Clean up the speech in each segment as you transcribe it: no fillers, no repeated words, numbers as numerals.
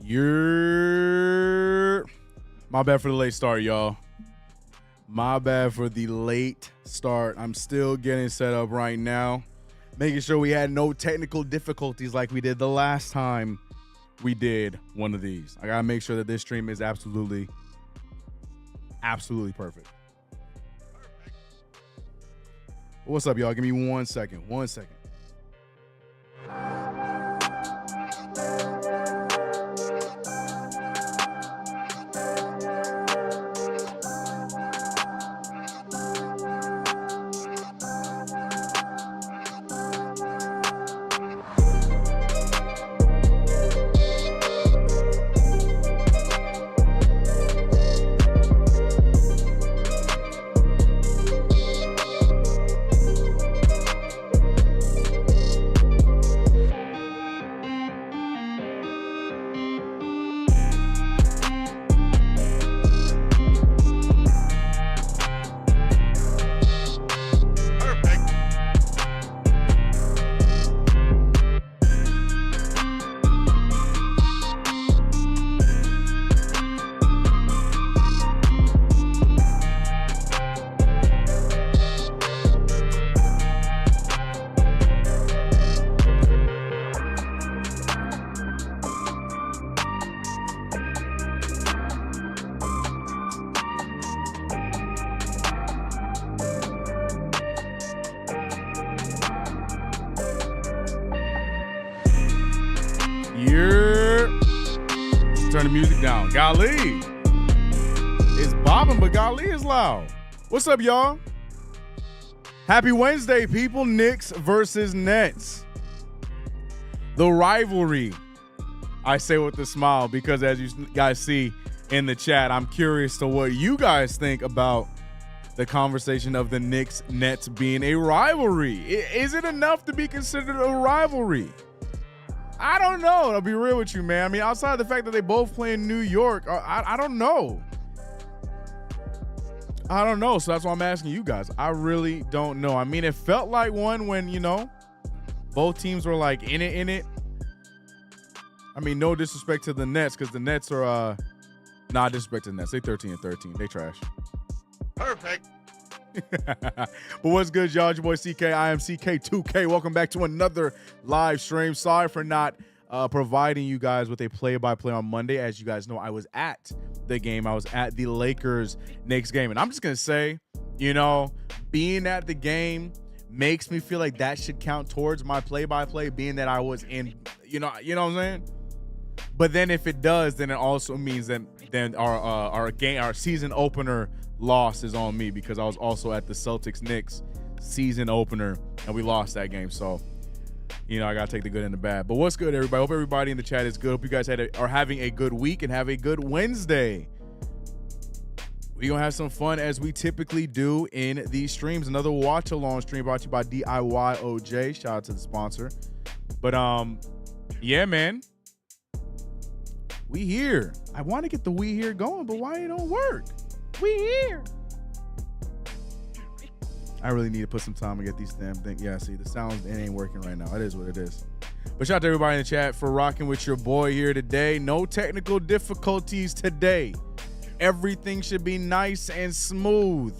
My bad for the late start, y'all. My bad for the late start. I'm still getting set up right now, making sure we had no technical difficulties like we did the last time we did one of these. I gotta make sure that this stream is absolutely perfect. What's up, y'all? Give me 1 second. 1 second. Turn the music down. Golly. It's bobbing, but golly is loud. What's up, y'all? Happy Wednesday, people. Knicks versus Nets. The rivalry. I say with a smile because as you guys see in the chat, I'm curious to what you guys think about the conversation of the Knicks-Nets being a rivalry. Is it enough to be considered a rivalry? I don't know. I'll be real with you, man. I mean, outside of the fact that they both play in New York, I don't know. I don't know. So that's why I'm asking you guys. I really don't know. I mean, it felt like one when, you know, both teams were like in it. I mean, no disrespect to the Nets because the Nets are, nah, disrespect to the Nets. They 13-13. They trash. Perfect. But what's good, y'all? It's your boy CK. I am CK2K. Welcome back to another live stream. Sorry for not providing you guys with a play-by-play on Monday. As you guys know, I was at the game. I was at the Lakers-Knicks game. And I'm just going to say, you know, being at the game makes me feel like that should count towards my play-by-play, being that I was in, you know what I'm saying? But then if it does, then it also means that then our season opener loss is on me because I was also at the Celtics-Knicks season opener and we lost that game. So, you know, I got to take the good and the bad. But what's good, everybody? Hope everybody in the chat is good. Hope you guys are having a good week and have a good Wednesday. We're going to have some fun as we typically do in these streams. Another watch-along stream brought to you by DIYOJ. Shout out to the sponsor. But, yeah, man. We here. I want to get the we here going, but why it don't work? We here. I really need to put some time to get these damn things. Yeah, see, the sound, it ain't working right now. It is what it is. But shout out to everybody in the chat for rocking with your boy here today. No technical difficulties today. Everything should be nice and smooth.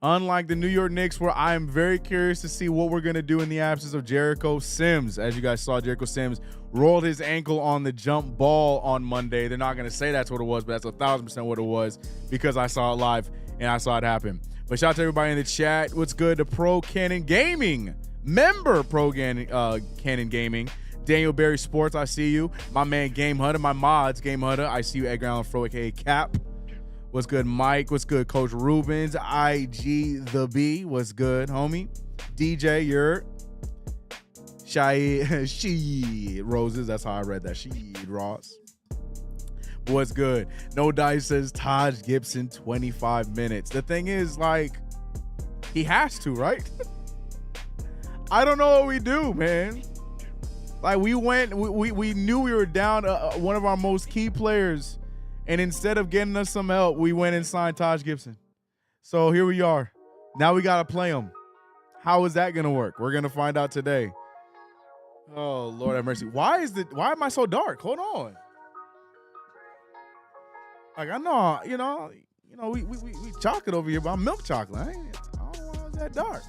Unlike the New York Knicks, where I am very curious to see what we're going to do in the absence of Jericho Sims. As you guys saw, Jericho Sims rolled his ankle on the jump ball on Monday. They're not going to say that's what it was, but that's 1,000% what it was because I saw it live and I saw it happen. But shout out to everybody in the chat. What's good to Pro Cannon Gaming, member Pro Cannon Gaming. Daniel Berry Sports, I see you. My man Game Hunter, my mods Game Hunter. I see you, Edgar Allan Fro, aka Cap. What's good, Mike? What's good, Coach Rubens? IG the B. What's good, homie? DJ Yurt. She Roses. That's how I read that. She Ross. What's good? No Dice says Taj Gibson 25 minutes. The thing is, like, he has to, right? I don't know what we do, man. Like, we knew we were down one of our most key players. And instead of getting us some help, we went and signed Taj Gibson. So here we are. Now we got to play him. How is that going to work? We're going to find out today. Oh, Lord have mercy. Why am I so dark? Hold on. Like, I know, we chocolate over here, but I'm milk chocolate. I don't know why it's that dark.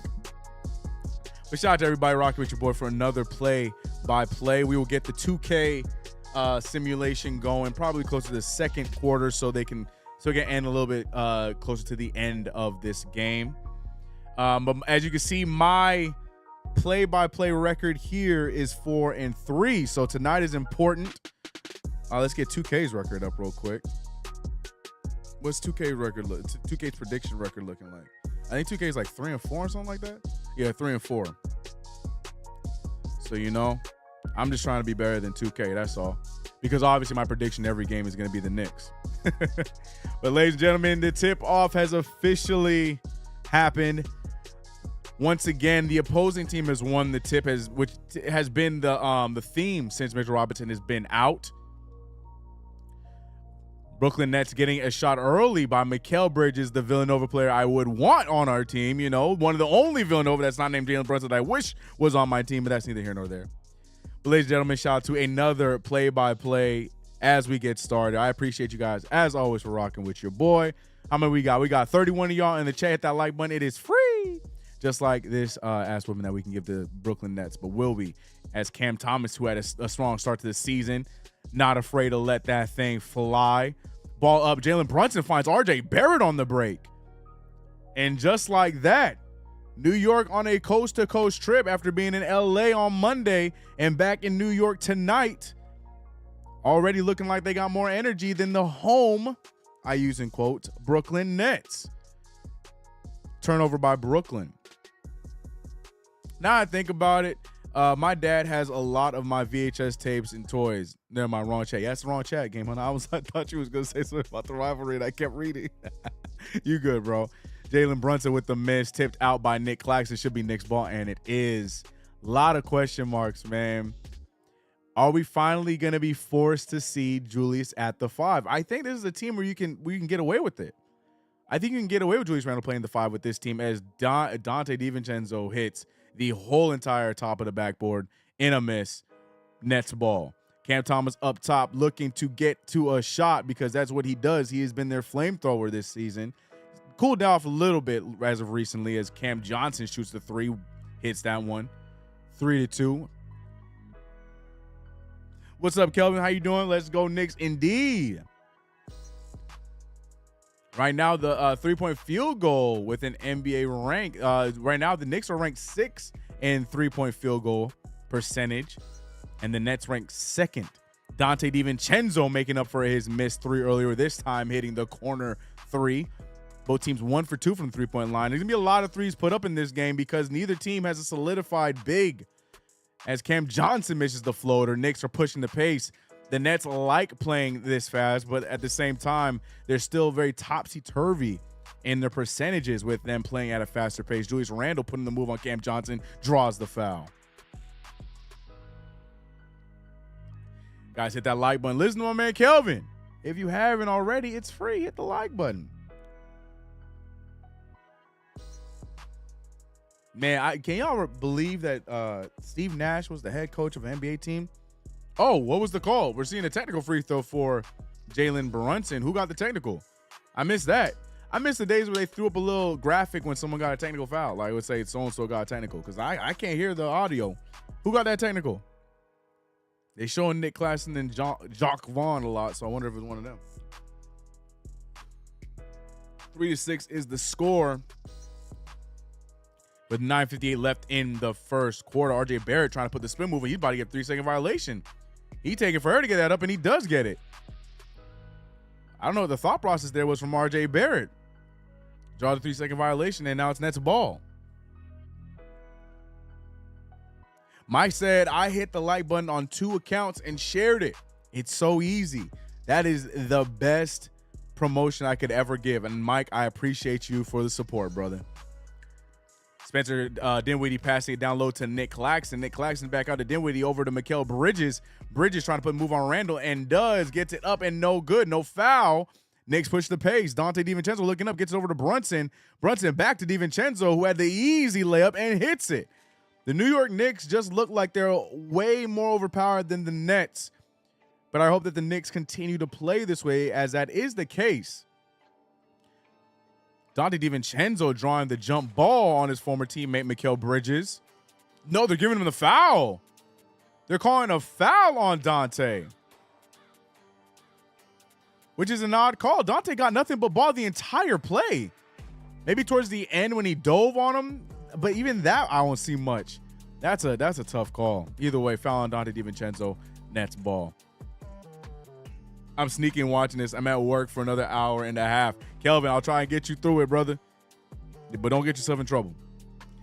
But shout out to everybody rocking with your boy for another play-by-play. We will get the 2K simulation going probably close to the second quarter, so it can end a little bit closer to the end of this game. But as you can see, my play-by-play record here is 4-3. So tonight is important. Let's get 2K's record up real quick. What's 2K's record? 2K's prediction record looking like? I think 2K is like 3-4 or something like that. Yeah, 3-4. So I'm just trying to be better than 2K. That's all. Because obviously my prediction every game is going to be the Knicks. But ladies and gentlemen, the tip-off has officially happened. Once again, the opposing team has won the tip, which has been the theme since Mitchell Robinson has been out. Brooklyn Nets getting a shot early by Mikal Bridges, the Villanova player I would want on our team. One of the only Villanova that's not named Jalen Brunson that I wish was on my team, but that's neither here nor there. But ladies and gentlemen, shout out to another play-by-play as we get started. I appreciate you guys, as always, for rocking with your boy. How many we got? We got 31 of y'all in the chat. Hit that like button. It is free. Just like this ass woman that we can give the Brooklyn Nets. But will we, as Cam Thomas, who had a strong start to the season, not afraid to let that thing fly. Ball up. Jalen Brunson finds RJ Barrett on the break. And just like that, New York on a coast-to-coast trip after being in LA on Monday and back in New York tonight. Already looking like they got more energy than the home, I use in quotes, Brooklyn Nets. Turnover by Brooklyn. Now I think about it, my dad has a lot of my VHS tapes and toys. They're my wrong chat. Yeah, that's the wrong chat, Game Hunter. I thought you was going to say something about the rivalry, and I kept reading. You good, bro. Jalen Brunson with the miss, tipped out by Nick Claxton. Should be Nick's ball, and it is. A lot of question marks, man. Are we finally going to be forced to see Julius at the 5? I think this is a team where you can get away with it. I think you can get away with Julius Randle playing the 5 with this team as Dante DiVincenzo hits the whole entire top of the backboard in a miss. Nets ball. Cam Thomas up top looking to get to a shot because that's what he does. He has been their flamethrower this season. Cooled down off a little bit as of recently as Cam Johnson shoots the 3, hits that one. 3-2. What's up, Kelvin? How you doing? Let's go, Knicks. Indeed. Right now, the 3-point field goal with an NBA rank. Right now, the Knicks are ranked 6th in 3-point field goal percentage, and the Nets ranked 2nd. Dante DiVincenzo making up for his missed 3 earlier this time, hitting the corner 3. Both teams 1 for 2 from the 3-point line. There's going to be a lot of threes put up in this game because neither team has a solidified big. As Cam Johnson misses the floater, Knicks are pushing the pace. The Nets like playing this fast, but at the same time, they're still very topsy-turvy in their percentages with them playing at a faster pace. Julius Randle putting the move on Cam Johnson, draws the foul. Guys, hit that like button. Listen to my man Kelvin. If you haven't already, it's free. Hit the like button. Man, can y'all believe that Steve Nash was the head coach of an NBA team? Oh, what was the call? We're seeing a technical free throw for Jalen Brunson. Who got the technical? I missed that. I missed the days where they threw up a little graphic when someone got a technical foul. Like it would say so-and-so got a technical because I can't hear the audio. Who got that technical? They showing Nick Claxton and Jacques Vaughn a lot, so I wonder if it's one of them. 3-6 is the score. With 9:58 left in the first quarter, RJ Barrett trying to put the spin move, and he's about to get a 3-second violation. He taking forever to get that up, and he does get it. I don't know what the thought process there was from RJ Barrett. Draw the 3-second violation, and now it's Nets ball. Mike said, I hit the like button on 2 accounts and shared it. It's so easy. That is the best promotion I could ever give. And Mike, I appreciate you for the support, brother. Spencer Dinwiddie passing it down low to Nick Claxton. Nick Claxton back out to Dinwiddie over to Mikal Bridges. Bridges trying to put a move on Randle and does. Gets it up and no good. No foul. Knicks push the pace. Dante DiVincenzo looking up. Gets it over to Brunson. Brunson back to DiVincenzo who had the easy layup and hits it. The New York Knicks just look like they're way more overpowered than the Nets. But I hope that the Knicks continue to play this way, as that is the case. Dante DiVincenzo drawing the jump ball on his former teammate, Mikal Bridges. No, they're giving him the foul. They're calling a foul on Dante, which is an odd call. Dante got nothing but ball the entire play. Maybe towards the end when he dove on him, but even that I don't see much. That's a tough call. Either way, foul on Dante DiVincenzo, Nets ball. I'm sneaking watching this. I'm at work for another hour and a half. Kelvin, I'll try and get you through it, brother. But don't get yourself in trouble.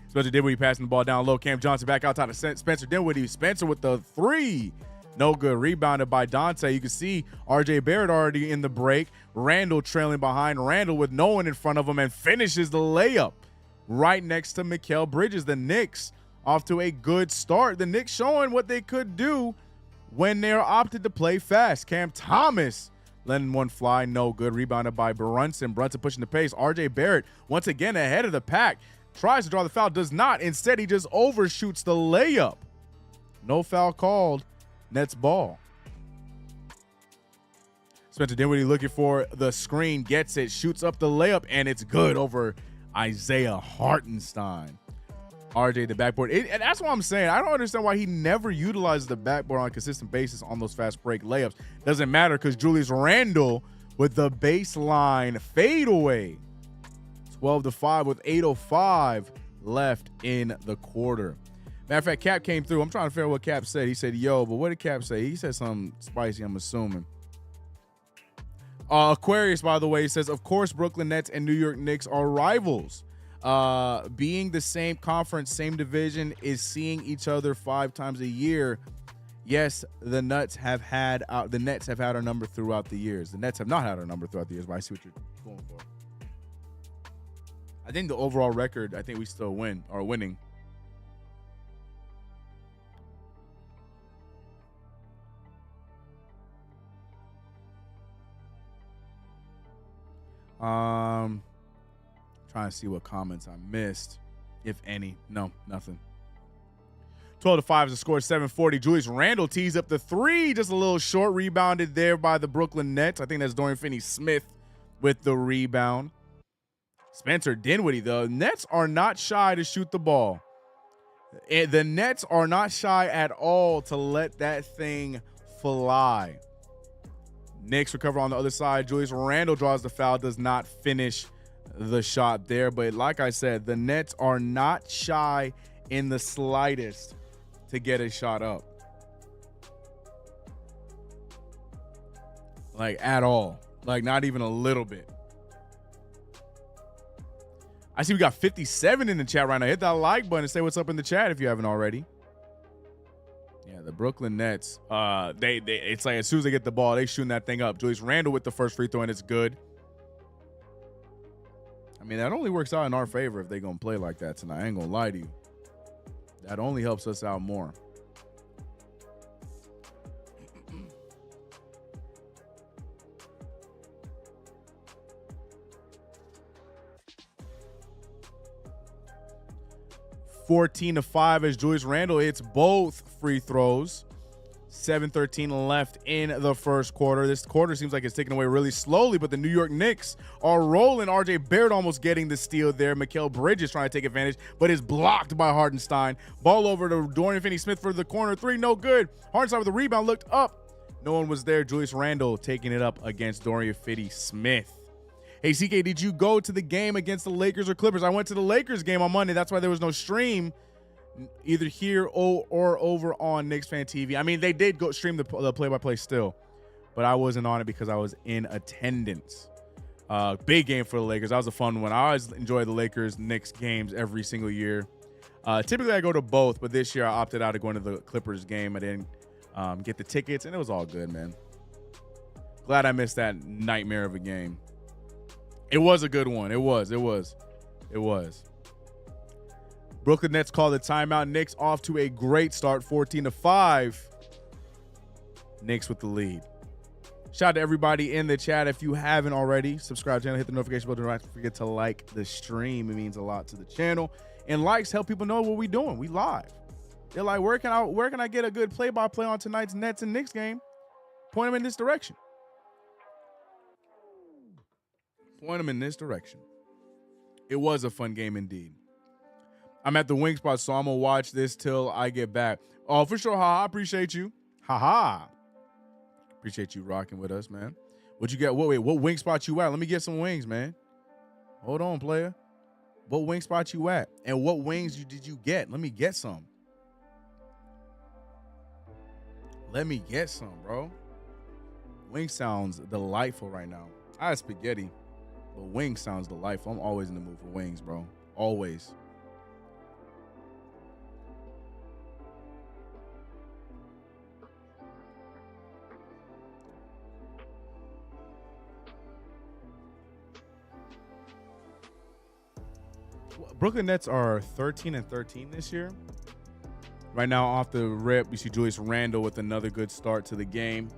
Spencer Dinwiddie passing the ball down low. Cam Johnson back outside of Spencer Dinwiddie. Spencer with the three. No good. Rebounded by Dante. You can see RJ Barrett already in the break. Randall trailing behind. Randall with no one in front of him and finishes the layup right next to Mikal Bridges. The Knicks off to a good start. The Knicks showing what they could do when they're opted to play fast. Cam Thomas letting one fly, no good. Rebounded by Brunson. Brunson pushing the pace. RJ Barrett once again ahead of the pack. Tries to draw the foul, does not. Instead, he just overshoots the layup. No foul called. Nets ball. Spencer Dinwiddie looking for the screen, gets it, shoots up the layup, and it's good over Isaiah Hartenstein. RJ, the backboard. And that's what I'm saying. I don't understand why he never utilizes the backboard on a consistent basis on those fast break layups. Doesn't matter because Julius Randle with the baseline fadeaway. 12-5 with 8:05 left in the quarter. Matter of fact, Cap came through. I'm trying to figure out what Cap said. He said, yo, but what did Cap say? He said something spicy, I'm assuming. Aquarius, by the way, says, of course, Brooklyn Nets and New York Knicks are rivals. Being the same conference, same division, is seeing each other 5 times a year. Yes, the Nets have had our number throughout the years. The Nets have not had our number throughout the years, but I see what you're going for. I think the overall record, I think we still are winning. Trying to see what comments I missed, if any. No, nothing. 12-5 is the score. 7:40. Julius Randle tees up the three, just a little short, rebounded there by the Brooklyn Nets. I think that's Dorian Finney-Smith with the rebound. Spencer Dinwiddie, the Nets are not shy to shoot the ball. The Nets are not shy at all to let that thing fly. Knicks recover on the other side. Julius Randle draws the foul, does not finish the shot there. But like I said, the Nets are not shy in the slightest to get a shot up. Like, at all. Like, not even a little bit. I see we got 57 in the chat right now. Hit that like button and say what's up in the chat if you haven't already. Yeah, the Brooklyn Nets, it's like as soon as they get the ball, they shooting that thing up. Julius Randle with the first free throw, and it's good. I mean, that only works out in our favor if they're going to play like that tonight. I ain't going to lie to you. That only helps us out more. (14-5) as Julius Randle hits both free throws. 7:13 left in the first quarter. This quarter seems like it's taken away really slowly, but the New York Knicks are rolling. RJ Barrett almost getting the steal there. Mikal Bridges trying to take advantage, but is blocked by Hartenstein. Ball over to Dorian Finney-Smith for the corner three, no good. Hartenstein with the rebound, looked up. No one was there. Julius Randle taking it up against Dorian Finney-Smith. Hey, CK, did you go to the game against the Lakers or Clippers? I went to the Lakers game on Monday. That's why there was no stream either here or over on Knicks Fan TV. I mean, they did go stream the play-by-play still, but I wasn't on it because I was in attendance. Big game for the Lakers. That was a fun one. I always enjoy the Lakers-Knicks games every single year. Typically, I go to both, but this year I opted out of going to the Clippers game. I didn't get the tickets, and it was all good, man. Glad I missed that nightmare of a game. It was a good one. It was. Brooklyn Nets call the timeout. Knicks off to a great start, 14-5. Knicks with the lead. Shout out to everybody in the chat. If you haven't already, subscribe to the channel, hit the notification button. Don't forget to like the stream. It means a lot to the channel. And likes help people know what we're doing. We live. They're like, where can I get a good play-by-play on tonight's Nets and Knicks game? Point him in this direction. Point him in this direction. It was a fun game indeed. I'm at the wing spot, so I'm going to watch this till I get back. Oh, for sure, haha. Appreciate you. Haha. Appreciate you rocking with us, man. What you got? Wait, what wing spot you at? Let me get some wings, man. Hold on, player. What wing spot you at? And what wings did you get? Let me get some. Let me get some, bro. Wing sounds delightful right now. I had spaghetti, but wing sounds delightful. I'm always in the mood for wings, bro. Always. Brooklyn Nets are 13-13 this year. Right now, off the rip, we see Julius Randle with another good start to the game.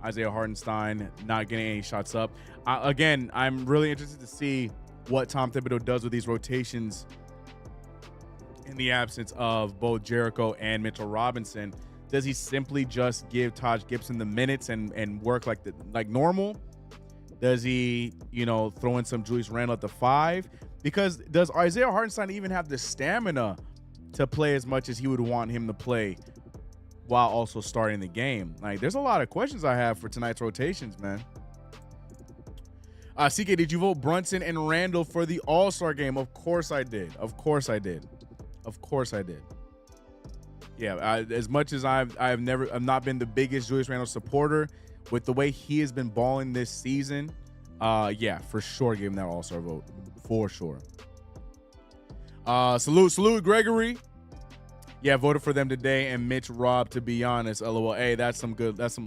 Isaiah Hartenstein not getting any shots up. Again, I'm really interested to see what Tom Thibodeau does with these rotations in the absence of both Jericho and Mitchell Robinson. Does he simply just give Taj Gibson the minutes and work like normal? Does he, throw in some Julius Randle at the 5? Because does Isaiah Hartenstein even have the stamina to play as much as he would want him to play while also starting the game? Like, there's a lot of questions I have for tonight's rotations, man. CK, did you vote Brunson and Randall for the All-Star game? Of course I did. Of course I did. Of course I did. Yeah, as much as I've not been the biggest Julius Randle supporter, with the way he has been balling this season, yeah, for sure gave him that All-Star vote. For sure. Salute, Gregory. Yeah, voted for them today, and Mitch Robb, to be honest. LOL. Hey, that's some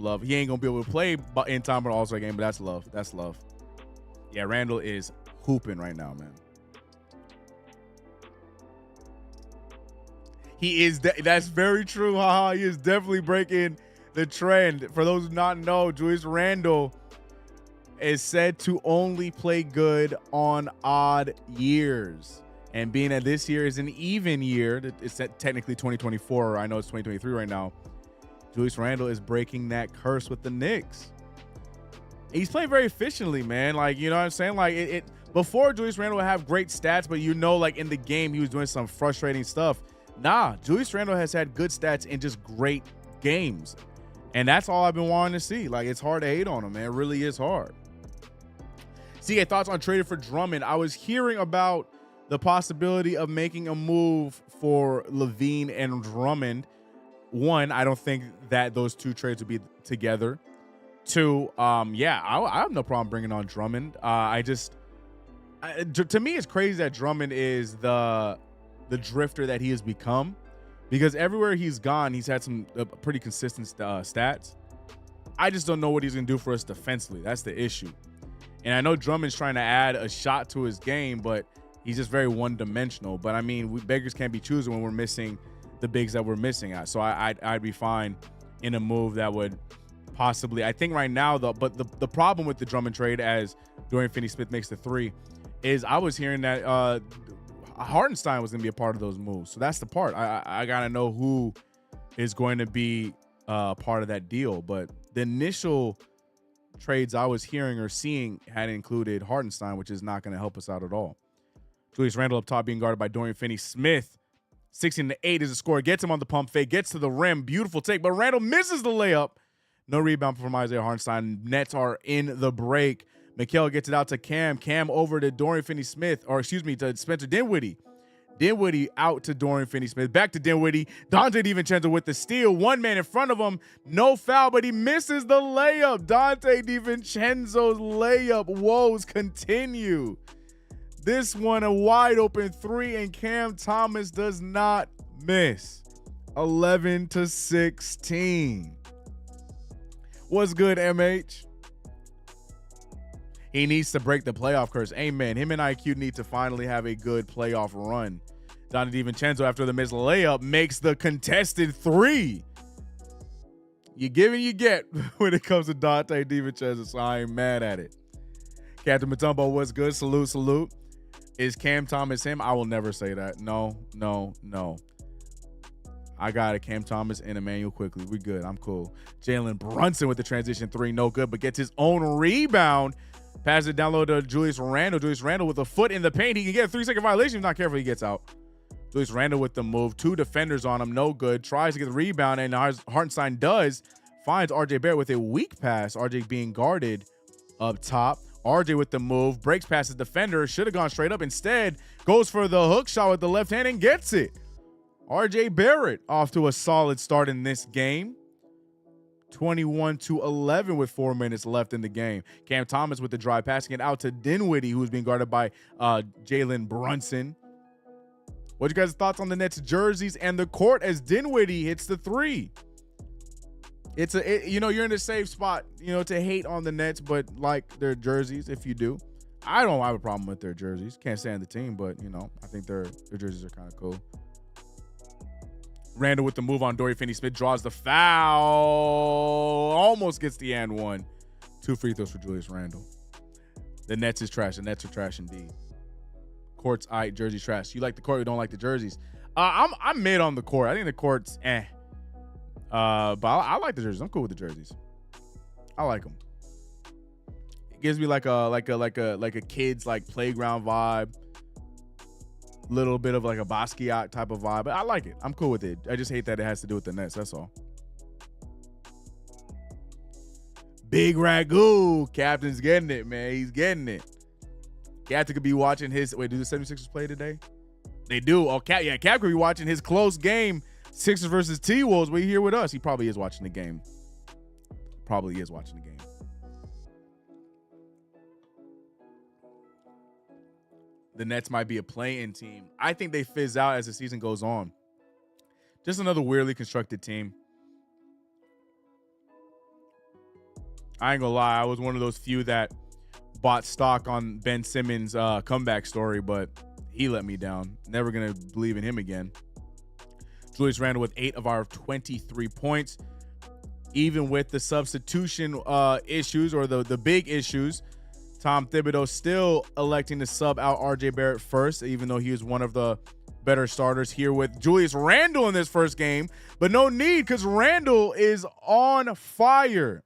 love. He ain't gonna be able to play in time for the All-Star game, but that's love. That's love. Yeah, Randall is hooping right now, man. He is. That's very true. Haha. He is definitely breaking the trend. For those who do not know, Julius Randle is said to only play good on odd years. And being that this year is an even year, it's technically 2024. I know it's 2023 right now. Julius Randle is breaking that curse with the Knicks. He's playing very efficiently, man. Like, you know what I'm saying? Like, before Julius Randle would have great stats, but like in the game, he was doing some frustrating stuff. Nah, Julius Randle has had good stats in just great games. And that's all I've been wanting to see. Like, it's hard to hate on him, man. It really is hard. CK, thoughts on trading for Drummond? I was hearing about the possibility of making a move for Levine and Drummond. One, I don't think that those two trades would be together. Two, yeah, I have no problem bringing on Drummond. To me, it's crazy that Drummond is the drifter that he has become, because everywhere he's gone, he's had some pretty consistent stats. I just don't know what he's going to do for us defensively. That's the issue. And I know Drummond's trying to add a shot to his game, but he's just very one-dimensional. But, I mean, beggars can't be choosing when we're missing the bigs that we're missing at. So I'd be fine in a move that would possibly – I think right now, but the problem with the Drummond trade, as Dorian Finney-Smith makes the 3, is I was hearing that Hartenstein was going to be a part of those moves. So that's the part. I got to know who is going to be part of that deal. But the initial – trades I was hearing or seeing had included Hartenstein, which is not going to help us out at all. Julius Randle up top being guarded by Dorian Finney-Smith. 16-8 is the score. Gets him on the pump fake. Gets to the rim. Beautiful take. But Randle misses the layup. No rebound from Isaiah Hartenstein. Nets are in the break. Mikal gets it out to Cam. Cam over to Dorian Finney-Smith. Or excuse me, to Spencer Dinwiddie. Dinwiddie out to Dorian Finney-Smith. Back to Dinwiddie. Donte DiVincenzo with the steal. One man in front of him. No foul, but he misses the layup. Donte DiVincenzo's layup woes continue. This one a wide open 3, and Cam Thomas does not miss. 11-16. What's good, MH? He needs to break the playoff curse. Amen. Him and IQ need to finally have a good playoff run. Donte DiVincenzo, after the missed layup, makes the contested 3. You give and you get when it comes to Donte DiVincenzo, so I ain't mad at it. Captain Matumbo, what's good? Salute. Is Cam Thomas him? I will never say that. No. I got it. Cam Thomas and Emmanuel quickly. We good. I'm cool. Jalen Brunson with the transition 3. No good, but gets his own rebound. Passes it down low to Julius Randle. Julius Randle with a foot in the paint. He can get a 3-second violation. If not careful, he gets out. Julius Randle with the move. 2 defenders on him. No good. Tries to get the rebound, and Hartenstein does. Finds RJ Barrett with a weak pass. RJ being guarded up top. RJ with the move. Breaks past the defender. Should have gone straight up. Instead, goes for the hook shot with the left hand and gets it. RJ Barrett off to a solid start in this game. 21-11 with 4 minutes left in the game. Cam Thomas with the drive, passing it out to Dinwiddie, who's being guarded by Jalen Brunson. What you guys' thoughts on the Nets jerseys and the court as Dinwiddie hits the 3? You're in a safe spot, to hate on the Nets, but like their jerseys if you do. I don't have a problem with their jerseys. Can't stand the team, but I think their jerseys are kind of cool. Randall with the move on Dorian Finney-Smith, draws the foul, almost gets the and one. 2 free throws for Julius Randle. The Nets is trash. The Nets are trash indeed. Court's aight, jersey's trash. You like the court, you don't like the jerseys. I'm mid on the court. I think the court's but I like the jerseys. I'm cool with the jerseys. I like them. It gives me like a kid's like playground vibe. Little bit of like a Basquiat type of vibe, but I like it. I'm cool with it. I just hate that it has to do with the Nets. That's all. Big Ragu. Captain's getting it, man. He's getting it. Captain could be watching his. Wait, do the 76ers play today? They do. Oh, Cap could be watching his close game, Sixers versus T-Wolves. But here with us, he probably is watching the game. Probably is watching the game. The Nets might be a play-in team. I think they fizz out as the season goes on. Just another weirdly constructed team. I ain't gonna lie, I was one of those few that bought stock on Ben Simmons' comeback story, but he let me down. Never gonna believe in him again. Julius Randle with 8 of our 23 points. Even with the substitution issues or the big issues, Tom Thibodeau still electing to sub out RJ Barrett first, even though he was one of the better starters here with Julius Randle in this first game. But no need, because Randle is on fire.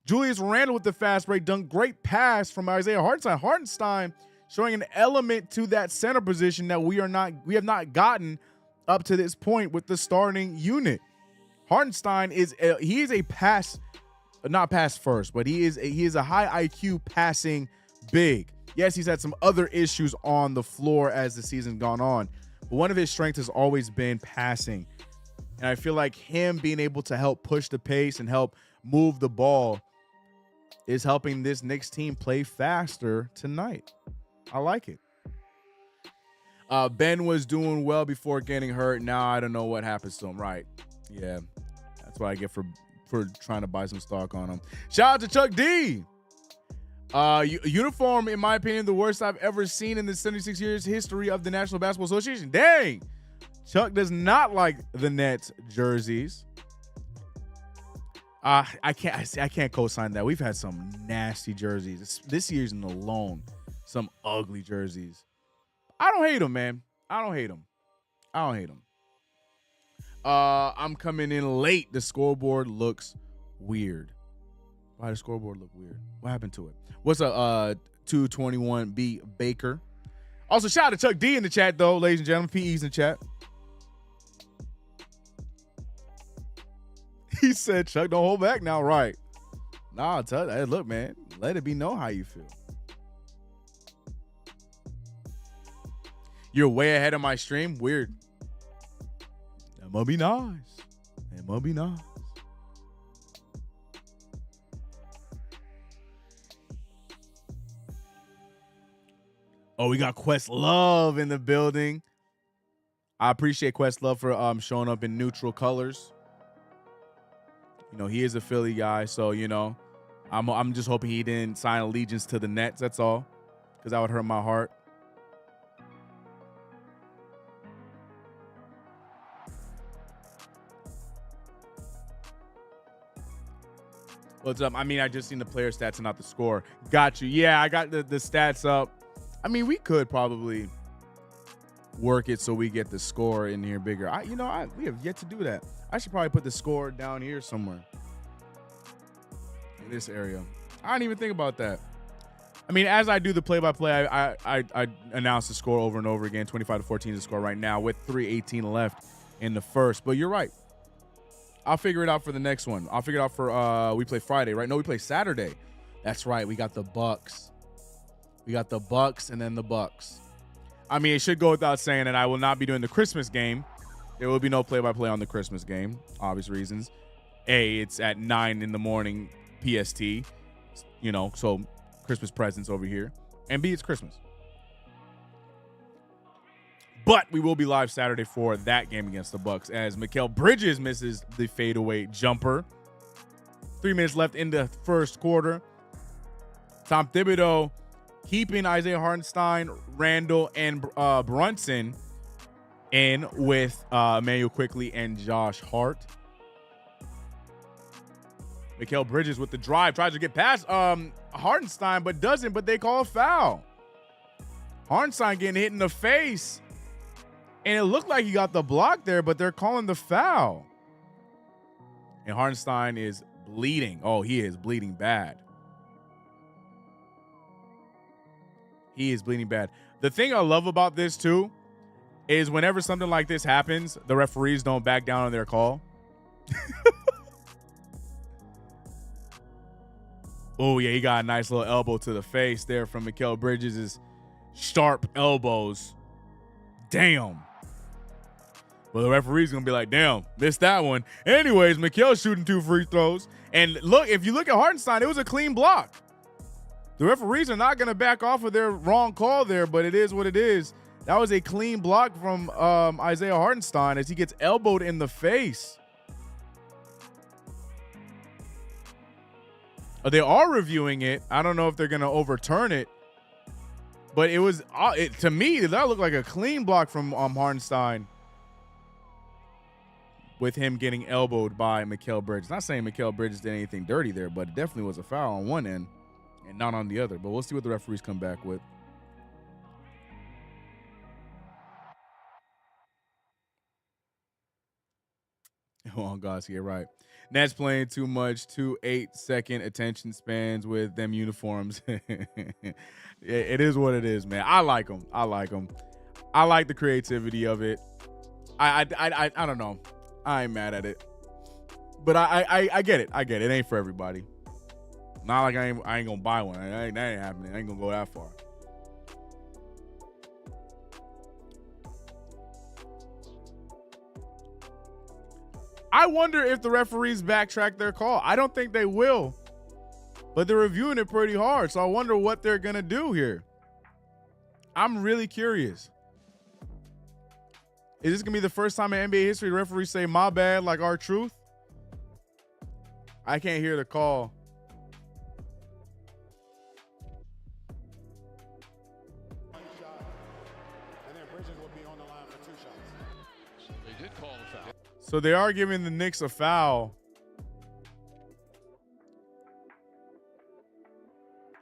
Julius Randle with the fast break, done great pass from Isaiah Hartenstein. Hartenstein showing an element to that center position that we have not gotten up to this point with the starting unit. Hartenstein is a pass, not pass first, but he is a high IQ passing big. Yes, he's had some other issues on the floor as the season's gone on, but one of his strengths has always been passing. And I feel like him being able to help push the pace and help move the ball is helping this Knicks team play faster tonight. I like it. Ben was doing well before getting hurt. Now I don't know what happens to him. Right. Yeah. That's what I get for trying to buy some stock on him. Shout out to Chuck D. Uniform, in my opinion, the worst I've ever seen in the 76 years history of the National Basketball Association. Dang. Chuck does not like the Nets jerseys. I can't co-sign that. We've had some nasty jerseys this season alone. Some ugly jerseys. I don't hate them, man. I don't hate them. I'm coming in late. The scoreboard looks weird. Why does the scoreboard look weird? What happened to it? What's up, 221B Baker? Also, shout out to Chuck D in the chat, though, ladies and gentlemen. PE's in the chat. He said, Chuck, don't hold back now. Right. Nah, hey, look, man. Let it be known how you feel. You're way ahead of my stream. Weird. That must be nice. Oh, we got Questlove in the building. I appreciate Questlove for showing up in neutral colors. He is a Philly guy, so I'm just hoping he didn't sign allegiance to the Nets. That's all, because that would hurt my heart. What's up? I mean, I just seen the player stats and not the score. Got you. Yeah, I got the stats up. I mean, we could probably work it so we get the score in here bigger. We have yet to do that. I should probably put the score down here somewhere in this area. I didn't even think about that. I mean, as I do the play-by-play, I announce the score over and over again. 25-14 is the score right now with 3:18 left in the first. But you're right. I'll figure it out for the next one. I'll figure it out for we play Friday, right? No, we play Saturday. That's right. We got the Bucks. We got the Bucks and then the Bucks. I mean, it should go without saying that I will not be doing the Christmas game. There will be no play-by-play on the Christmas game, obvious reasons. A, it's at 9 in the morning PST, so Christmas presents over here. And B, it's Christmas. But we will be live Saturday for that game against the Bucks as Mikal Bridges misses the fadeaway jumper. 3 minutes left in the first quarter. Tom Thibodeau keeping Isaiah Hartenstein, Randall, and Brunson in with Emmanuel Quickley and Josh Hart. Mikal Bridges with the drive, tries to get past Hartenstein, but doesn't, but they call a foul. Hartenstein getting hit in the face. And it looked like he got the block there, but they're calling the foul. And Hartenstein is bleeding. Oh, he is bleeding bad. He is bleeding bad. The thing I love about this, too, is whenever something like this happens, the referees don't back down on their call. Oh, yeah, he got a nice little elbow to the face there from Mikal Bridges' sharp elbows. Damn. Well, the referee's going to be like, damn, missed that one. Anyways, Mikal shooting 2 free throws. And look, if you look at Hartenstein, it was a clean block. The referees are not going to back off of their wrong call there, but it is what it is. That was a clean block from Isaiah Hartenstein as he gets elbowed in the face. They are reviewing it. I don't know if they're going to overturn it. But it was, to me, that looked like a clean block from Hartenstein with him getting elbowed by Mikal Bridges. Not saying Mikal Bridges did anything dirty there, but it definitely was a foul on one end and not on the other. But we'll see what the referees come back with. Oh, guys, yeah, right. Nets playing too much, 2 8-second attention spans with them uniforms. It is what it is, man. I like them. I like the creativity of it. I don't know. I ain't mad at it. But I get it. It ain't for everybody. Not like I ain't gonna buy one. That ain't happening. I ain't gonna go that far. I wonder if the referees backtrack their call. I don't think they will, but they're reviewing it pretty hard. So I wonder what they're going to do here. I'm really curious. Is this going to be the first time in NBA history the referees say, my bad, like our truth? I can't hear the call. So they are giving the Knicks a foul.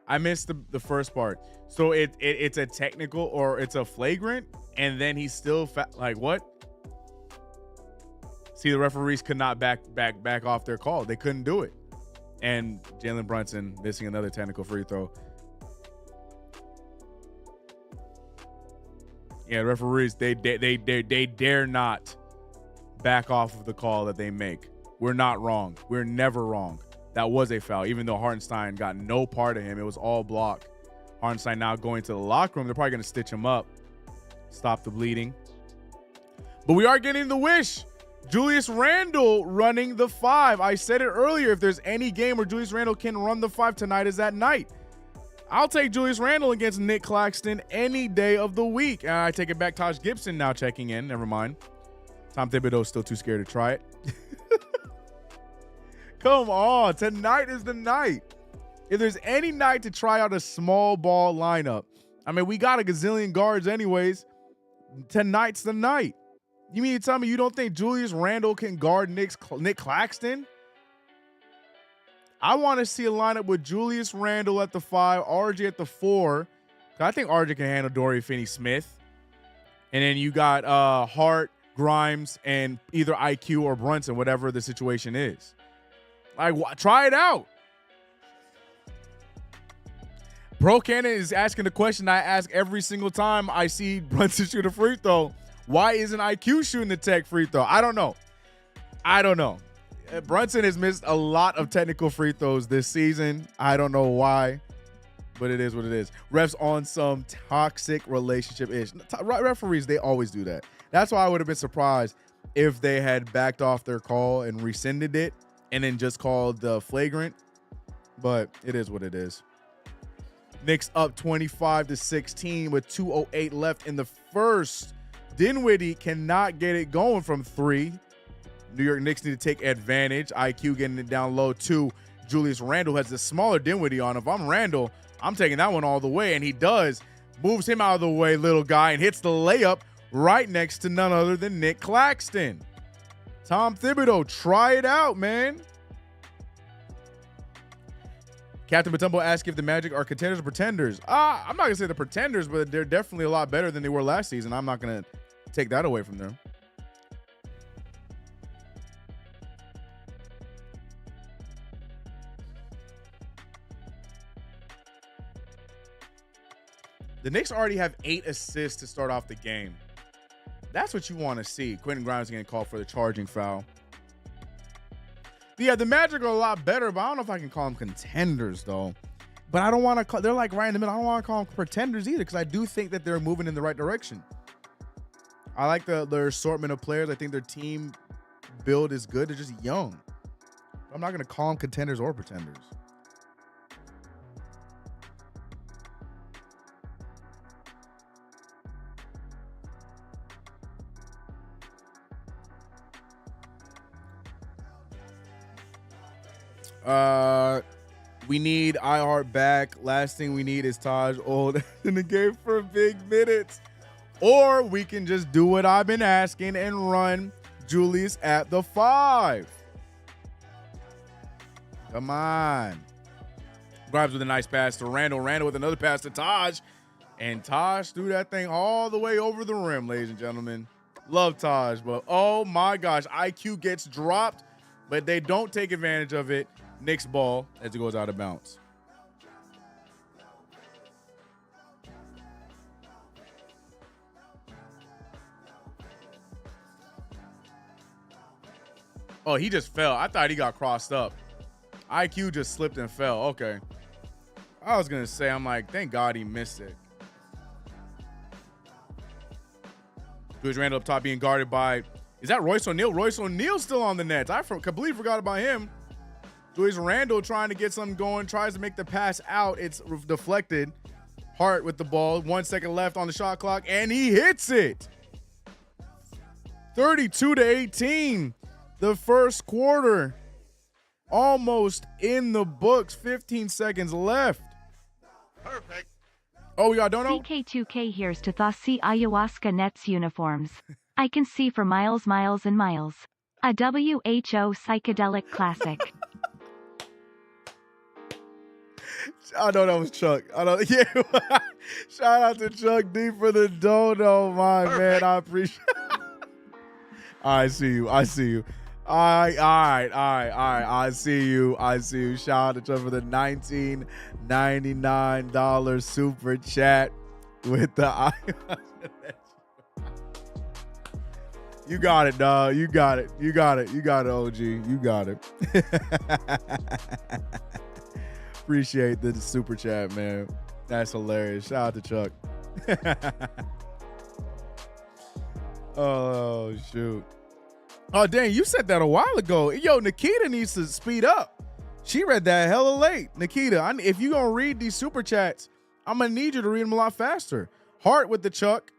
I missed the first part. So it's a technical or it's a flagrant, and then he's still like what? See, the referees could not back off their call. They couldn't do it. And Jalen Brunson missing another technical free throw. Yeah, referees they dare not back off of the call that they make. We're not wrong. We're never wrong. That was a foul, even though Hartenstein got no part of him. It was all block. Hartenstein now going to the locker room. They're probably going to stitch him up, stop the bleeding. But we are getting the wish. Julius Randle running the 5. I said it earlier. If there's any game where Julius Randle can run the 5, tonight is that night. I'll take Julius Randle against Nick Claxton any day of the week. And I take it back. Taj Gibson now checking in. Never mind. Tom Thibodeau is still too scared to try it. Come on. Tonight is the night. If there's any night to try out a small ball lineup, I mean, we got a gazillion guards anyways. Tonight's the night. You mean to tell me you don't think Julius Randle can guard Nick Claxton? I want to see a lineup with Julius Randle at the 5, RJ at the 4. I think RJ can handle Dorian Finney-Smith. And then you got Hart, Grimes, and either IQ or Brunson, whatever the situation is. Like, try it out. Bro Cannon is asking the question I ask every single time I see Brunson shoot a free throw. Why isn't IQ shooting the tech free throw? I don't know. Brunson has missed a lot of technical free throws this season. I don't know why, but it is what it is. Refs on some toxic relationship-ish. Referees, they always do that. That's why I would have been surprised if they had backed off their call and rescinded it and then just called the flagrant. But it is what it is. Knicks up 25-16 with 2:08 left in the first. Dinwiddie cannot get it going from three. New York Knicks need to take advantage. IQ getting it down low to Julius Randle, has the smaller Dinwiddie on. If I'm Randle, I'm taking that one all the way, and he does. Moves him out of the way, little guy, and hits the layup right next to none other than Nick Claxton. Tom Thibodeau, try it out, man. Captain Matumbo asked if the Magic are contenders or pretenders. I'm not going to say the pretenders, but they're definitely a lot better than they were last season. I'm not going to take that away from them. The Knicks already have 8 assists to start off the game. That's what you want to see. Quentin Grimes getting called for the charging foul. But yeah, the Magic are a lot better, but I don't know if I can call them contenders, though. But I don't want to call, they're like right in the middle. I don't want to call them pretenders either, because I do think that they're moving in the right direction. I like their assortment of players. I think their team build is good. They're just young. I'm not going to call them contenders or pretenders. We need iHeart back. Last thing we need is Taj old in the game for big minutes. Or we can just do what I've been asking and run Julius at the 5. Come on. Grimes with a nice pass to Randle. Randle with another pass to Taj. And Taj threw that thing all the way over the rim, ladies and gentlemen. Love Taj, but oh my gosh. IQ gets dropped, but they don't take advantage of it. Knicks ball as it goes out of bounds. Oh, he just fell. I thought he got crossed up. IQ just slipped and fell. Okay. I was going to say, I'm like, thank God he missed it. Julius Randle up top being guarded by, is that Royce O'Neal? Royce O'Neal still on the Nets. I completely forgot about him. Julius Randle trying to get something going, tries to make the pass out. It's deflected. Hart with the ball. 1 second left on the shot clock, and he hits it. 32-18. The first quarter. Almost in the books. 15 seconds left. Perfect. Oh, we got Dono? CK2K here's to Thossi Ayahuasca Nets uniforms. I can see for miles, miles, and miles. A WHO psychedelic classic. I know that was Chuck. Yeah. Shout out to Chuck D for the dono, my man. I appreciate it. I see you. All right. I see you. Shout out to Chuck for the $19.99 super chat with the You got it, dog. You got it, OG. You got it. Appreciate the super chat, man. That's hilarious. Shout out to Chuck. Oh, shoot. Oh, dang, you said that a while ago. Yo, Nikita needs to speed up. She read that hella late. Nikita, if you're going to read these super chats, I'm going to need you to read them a lot faster. Hart with the Chuck.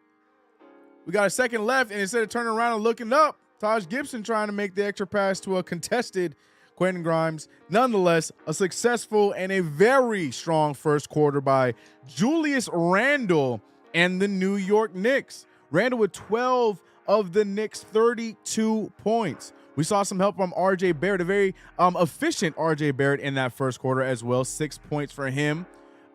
We got a second left, and instead of turning around and looking up, Taj Gibson trying to make the extra pass to a contested Quentin Grimes. Nonetheless, a successful and a very strong first quarter by Julius Randle and the New York Knicks. Randle with 12 of the Knicks' 32 points. We saw some help from R.J. Barrett, a very efficient R.J. Barrett in that first quarter as well. 6 points for him.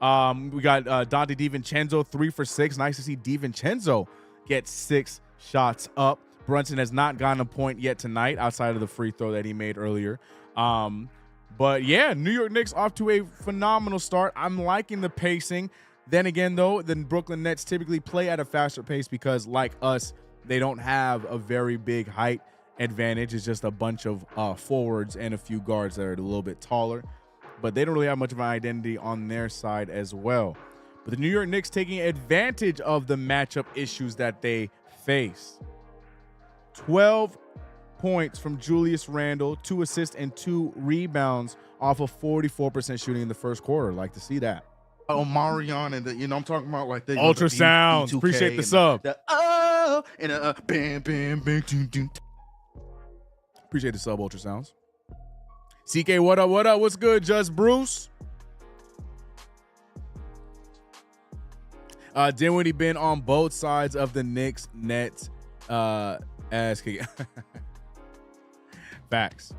We got Dante DiVincenzo, 3 for 6. Nice to see DiVincenzo gets 6 shots up. Brunson has not gotten a point yet tonight outside of the free throw that he made earlier. But yeah, New York Knicks off to a phenomenal start. I'm liking the pacing. Then again, though, the Brooklyn Nets typically play at a faster pace because, like us, they don't have a very big height advantage. It's just a bunch of forwards and a few guards that are a little bit taller. But they don't really have much of an identity on their side as well. But the New York Knicks taking advantage of the matchup issues that they face. 12 points from Julius Randle, 2 assists and 2 rebounds off of 44% shooting in the first quarter. Like to see that. Omarion and I'm talking about like the Ultrasounds. Appreciate the sub. Bam, bam, bam, doom, doom. Appreciate the sub, Ultrasounds. CK, what up? What up? What's good, Just Bruce? Dinwiddie been on both sides of the Knicks Nets ass kick. Facts.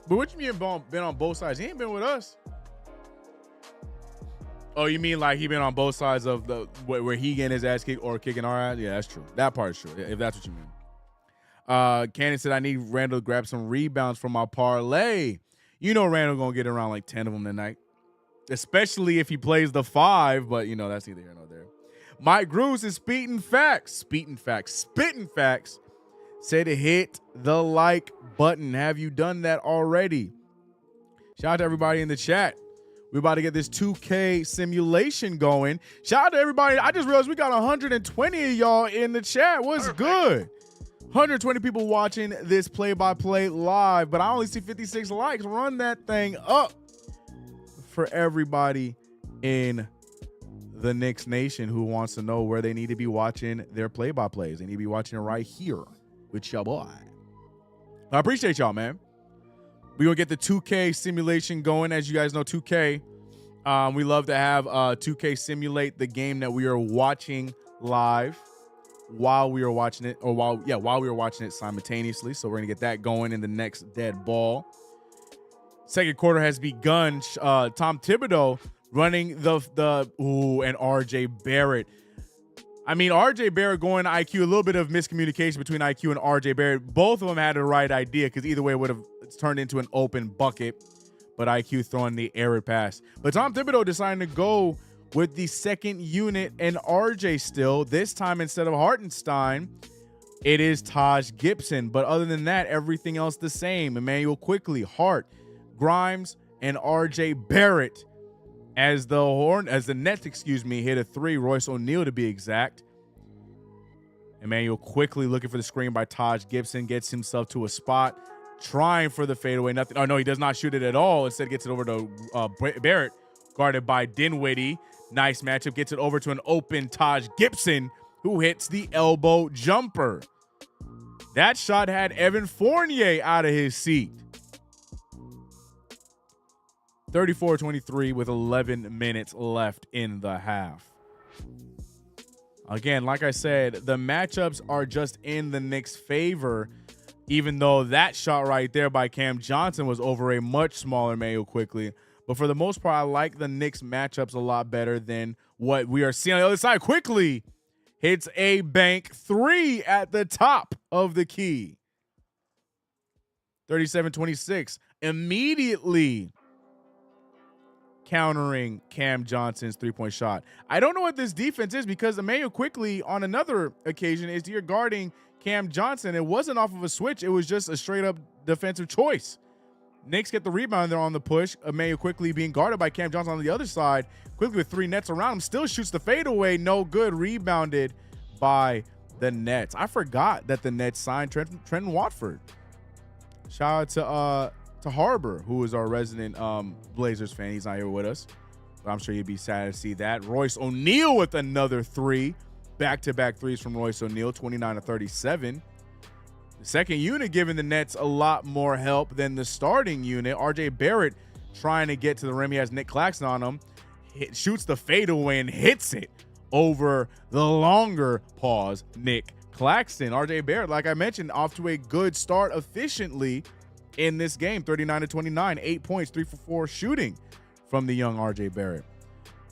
But what you mean been on both sides? He ain't been with us. Oh, you mean like he been on both sides of the where he getting his ass kicked or kicking our ass? Yeah, that's true. That part is true, if that's what you mean. Cannon said, I need Randall to grab some rebounds from my parlay. You know Randall going to get around like 10 of them tonight, especially if he plays the 5, but, that's neither here nor there. Mike Grooves is spitting facts, said to hit the like button. Have you done that already? Shout out to everybody in the chat. We're about to get this 2K simulation going. Shout out to everybody. I just realized we got 120 of y'all in the chat. What's good? 120 people watching this play-by-play live, but I only see 56 likes. Run that thing up for everybody in the Knicks Nation who wants to know where they need to be watching their play-by-plays. They need to be watching it right here with your boy. I appreciate y'all, man. We're going to get the 2K simulation going. As you guys know, 2K, we love to have 2K simulate the game that we are watching live while we are watching it, or while we are watching it simultaneously. So we're going to get that going in the next dead ball. Second quarter has begun. Tom Thibodeau running and RJ Barrett. I mean, RJ Barrett going to IQ, a little bit of miscommunication between IQ and RJ Barrett. Both of them had the right idea because either way it would have turned into an open bucket, but IQ throwing the error pass. But Tom Thibodeau decided to go with the second unit and RJ still. This time, instead of Hartenstein, it is Taj Gibson. But other than that, everything else the same. Emmanuel Quickly, Hart, Grimes, and RJ Barrett. As the Nets, hit a 3. Royce O'Neal to be exact. Emmanuel Quickly looking for the screen by Taj Gibson. Gets himself to a spot. Trying for the fadeaway. Nothing. Oh, no, he does not shoot it at all. Instead, gets it over to Barrett. Guarded by Dinwiddie. Nice matchup. Gets it over to an open Taj Gibson, who hits the elbow jumper. That shot had Evan Fournier out of his seat. 34-23 with 11 minutes left in the half. Again, like I said, the matchups are just in the Knicks' favor, even though that shot right there by Cam Johnson was over a much smaller Mayo Quickly. But for the most part, I like the Knicks matchups a lot better than what we are seeing on the other side. Quickly hits a bank 3 at the top of the key. 37-26. Immediately countering Cam Johnson's three-point shot. I don't know what this defense is because Emmanuel Quickly on another occasion is here guarding Cam Johnson. It wasn't off of a switch. It was just a straight-up defensive choice. Knicks get the rebound there on the push. Emmanuel Quickly being guarded by Cam Johnson on the other side. Quickly with 3 nets around him. Still shoots the fadeaway. No good. Rebounded by the Nets. I forgot that the Nets signed Trenton Watford. Shout out to Harbor, who is our resident Blazers fan. He's not here with us, but I'm sure you'd be sad to see that. Royce O'Neal with another 3. Back-to-back threes from Royce O'Neal, 29-37. The second unit giving the Nets a lot more help than the starting unit. RJ Barrett trying to get to the rim. He has Nick Claxton on him. Shoots the fadeaway and hits it over the longer pause Nick Claxton. RJ Barrett, like I mentioned, off to a good start efficiently in this game. 39-29, 8 points, 3 for 4 shooting from the young RJ Barrett.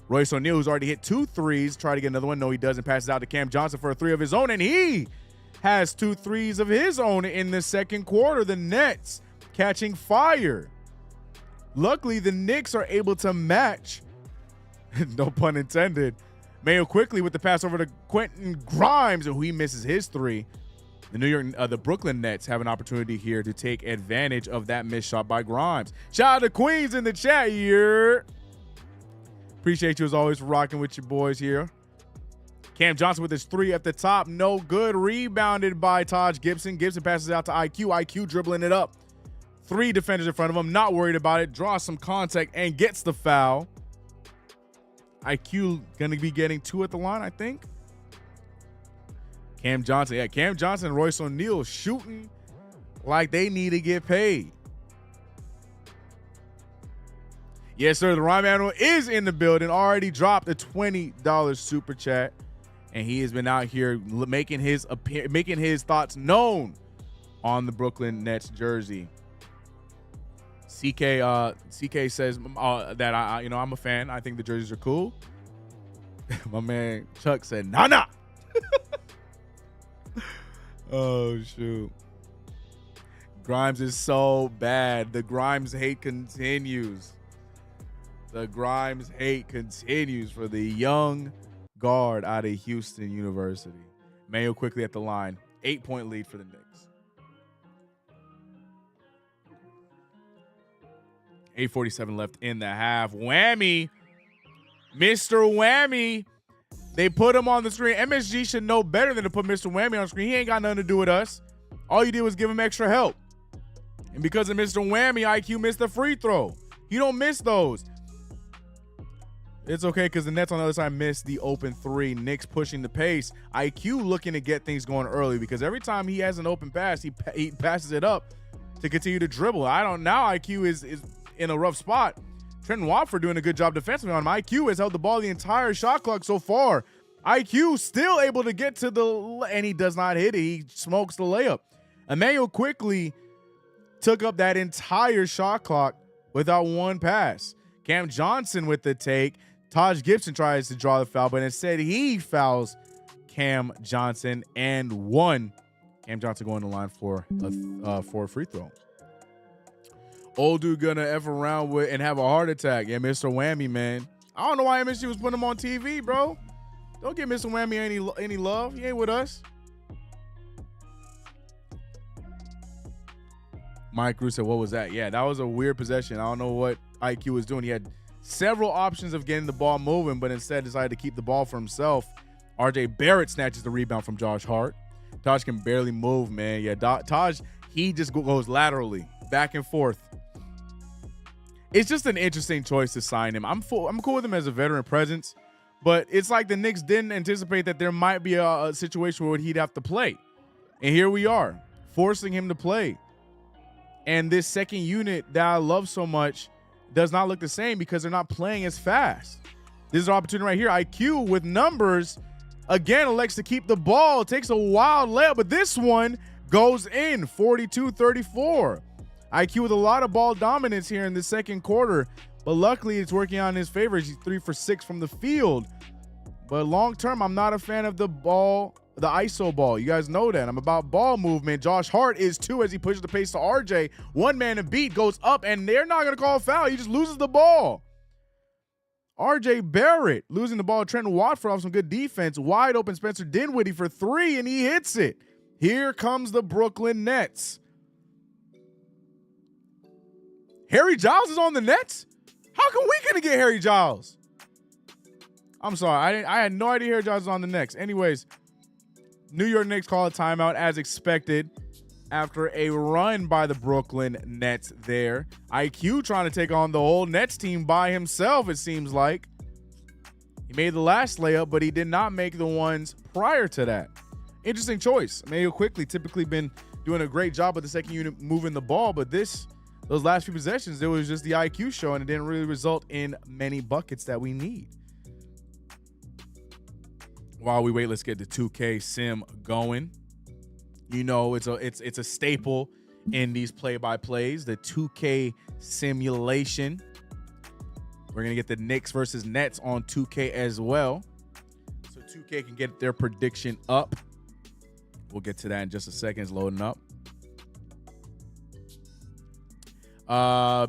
Royce O'Neal, who's already hit 2 threes, try to get another one. No, he doesn't. Passes out to Cam Johnson for a 3 of his own, and he has 2 threes of his own in the second quarter. The Nets catching fire. Luckily, the Knicks are able to match, no pun intended, Mayo quickly with the pass over to Quentin Grimes, and he misses his 3. The Brooklyn Nets have an opportunity here to take advantage of that missed shot by Grimes. Shout out to Queens in the chat here. Appreciate you as always for rocking with your boys here. Cam Johnson with his 3 at the top. No good. Rebounded by Taj Gibson. Gibson passes out to IQ. IQ dribbling it up. 3 defenders in front of him. Not worried about it. Draws some contact and gets the foul. IQ going to be getting 2 at the line, I think. Cam Johnson. Yeah, Cam Johnson and Royce O'Neal shooting like they need to get paid. Yes, sir. The Rhyme Animal is in the building. Already dropped a $20 super chat. And he has been out here making his thoughts known on the Brooklyn Nets jersey. CK says that I'm a fan. I think the jerseys are cool. My man Chuck said, nah. Oh shoot. Grimes is so bad. The Grimes hate continues. The Grimes hate continues for the young guard out of Houston University. Mayo quickly at the line. 8-point lead for the Knicks. 8:47 left in the half. Whammy. Mr. Whammy. They put him on the screen. MSG should know better than to put Mr. Whammy on the screen. He ain't got nothing to do with us. All you did was give him extra help. And because of Mr. Whammy, IQ missed the free throw. You don't miss those. It's okay because the Nets on the other side missed the open 3. Knicks pushing the pace. IQ looking to get things going early because every time he has an open pass, he passes it up to continue to dribble. Now IQ is in a rough spot. Trenton Watford doing a good job defensively on him. IQ has held the ball the entire shot clock so far. IQ still able to get to and he does not hit it. He smokes the layup. Emmanuel quickly took up that entire shot clock without one pass. Cam Johnson with the take. Taj Gibson tries to draw the foul, but instead he fouls Cam Johnson and 1. Cam Johnson going to the line for a free throw. Old dude gonna F around with and have a heart attack. Yeah, Mr. Whammy, man. I don't know why MSG was putting him on TV, bro. Don't give Mr. Whammy any love. He ain't with us. Mike Cruz said, what was that? Yeah, that was a weird possession. I don't know what IQ was doing. He had several options of getting the ball moving, but instead decided to keep the ball for himself. RJ Barrett snatches the rebound from Josh Hart. Taj can barely move, man. Yeah, Taj, he just goes laterally, back and forth. It's just an interesting choice to sign him. I'm cool with him as a veteran presence, but it's like the Knicks didn't anticipate that there might be a situation where he'd have to play. And here we are, forcing him to play. And this second unit that I love so much does not look the same because they're not playing as fast. This is an opportunity right here. IQ with numbers, again, elects to keep the ball. It takes a wild layup, but this one goes in, 42-34. IQ with a lot of ball dominance here in the second quarter, but luckily it's working out in his favor. He's 3 for 6 from the field. But long term, I'm not a fan of the ISO ball. You guys know that. I'm about ball movement. Josh Hart is too as he pushes the pace to RJ. One man to beat goes up, and they're not going to call a foul. He just loses the ball. RJ Barrett losing the ball. Trenton Watford off some good defense. Wide open Spencer Dinwiddie for 3, and he hits it. Here comes the Brooklyn Nets. Harry Giles is on the Nets? How come we couldn't get Harry Giles? I'm sorry. I had no idea Harry Giles was on the Knicks. Anyways, New York Knicks call a timeout as expected after a run by the Brooklyn Nets there. IQ trying to take on the whole Nets team by himself, it seems like. He made the last layup, but he did not make the ones prior to that. Interesting choice. Mayo quickly typically been doing a great job with the second unit moving the ball, but those last few possessions, it was just the IQ show, and it didn't really result in many buckets that we need. While we wait, let's get the 2K sim going. You know, it's a staple in these play-by-plays, the 2K simulation. We're going to get the Knicks versus Nets on 2K as well. So 2K can get their prediction up. We'll get to that in just a second. It's loading up.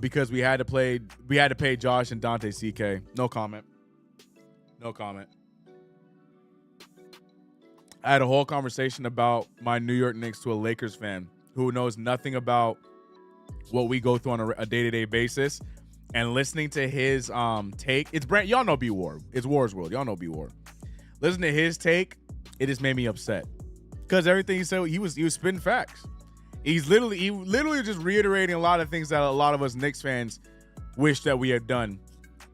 Because we had to pay Josh and Dante CK. No comment. No comment. I had a whole conversation about my New York Knicks to a Lakers fan who knows nothing about what we go through on a day-to-day basis. And listening to his take, it's Brand. Y'all know B War. It's War's World. Y'all know B War. Listen to his take. It just made me upset because everything he said, he was spitting facts. He literally just reiterating a lot of things that a lot of us Knicks fans wish that we had done.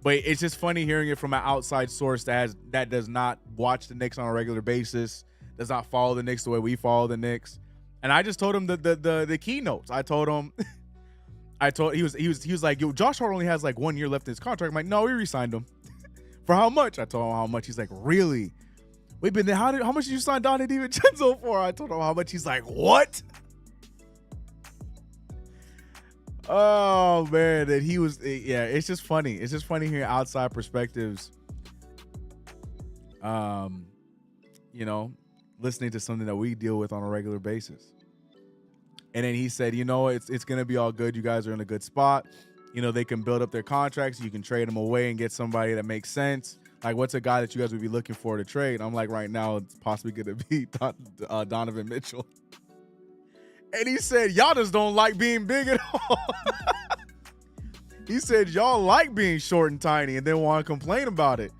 But it's just funny hearing it from an outside source that does not watch the Knicks on a regular basis, does not follow the Knicks the way we follow the Knicks. And I just told him the keynotes. I told him. He was like, yo, Josh Hart only has like 1 year left in his contract. I'm like, no, we re-signed him. For how much? I told him how much. He's like, really? We've been there. How much did you sign Donnie DiVincenzo for? I told him how much. He's like, what? Oh man, that he was. Yeah, it's just funny. It's just funny hearing outside perspectives. Listening to something that we deal with on a regular basis. And then he said, it's going to be all good. You guys are in a good spot. They can build up their contracts. You can trade them away and get somebody that makes sense. Like, what's a guy that you guys would be looking for to trade? I'm like, right now, it's possibly going to be Donovan Mitchell. And he said, y'all just don't like being big at all. He said, y'all like being short and tiny and then want to complain about it.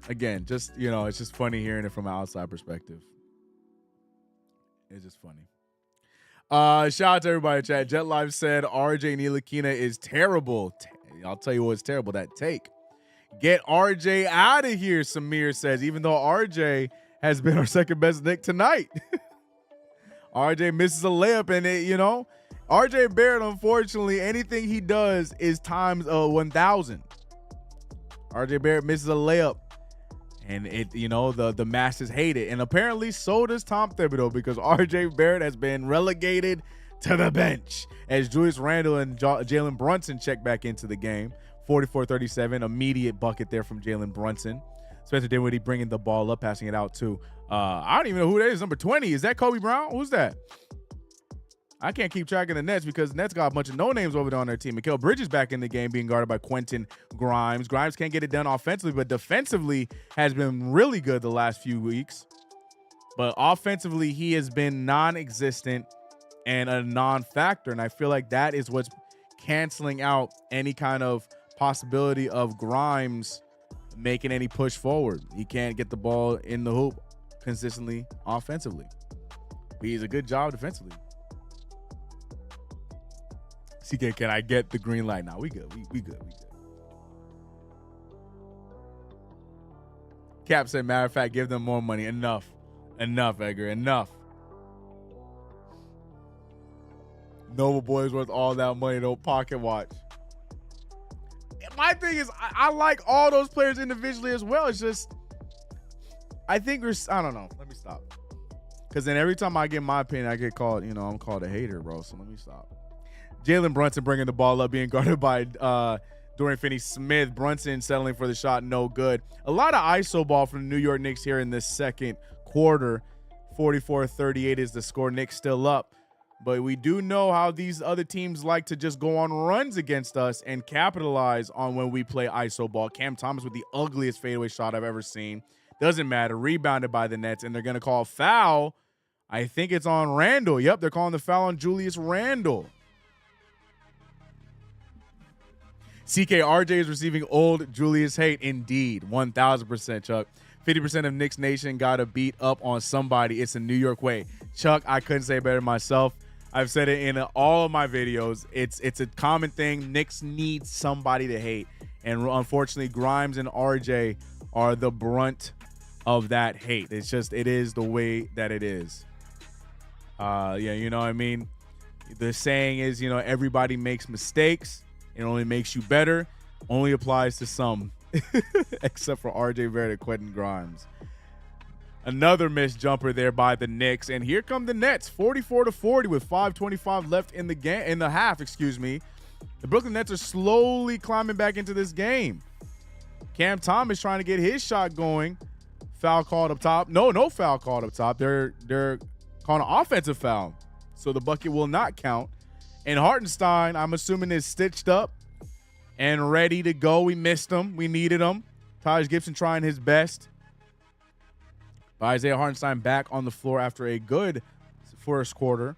Again, just, it's just funny hearing it from an outside perspective. It's just funny. Shout out to everybody in chat. Jet Live said RJ Ntilikina is terrible. I'll tell you what's terrible, that take. Get RJ out of here, Samir says, even though RJ has been our second best Knick tonight. RJ misses a layup, and RJ Barrett, unfortunately, anything he does is times 1,000. RJ Barrett misses a layup. And the masses hate it. And apparently so does Tom Thibodeau, because RJ Barrett has been relegated to the bench as Julius Randle and Jalen Brunson check back into the game. 44-37, immediate bucket there from Jalen Brunson. Spencer Dinwiddie bringing the ball up, passing it out to, I don't even know who that is, number 20. Is that Kobe Brown? Who's that? I can't keep track of the Nets because the Nets got a bunch of no-names over there on their team. Mikal Bridges back in the game being guarded by Quentin Grimes. Grimes can't get it done offensively, but defensively has been really good the last few weeks. But offensively, he has been non-existent and a non-factor, and I feel like that is what's canceling out any kind of possibility of Grimes making any push forward. He can't get the ball in the hoop consistently offensively. But he's a good job defensively. CK, can I get the green light? Now we good. We good. Cap said, matter of fact, give them more money. Enough, Edgar. Enough. Nova Boy's worth all that money. Don't pocket watch. My thing is, I like all those players individually as well. It's just, I think I don't know. Let me stop. Because then every time I get my opinion, I get called, I'm called a hater, bro. So let me stop. Jalen Brunson bringing the ball up, being guarded by Dorian Finney-Smith. Brunson settling for the shot, no good. A lot of ISO ball from the New York Knicks here in this second quarter. 44-38 is the score. Knicks still up. But we do know how these other teams like to just go on runs against us and capitalize on when we play ISO ball. Cam Thomas with the ugliest fadeaway shot I've ever seen. Doesn't matter. Rebounded by the Nets, and they're going to call a foul. I think it's on Randle. Yep, they're calling the foul on Julius Randle. RJ is receiving old Julius hate. Indeed. 1,000%, Chuck. 50% of Knicks Nation got to beat up on somebody. It's a New York way. Chuck, I couldn't say it better myself. I've said it in all of my videos. It's a common thing. Knicks need somebody to hate. And unfortunately, Grimes and RJ are the brunt of that hate. It is the way that it is. You know what I mean? The saying is, everybody makes mistakes. It only makes you better. Only applies to some, except for RJ Barrett and Quentin Grimes. Another missed jumper there by the Knicks, and here come the Nets, 44-40 with 5:25 left in the game, in the half. The Brooklyn Nets are slowly climbing back into this game. Cam Thomas trying to get his shot going. Foul called up top. No foul called up top. They're calling an offensive foul. So the bucket will not count. And Hartenstein, I'm assuming, is stitched up and ready to go. We missed him. We needed him. Taj Gibson trying his best. Isaiah Hartenstein back on the floor after a good first quarter.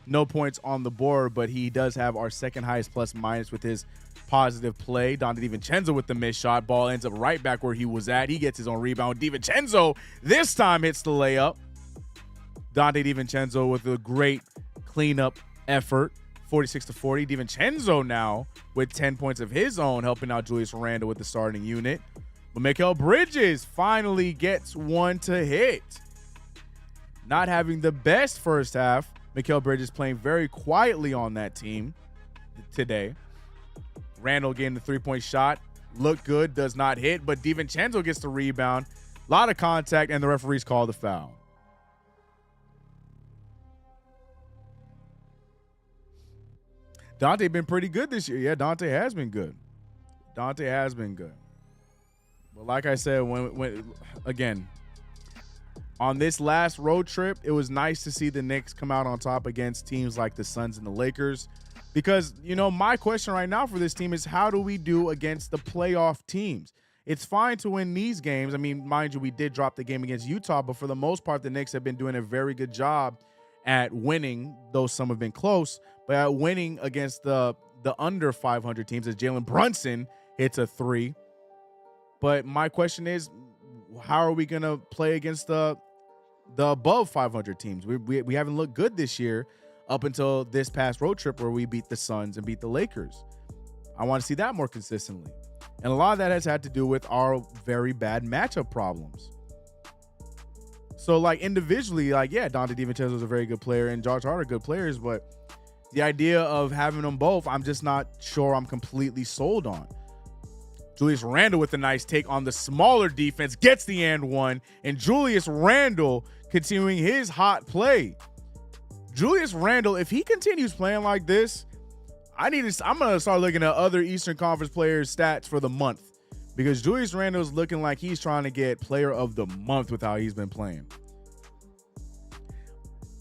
No points on the board, but he does have our second highest plus minus with his positive play. Donte DiVincenzo with the missed shot. Ball ends up right back where he was at. He gets his own rebound. DiVincenzo this time hits the layup. Donte DiVincenzo with a great cleanup effort. 46-40. DiVincenzo now with 10 points of his own, helping out Julius Randle with the starting unit. But Mikal Bridges finally gets one to hit. Not having the best first half. Mikal Bridges playing very quietly on that team today. Randle getting the three-point shot. Looked good, does not hit, but DiVincenzo gets the rebound. A lot of contact, and the referees call the foul. Donte been pretty good this year. Yeah, Donte has been good. Donte has been good. But like I said, when again, on this last road trip, it was nice to see the Knicks come out on top against teams like the Suns and the Lakers. Because, you know, my question right now for this team is, how do we do against the playoff teams? It's fine to win these games. I mean, mind you, we did drop the game against Utah, but for the most part, the Knicks have been doing a very good job at winning, though some have been close, but at winning against the under 500 teams as Jalen Brunson hits a three. But my question is, how are we going to play against the above 500 teams? We haven't looked good this year up until this past road trip where we beat the Suns and beat the Lakers. I want to see that more consistently. And a lot of that has had to do with our very bad matchup problems. So, like, individually, like, yeah, Donte DiVincenzo is a very good player and Josh Hart are good players, but the idea of having them both, I'm just not sure I'm completely sold on. Julius Randle with a nice take on the smaller defense, gets the and one, and Julius Randle continuing his hot play. Julius Randle, if he continues playing like this, I'm going to start looking at other Eastern Conference players' stats for the month, because Julius Randle is looking like he's trying to get player of the month with how he's been playing.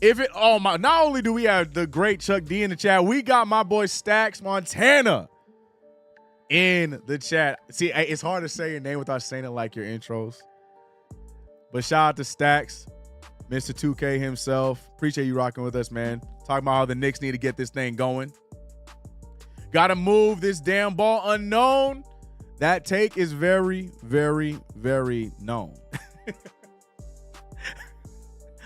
Not only do we have the great Chuck D in the chat, we got my boy Stacks Montana in the chat. See, it's hard to say your name without saying it like your intros. But shout out to Stacks, Mr. 2K himself. Appreciate you rocking with us, man. Talking about how the Knicks need to get this thing going. Got to move this damn ball unknown. That take is very, very, very known.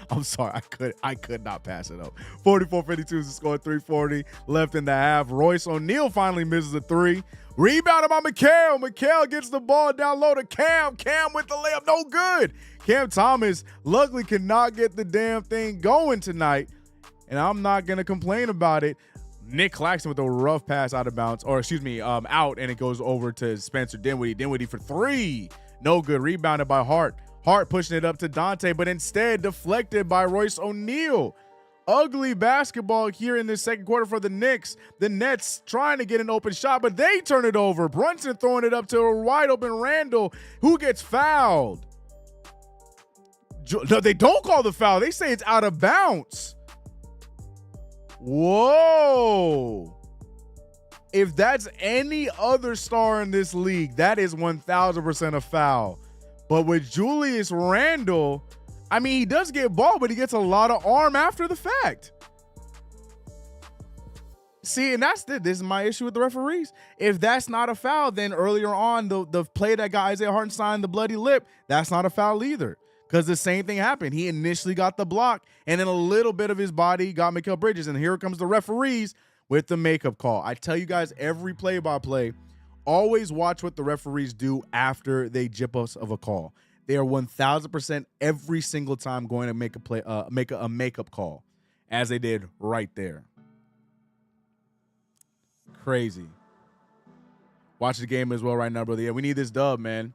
I'm sorry, I could not pass it up. 44-52 is the score, 3:40 left in the half. Royce O'Neal finally misses a three. Rebounded by Mikal. Mikal gets the ball down low to Cam. Cam with the layup, no good. Cam Thomas luckily could not get the damn thing going tonight, and I'm not going to complain about it. Nick Claxton with a rough pass out of bounds, out, and it goes over to Spencer Dinwiddie. Dinwiddie for three. No good. Rebounded by Hart. Hart pushing it up to Donte, but instead deflected by Royce O'Neal. Ugly basketball here in the second quarter for the Knicks. The Nets trying to get an open shot, but they turn it over. Brunson throwing it up to a wide open Randle, who gets fouled. No, they don't call the foul. They say it's out of bounds. Whoa. If that's any other star in this league, that is 1,000% a foul. But with Julius Randle, I mean, he does get ball, but he gets a lot of arm after the fact. See, and this is my issue with the referees. If that's not a foul, then earlier on, the play that got Isaiah Hartenstein the bloody lip, that's not a foul either. Because the same thing happened. He initially got the block, and then a little bit of his body got Mikal Bridges. And here comes the referees with the makeup call. I tell you guys every play-by-play, always watch what the referees do after they jip us of a call. They are 1,000% every single time going to make a makeup call, as they did right there. Crazy. Watch the game as well right now, brother. Yeah, we need this dub, man.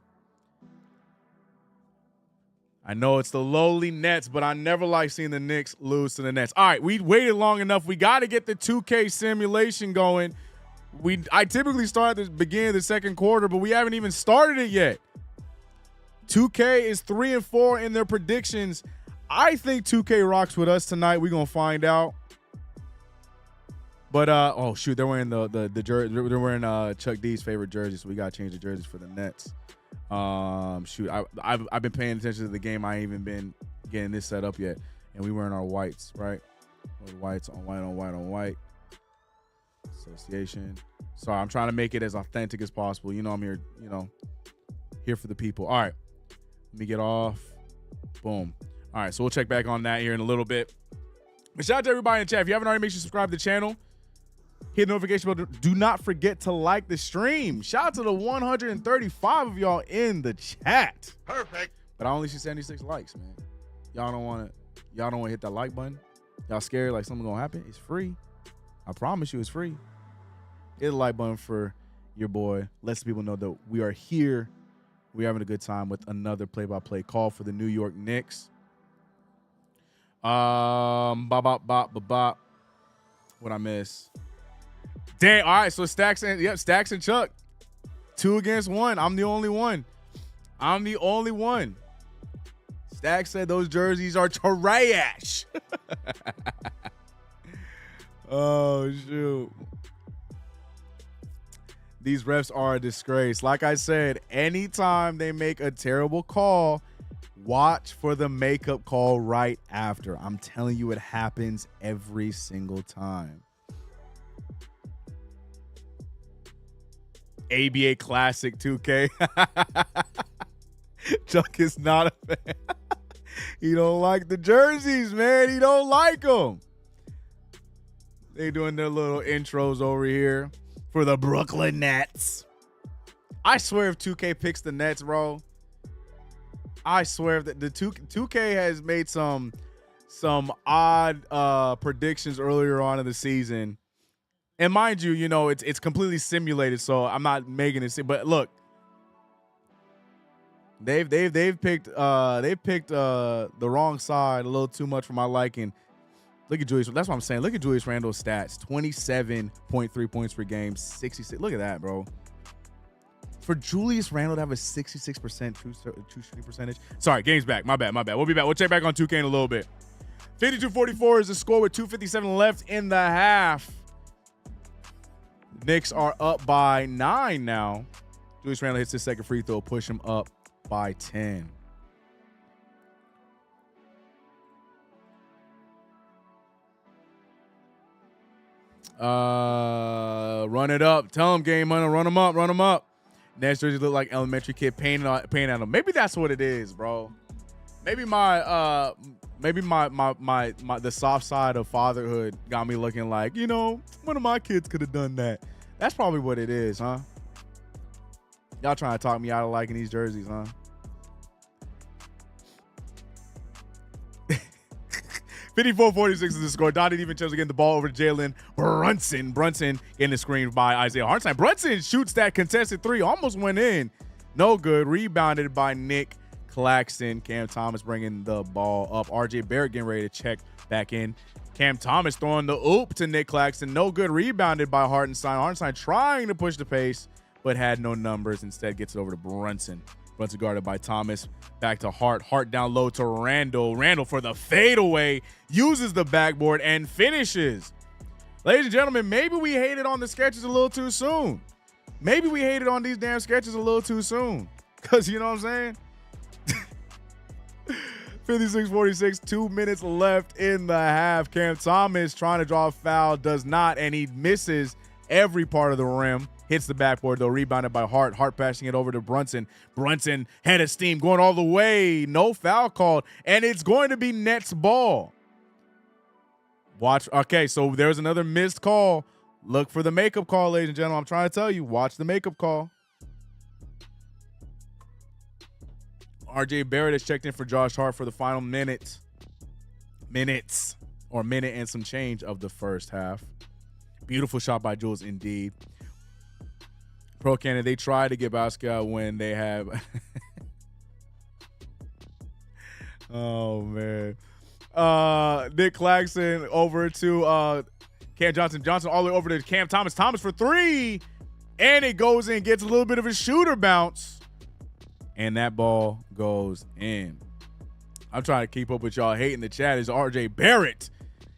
I know it's the lowly Nets, but I never like seeing the Knicks lose to the Nets. All right, we waited long enough. We got to get the 2K simulation going. I typically start at the beginning of the second quarter, but we haven't even started it yet. 2K is 3-4 in their predictions. I think 2K rocks with us tonight. We're gonna find out. But oh shoot, they're wearing the jersey. They're wearing Chuck D's favorite jersey, so we gotta change the jerseys for the Nets. Shoot, I've been paying attention to the game. I ain't even been getting this set up yet, and we wearing our whites, right? Whites on white on white on white. Association. Sorry, I'm trying to make it as authentic as possible. You know, I'm here. You know, here for the people. All right, let me get off. Boom. All right, so we'll check back on that here in a little bit. But shout out to everybody in the chat. If you haven't already, make sure you subscribe to the channel. Hit the notification bell. Do not forget to like the stream. Shout out to the 135 of y'all in the chat. Perfect. But I only see 76 likes, man. Y'all don't want to hit that like button. Y'all scared like something gonna happen? It's free. I promise you, it's free. Hit the like button for your boy. Let some people know that we are here. We're having a good time with another play-by-play call for the New York Knicks. Bop. What I miss? Damn. All right. So Stacks and Chuck, 2 against 1. I'm the only one. Stacks said those jerseys are trash. Oh shoot. These refs are a disgrace. Like I said, anytime they make a terrible call, watch for the makeup call right after. I'm telling you, it happens every single time. ABA Classic 2K. Chuck is not a fan. He don't like the jerseys, man. He don't like them. They doing their little intros over here for the Brooklyn Nets. I swear if 2K picks the Nets, bro, I swear that the 2K has made some odd predictions earlier on in the season. And mind you, you know, it's completely simulated, so I'm not making it. But look, they've picked the wrong side a little too much for my liking. Look at Julius. That's what I'm saying. Look at Julius Randle's stats: 27.3 points per game, 66. Look at that, bro. For Julius Randle to have a 66% true shooting percentage. Sorry, game's back. My bad. We'll be back. We'll check back on 2K in a little bit. 52-44 is the score with 2:57 left in the half. Knicks are up by 9 now. Julius Randle hits his second free throw, push him up by 10. Run it up. Tell him, game runner, run him up. Nets jersey look like elementary kid painting at him. Maybe that's what it is, bro. Maybe the soft side of fatherhood got me looking like, you know, one of my kids could have done that. That's probably what it is, huh? Y'all trying to talk me out of liking these jerseys, huh? 54-46 is the score. Donnie DiVincenzo getting the ball over to Jalen Brunson. Brunson getting the screen by Isaiah Hartenstein. Brunson shoots that contested three. Almost went in. No good. Rebounded by Nick Claxton. Cam Thomas bringing the ball up. RJ Barrett getting ready to check back in. Cam Thomas throwing the oop to Nick Claxton. No good. Rebounded by Hartenstein. Hartenstein trying to push the pace, but had no numbers. Instead gets it over to Brunson. Brunson guarded by Thomas. Back to Hart. Hart down low to Randall. Randall for the fadeaway. Uses the backboard and finishes. Ladies and gentlemen, maybe we hated on the sketches a little too soon. Maybe we hated on these damn sketches a little too soon. Because, you know what I'm saying? 56-46, 2 minutes left in the half. Cam Thomas trying to draw a foul, does not, and he misses every part of the rim. Hits the backboard, though, rebounded by Hart. Hart passing it over to Brunson. Brunson, head of steam, going all the way. No foul called, and it's going to be Nets ball. Watch. Okay, so there's another missed call. Look for the makeup call, ladies and gentlemen. I'm trying to tell you, watch the makeup call. RJ Barrett has checked in for Josh Hart for the final minute and some change of the first half. Beautiful shot by Jules, indeed. Pro Canada, they try to get Basquiat when they have. Oh man. Nick Claxton over to Cam Johnson all the way over to Cam Thomas. Thomas for three. And it goes in, gets a little bit of a shooter bounce. And that ball goes in. I'm trying to keep up with y'all hating the chat as RJ Barrett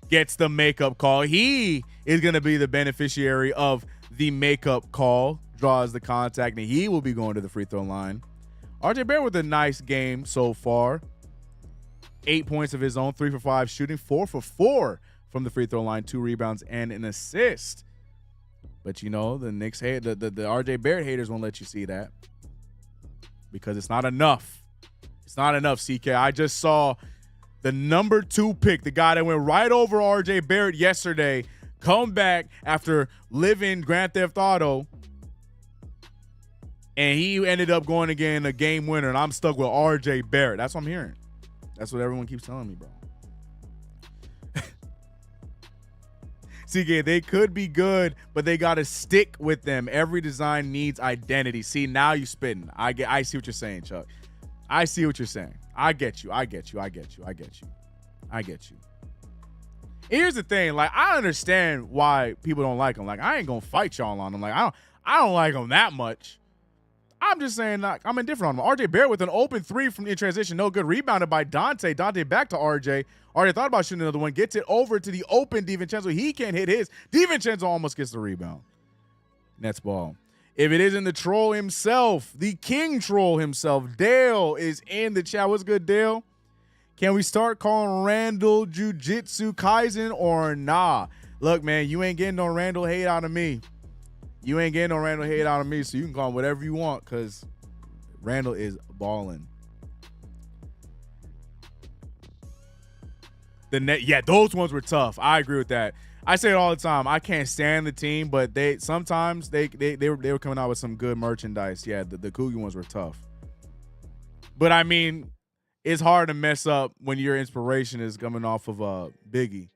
gets the makeup call. He is going to be the beneficiary of the makeup call. Draws the contact, and he will be going to the free throw line. RJ Barrett with a nice game so far. 8 points of his own, 3 for 5 shooting, 4 for 4 from the free throw line, 2 rebounds and an assist. But you know, the Knicks hate the RJ Barrett haters won't let you see that because it's not enough. It's not enough, CK. I just saw the number 2 pick, the guy that went right over RJ Barrett yesterday, come back after living Grand Theft Auto, and he ended up going again a game winner, and I'm stuck with RJ Barrett. That's what I'm hearing. That's what everyone keeps telling me, bro. CK, they could be good, but they got to stick with them. Every design needs identity. See, now you spitting. I see what you're saying, Chuck. I see what you're saying. I get you. Here's the thing. Like, I understand why people don't like them. Like, I ain't going to fight y'all on them. Like, I don't like them that much. I'm just saying, like, I'm indifferent on him. RJ Barrett with an open 3 from in transition. No good. Rebounded by Dante. Dante back to RJ. RJ thought about shooting another one. Gets it over to the open DiVincenzo. He can't hit his. DiVincenzo almost gets the rebound. Nets ball. If it isn't the troll himself, the king troll himself, Dale is in the chat. What's good, Dale? Can we start calling Randall Jiu-Jitsu Kaizen or nah? Look, man, you ain't getting no Randall hate out of me. So you can call him whatever you want because Randall is balling. Yeah, those ones were tough. I agree with that. I say it all the time. I can't stand the team, but sometimes they were coming out with some good merchandise. Yeah, the Cougar ones were tough. But I mean, it's hard to mess up when your inspiration is coming off of Biggie.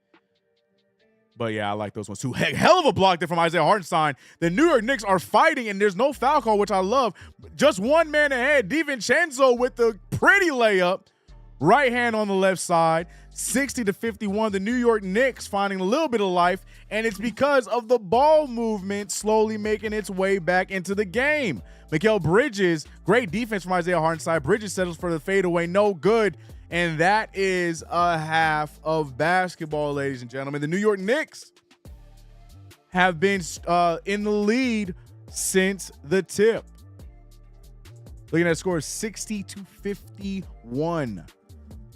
But yeah, I like those ones too. Hell of a block there from Isaiah Hartenstein. The New York Knicks are fighting, and there's no foul call, which I love. Just one man ahead. DiVincenzo with the pretty layup. Right hand on the left side. 60-51. The New York Knicks finding a little bit of life, and it's because of the ball movement slowly making its way back into the game. Mikal Bridges, great defense from Isaiah Hartenstein. Bridges settles for the fadeaway, no good. And that is a half of basketball, ladies and gentlemen. The New York Knicks have been in the lead since the tip. Looking at the score, 60-51.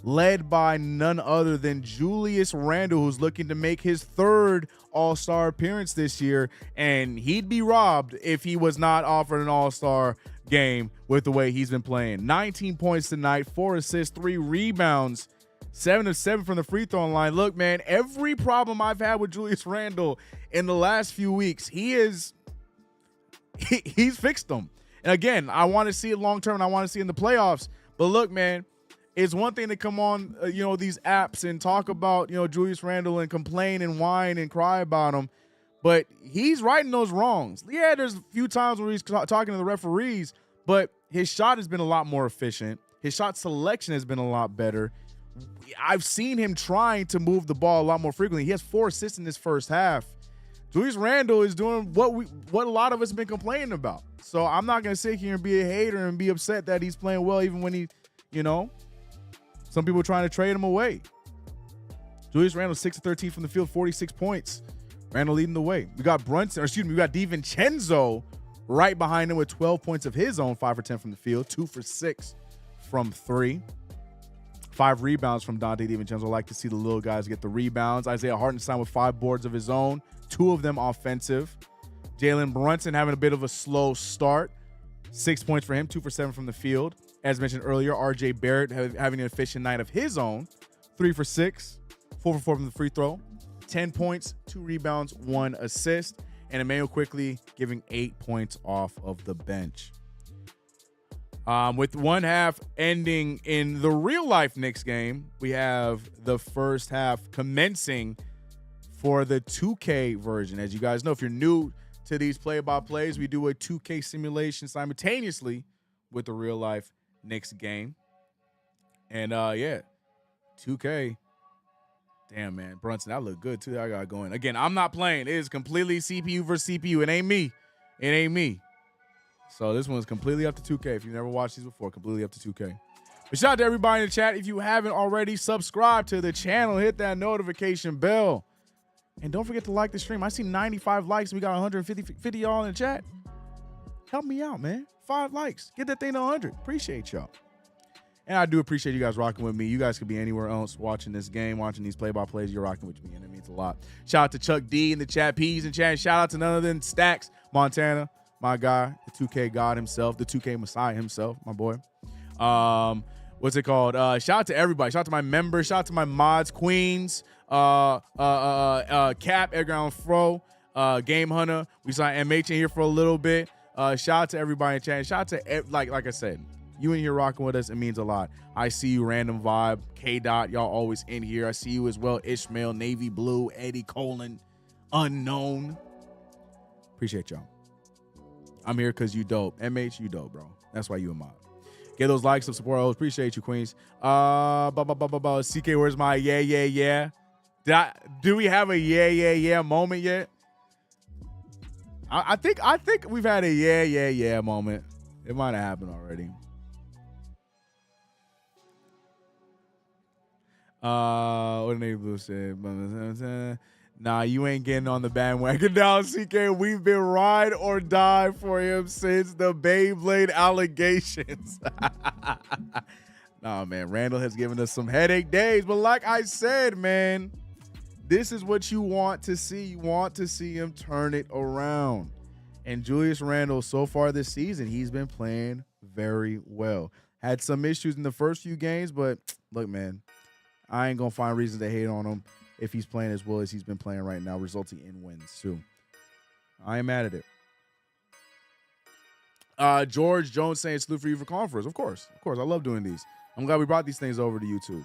Led by none other than Julius Randle, who's looking to make his 3rd All-Star appearance this year. And he'd be robbed if he was not offered an All-Star game with the way he's been playing. 19 points tonight, 4 assists, 3 rebounds, 7 of 7 from the free throw line. Look, man, every problem I've had with Julius Randle in the last few weeks, he's fixed them. And again, I want to see it long term, and I want to see it in the playoffs. But look, man, it's one thing to come on, these apps and talk about, Julius Randle and complain and whine and cry about him. But he's righting those wrongs. Yeah, there's a few times where he's talking to the referees, but his shot has been a lot more efficient. His shot selection has been a lot better. I've seen him trying to move the ball a lot more frequently. He has 4 assists in this first half. Julius Randle is doing what a lot of us have been complaining about. So I'm not going to sit here and be a hater and be upset that he's playing well, even when he, some people are trying to trade him away. Julius Randle, 6 of 13 from the field, 46 points. Randle leading the way. We got DiVincenzo right behind him with 12 points of his own, 5 for 10 from the field, 2 for 6 from 3. 5 rebounds from Dante DiVincenzo. Like to see the little guys get the rebounds. Isaiah Hartenstein with 5 boards of his own, 2 of them offensive. Jalen Brunson having a bit of a slow start. 6 points for him, 2 for 7 from the field. As mentioned earlier, RJ Barrett having an efficient night of his own, 3 for 6, 4 for 4 from the free throw. 10 points, 2 rebounds, 1 assist, and Emmanuel Quickly giving 8 points off of the bench. With one half ending in the real-life Knicks game, we have the first half commencing for the 2K version. As you guys know, if you're new to these play-by-plays, we do a 2K simulation simultaneously with the real-life Knicks game. And, 2K Damn, man. Brunson, that looked good, too. I got going. Again, I'm not playing. It is completely CPU versus CPU. It ain't me. It ain't me. So this one's completely up to 2K. If you've never watched these before, completely up to 2K. But shout out to everybody in the chat. If you haven't already, subscribe to the channel. Hit that notification bell. And don't forget to like the stream. I see 95 likes. We got 150 y'all in the chat. Help me out, man. 5 likes. Get that thing to 100. Appreciate y'all. And I do appreciate you guys rocking with me. You guys could be anywhere else watching this game, watching these play-by-plays. You're rocking with me, and it means a lot. Shout out to Chuck D in the chat, P's in chat. Shout out to none other than Stacks Montana, my guy, the 2K God himself, the 2K Messiah himself, my boy. What's it called? Shout out to everybody. Shout out to my members. Shout out to my mods, Queens, Cap, Edgar Allan Fro, Game Hunter. We saw MH in here for a little bit. Shout out to everybody in chat. Shout out to, like I said, you in here rocking with us, it means a lot. I see you, Random Vibe, K-Dot, y'all always in here. I see you as well, Ishmael, Navy Blue, Eddie Colin, Unknown. Appreciate y'all. I'm here because you dope. MH, you dope, bro. That's why you a mod. Get those likes of support. I always appreciate you, Queens. CK, where's my yeah? Do we have a yeah moment yet? I think we've had a yeah moment. It might have happened already. What Navy Blue said. Nah, you ain't getting on the bandwagon now, CK. We've been ride or die for him since the Beyblade allegations. Nah, man, Randall has given us some headache days. But like I said, man, this is what you want to see. You want to see him turn it around. And Julius Randle, so far this season, he's been playing very well. Had some issues in the first few games, but look, man, I ain't going to find reasons to hate on him if he's playing as well as he's been playing right now, resulting in wins, too. I ain't mad at it. George Jones saying salute for you for conference. Of course. I love doing these. I'm glad we brought these things over to YouTube.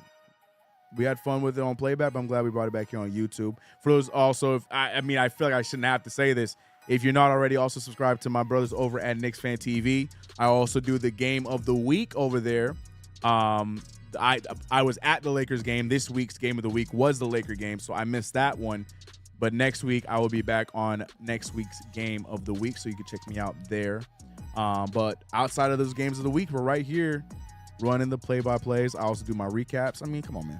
We had fun with it on playback, but I'm glad we brought it back here on YouTube. For those also, if I feel like I shouldn't have to say this. If you're not already, also subscribe to my brothers over at Knicks Fan TV. I also do the game of the week over there. I was at the Lakers game. This week's game of the week was the Laker game, so I missed that one. But next week, I will be back on next week's game of the week, so you can check me out there. But outside of those games of the week, we're right here running the play-by-plays. I also do my recaps. I mean, come on, man.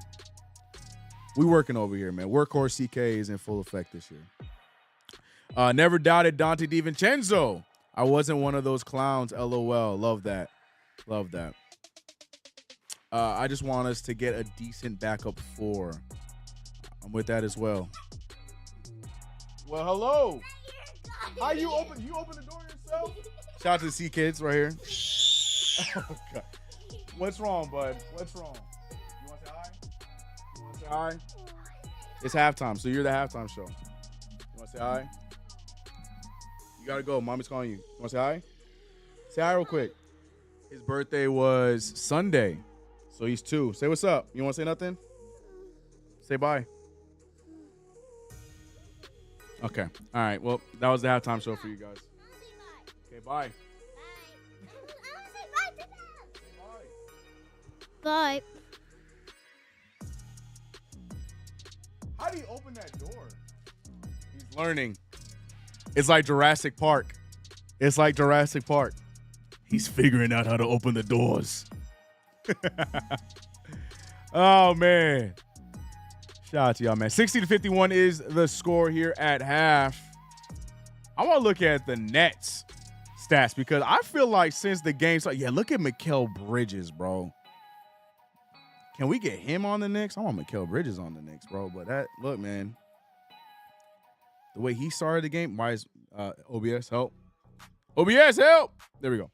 We working over here, man. Workhorse CK is in full effect this year. Never doubted Dante DiVincenzo. I wasn't one of those clowns. LOL. Love that. Love that. I just want us to get a decent backup 4. I'm with that as well. Well, hello. How you open the door yourself? Shout out to the C kids right here. Oh, God. What's wrong, bud? What's wrong? You want to say hi? You want to say hi? It's halftime, so you're the halftime show. You want to say hi? You got to go. Mommy's calling you. You want to say hi? Say hi real quick. His birthday was Sunday, so he's 2. Say what's up. You want to say nothing? Say bye. Okay. All right. Well, that was the halftime show for you guys. Okay, bye. Bye. How do you open that door? He's learning. It's like Jurassic Park. It's like Jurassic Park. He's figuring out how to open the doors. Oh, man. Shout out to y'all, man. 60-51 is the score here at half. I want to look at the Nets stats because I feel like since the game started, look at Mikal Bridges, bro. Can we get him on the Knicks? I want Mikal Bridges on the Knicks, bro. But look, man. The way he started the game, why is OBS help? OBS help! There we go.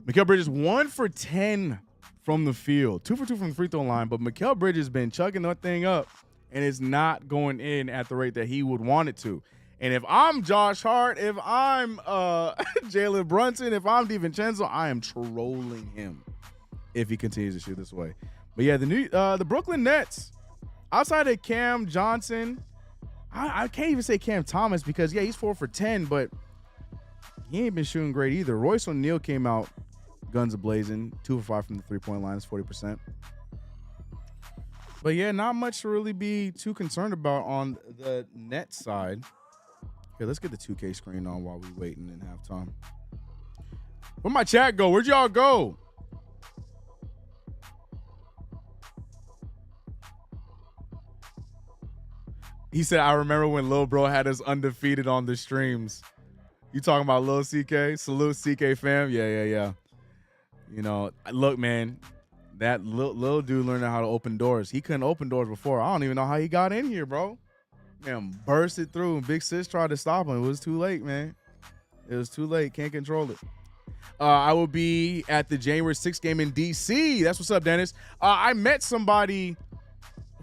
Mikal Bridges 1 for 10 from the field, 2 for 2 from the free throw line. But Mikal Bridges been chugging that thing up, and it's not going in at the rate that he would want it to. And if I'm Josh Hart, if I'm Jalen Brunson, if I'm DiVincenzo, I am trolling him if he continues to shoot this way. But yeah, the Brooklyn Nets, outside of Cam Johnson, I can't even say Cam Thomas because, he's 4 for 10, but he ain't been shooting great either. Royce O'Neal came out guns a-blazing, 2 for 5 from the three-point line. That's 40%. But yeah, not much to really be too concerned about on the net side. Okay, let's get the 2K screen on while we waiting in halftime. Where'd my chat go? Where'd y'all go? He said, I remember when Lil Bro had us undefeated on the streams. You talking about Lil CK? Salute CK fam. Yeah. You know, look, man, that little dude learned how to open doors. He couldn't open doors before. I don't even know how he got in here, bro. Man, bursted through, and Big Sis tried to stop him. It was too late, man. It was too late. Can't control it. I will be at the January 6th game in DC. That's what's up, Dennis. I met somebody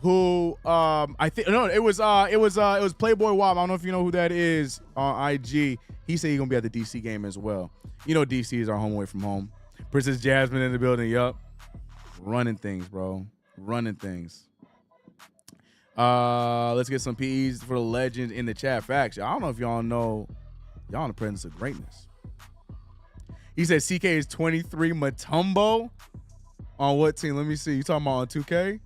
who I think it was Playboy Wob. I don't know if you know who that is on IG. He said he's gonna be at the DC game as well. You know, DC is our home away from home. Princess Jasmine in the building. Yup, running things, bro. Running things. Let's get some PEs for the legends in the chat. Facts. I don't know if y'all know. Y'all in the presence of greatness. He said CK is 23. Mutombo on what team? Let me see. You talking about on 2K?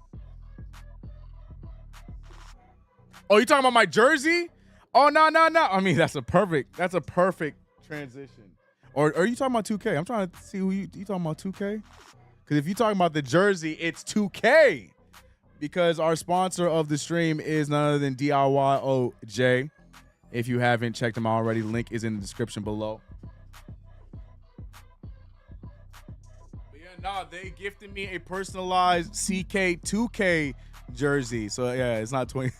Oh, you talking about my jersey? Oh, no. I mean, that's a perfect transition. Or are you talking about 2K? I'm trying to see who you talking about 2K? Because if you're talking about the jersey, it's 2K. Because our sponsor of the stream is none other than DIYOJ. If you haven't checked them out already, link is in the description below. But yeah, no, they gifted me a personalized CK2K jersey. So yeah, it's not 20.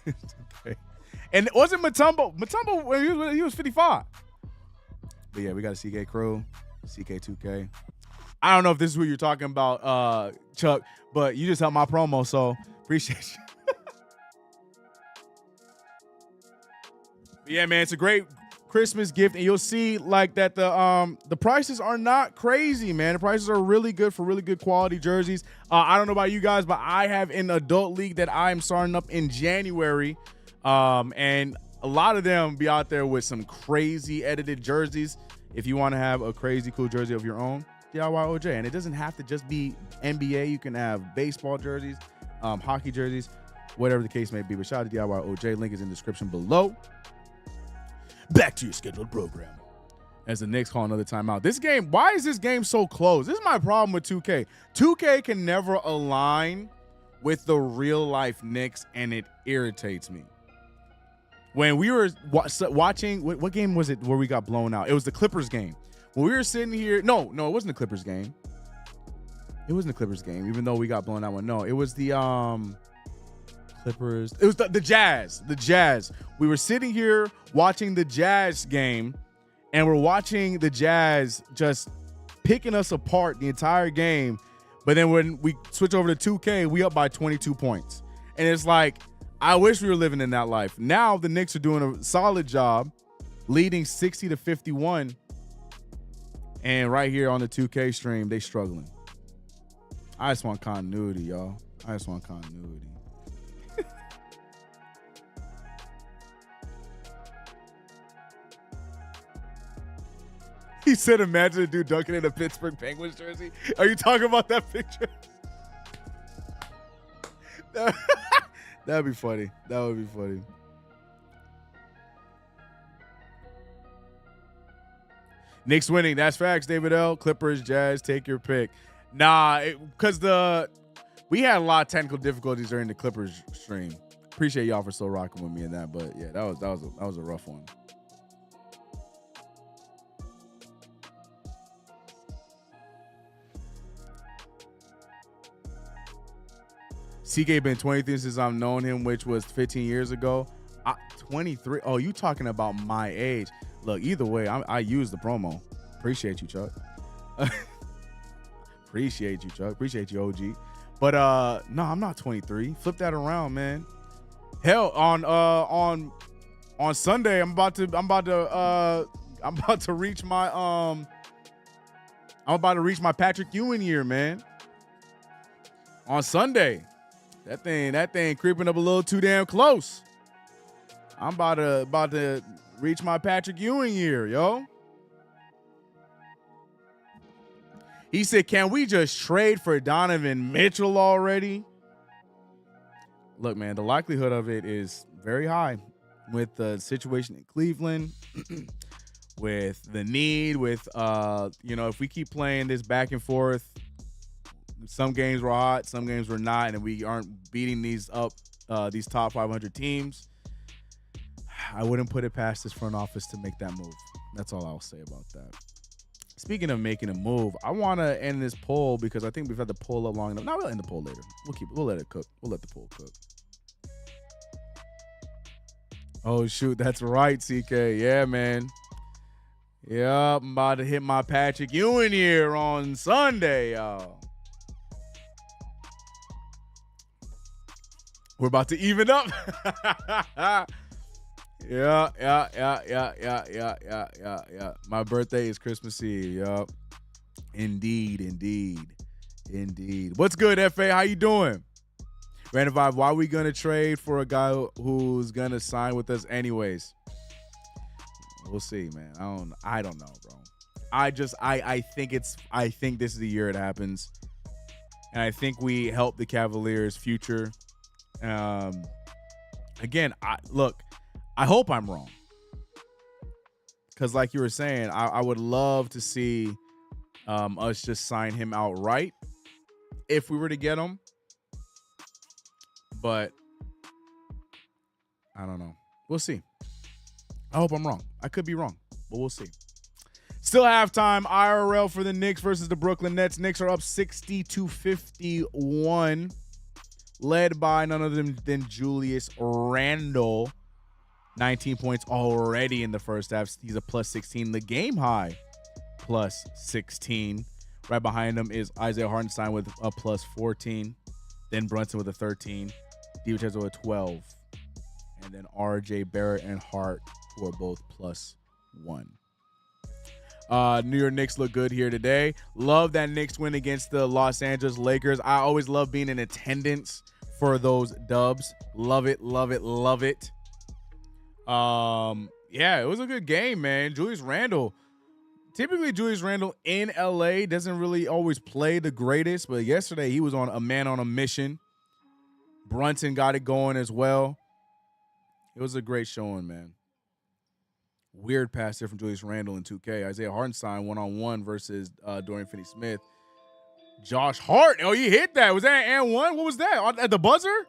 Okay. And it wasn't Mutombo. Mutombo, he was 55. But yeah, we got a CK crew, CK2K. I don't know if this is who you're talking about, Chuck, but you just helped my promo, so appreciate you. But yeah, man, it's a great Christmas gift, and you'll see like that the prices are not crazy, man. The prices are really good for really good quality jerseys. I don't know about you guys, but I have an adult league that I am starting up in January, and a lot of them be out there with some crazy edited jerseys. If you want to have a crazy cool jersey of your own, DIYOJ, and it doesn't have to just be NBA. You can have baseball jerseys, hockey jerseys, whatever the case may be. But shout out to DIYOJ. Link is in the description below. Back to your scheduled program. As the Knicks call another timeout. This game, why is this game so close? This is my problem with 2K. 2K can never align with the real life Knicks, and it irritates me. When we were watching, what game was it where we got blown out? It was the Clippers game. When we were sitting here, no, it wasn't the Clippers game. It wasn't the Clippers game, even though we got blown out one. No, it was the Clippers. It was the Jazz. The Jazz. We were sitting here watching the Jazz game, and we're watching the Jazz just picking us apart the entire game. But then when we switch over to 2K, we up by 22 points. And it's like, I wish we were living in that life. Now the Knicks are doing a solid job, leading 60-51. And right here on the 2K stream, they struggling. I just want continuity, y'all. I just want continuity. He said, imagine a dude dunking in a Pittsburgh Penguins jersey. Are you talking about that picture? That'd be funny. That would be funny. Knicks winning. That's facts, David L. Clippers, Jazz, take your pick. Nah, because we had a lot of technical difficulties during the Clippers stream. Appreciate y'all for still rocking with me in that, but yeah, that was a rough one. CK been 23 since I've known him, which was 15 years ago. 23. Oh, you talking about my age? Look, either way, I use the promo. Appreciate you, Chuck. Appreciate you, Chuck. Appreciate you, OG. But no, I'm not 23. Flip that around, man. Hell, on Sunday, I'm about to reach my Patrick Ewing year, man. On Sunday. That thing creeping up a little too damn close. I'm about to reach my Patrick Ewing year, yo. He said, can we just trade for Donovan Mitchell already? look, man, the likelihood of it is very high with the situation in Cleveland, with the need, with if we keep playing this back and forth, some games were hot, some games were not, and we aren't beating these top 500 teams. I wouldn't put it past this front office to make that move. That's all I'll say about that. Speaking of making a move, I want to end this poll because I think we've had the poll up long enough. No, we'll end the poll later. We'll let it cook. We'll let the poll cook. Oh, shoot. That's right, CK. Yeah, man. Yeah, I'm about to hit my Patrick Ewing here on Sunday, y'all. We're about to even up. Yeah. My birthday is Christmas Eve. Yup. Indeed. What's good, FA? How you doing? Random Vibe, why are we going to trade for a guy who's going to sign with us anyways? We'll see, man. I don't know, bro. I think this is the year it happens. And I think we help the Cavaliers' future. Again, I hope I'm wrong. Because like you were saying, I would love to see us just sign him outright if we were to get him. But I don't know. We'll see. I hope I'm wrong. I could be wrong, but we'll see. Still halftime IRL for the Knicks versus the Brooklyn Nets. Knicks are up 60-51, led by none other than Julius Randle. 19 points already in the first half. He's a plus 16. The game high, plus 16. Right behind him is Isaiah Hartenstein with a plus 14. Then Brunson with a 13. DiVincenzo with 12. And then RJ Barrett and Hart, who are both plus 1. New York Knicks look good here today. Love that Knicks win against the Los Angeles Lakers. I always love being in attendance for those dubs. Love it. Yeah, it was a good game, man. Julius Randle. Typically, Julius Randle in LA doesn't really always play the greatest, but yesterday he was on a man on a mission. Brunson got it going as well. It was a great showing, man. Weird pass there from Julius Randle in 2K. Isaiah Hartenstein one-on-one versus Dorian Finney-Smith. Josh Hart. Oh, you hit that. Was that an and one? What was that? At the buzzer?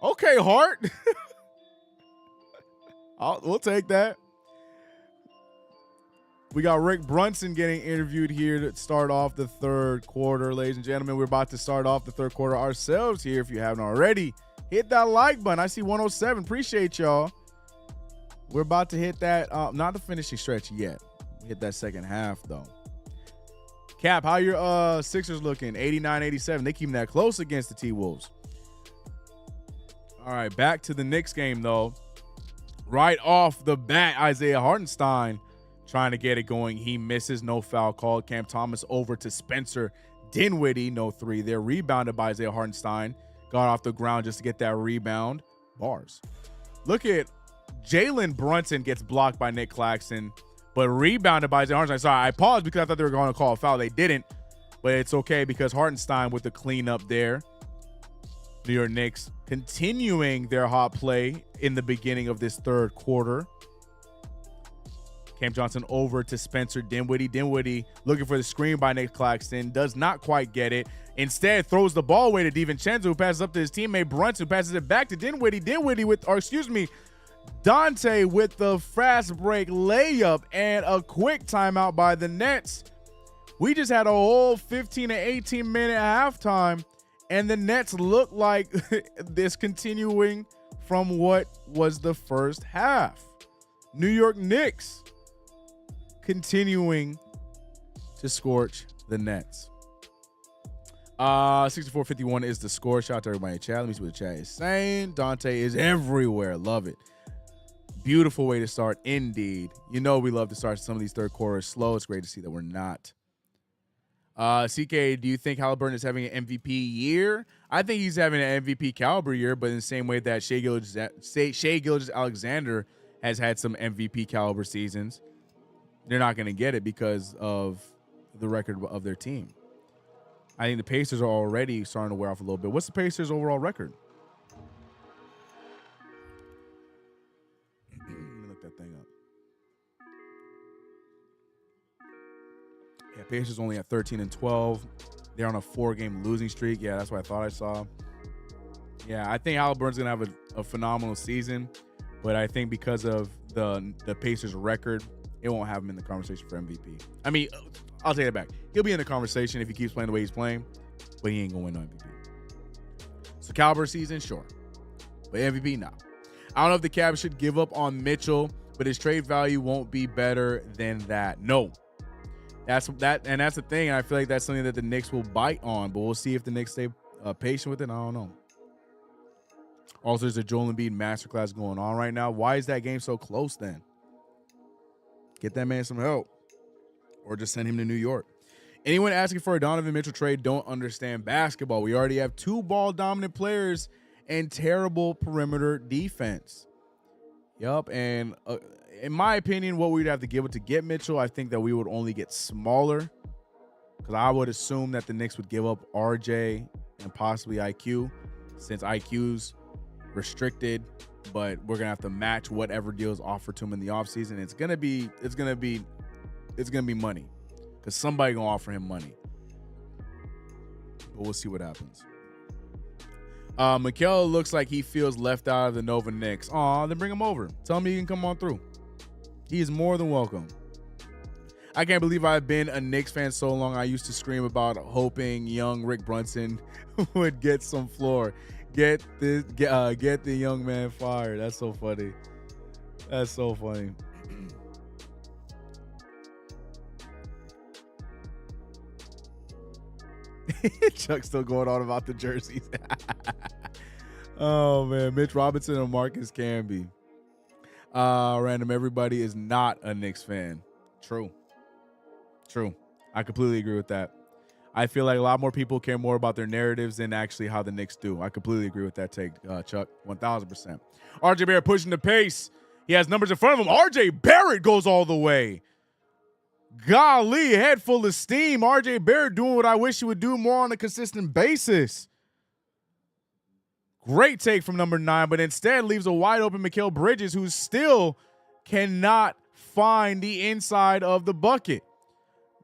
Okay, Hart. We'll take that. We got Rick Brunson getting interviewed here to start off the third quarter. Ladies and gentlemen, we're about to start off the third quarter ourselves here. If you haven't already, hit that like button. I see 107. Appreciate y'all. We're about to hit that, not the finishing stretch yet. Hit that second half, though. Cap, how your Sixers looking? 89-87. They keep that close against the T-Wolves. All right, back to the Knicks game, though. Right off the bat, Isaiah Hartenstein trying to get it going. He misses. No foul called. Cam Thomas over to Spencer Dinwiddie. No three there. Rebounded by Isaiah Hartenstein. Got off the ground just to get that rebound. Bars. Look at Jalen Brunson gets blocked by Nick Claxton, but rebounded by Isaiah Hartenstein. Sorry, I paused because I thought they were going to call a foul. They didn't, but it's okay because Hartenstein with the cleanup there. New York Knicks continuing their hot play in the beginning of this third quarter. Cam Johnson over to Spencer Dinwiddie. Dinwiddie looking for the screen by Nick Claxton. Does not quite get it. Instead, throws the ball away to DiVincenzo, who passes up to his teammate Brunson, who passes it back to Dinwiddie. Dante with the fast break layup and a quick timeout by the Nets. We just had a whole 15 to 18 minute halftime, and the Nets look like this continuing from what was the first half. New York Knicks continuing to scorch the Nets. 64-51 is the score. Shout out to everybody in chat. Let me see what the chat is saying. Dante is everywhere. Love it. Beautiful way to start, indeed. You know we love to start some of these third quarters slow. It's great to see that we're not. CK, do you think Halliburton is having an MVP year? I think he's having an MVP caliber year, but in the same way that Shai Gilgeous-Alexander has had some MVP caliber seasons, they're not going to get it because of the record of their team. I think the Pacers are already starting to wear off a little bit. What's the Pacers' overall record? Yeah, Pacers only at 13-12. They're on a 4-game losing streak. Yeah, that's what I thought I saw. Yeah, I think Halliburton's going to have a phenomenal season, but I think because of the Pacers' record, it won't have him in the conversation for MVP. I mean, I'll take it back. He'll be in the conversation if he keeps playing the way he's playing, but he ain't going to win no MVP. So caliber season, sure. But MVP, nah. I don't know if the Cavs should give up on Mitchell, but his trade value won't be better than that. No. That's the thing. And I feel like that's something that the Knicks will bite on, but we'll see if the Knicks stay patient with it. I don't know. Also, there's a Joel Embiid masterclass going on right now. Why is that game so close then? Get that man some help. Or just send him to New York. Anyone asking for a Donovan Mitchell trade don't understand basketball. We already have 2 ball-dominant players and terrible perimeter defense. Yup, and in my opinion, what we'd have to give it to get Mitchell, I think that we would only get smaller. Because I would assume that the Knicks would give up RJ and possibly IQ, since IQ's restricted, but we're gonna have to match whatever deals offered to him in the offseason. It's gonna be money, because somebody gonna offer him money. But we'll see what happens. Mikal looks like he feels left out of the Nova Knicks. Aw, then bring him over. Tell him he can come on through. He is more than welcome. I can't believe I've been a Knicks fan so long. I used to scream about hoping young Rick Brunson would get some floor. Get the young man fired. That's so funny. That's so funny. Chuck's still going on about the jerseys. Oh man, Mitch Robinson and Marcus Camby. Random. Everybody is not a Knicks fan. True. I completely agree with that. I feel like a lot more people care more about their narratives than actually how the Knicks do. I completely agree with that take, Chuck. 1,000%. RJ Barrett pushing the pace. He has numbers in front of him. RJ Barrett goes all the way. Golly, head full of steam. RJ Barrett doing what I wish he would do more on a consistent basis. Great take from number 9, but instead leaves a wide open Mikal Bridges, who still cannot find the inside of the bucket.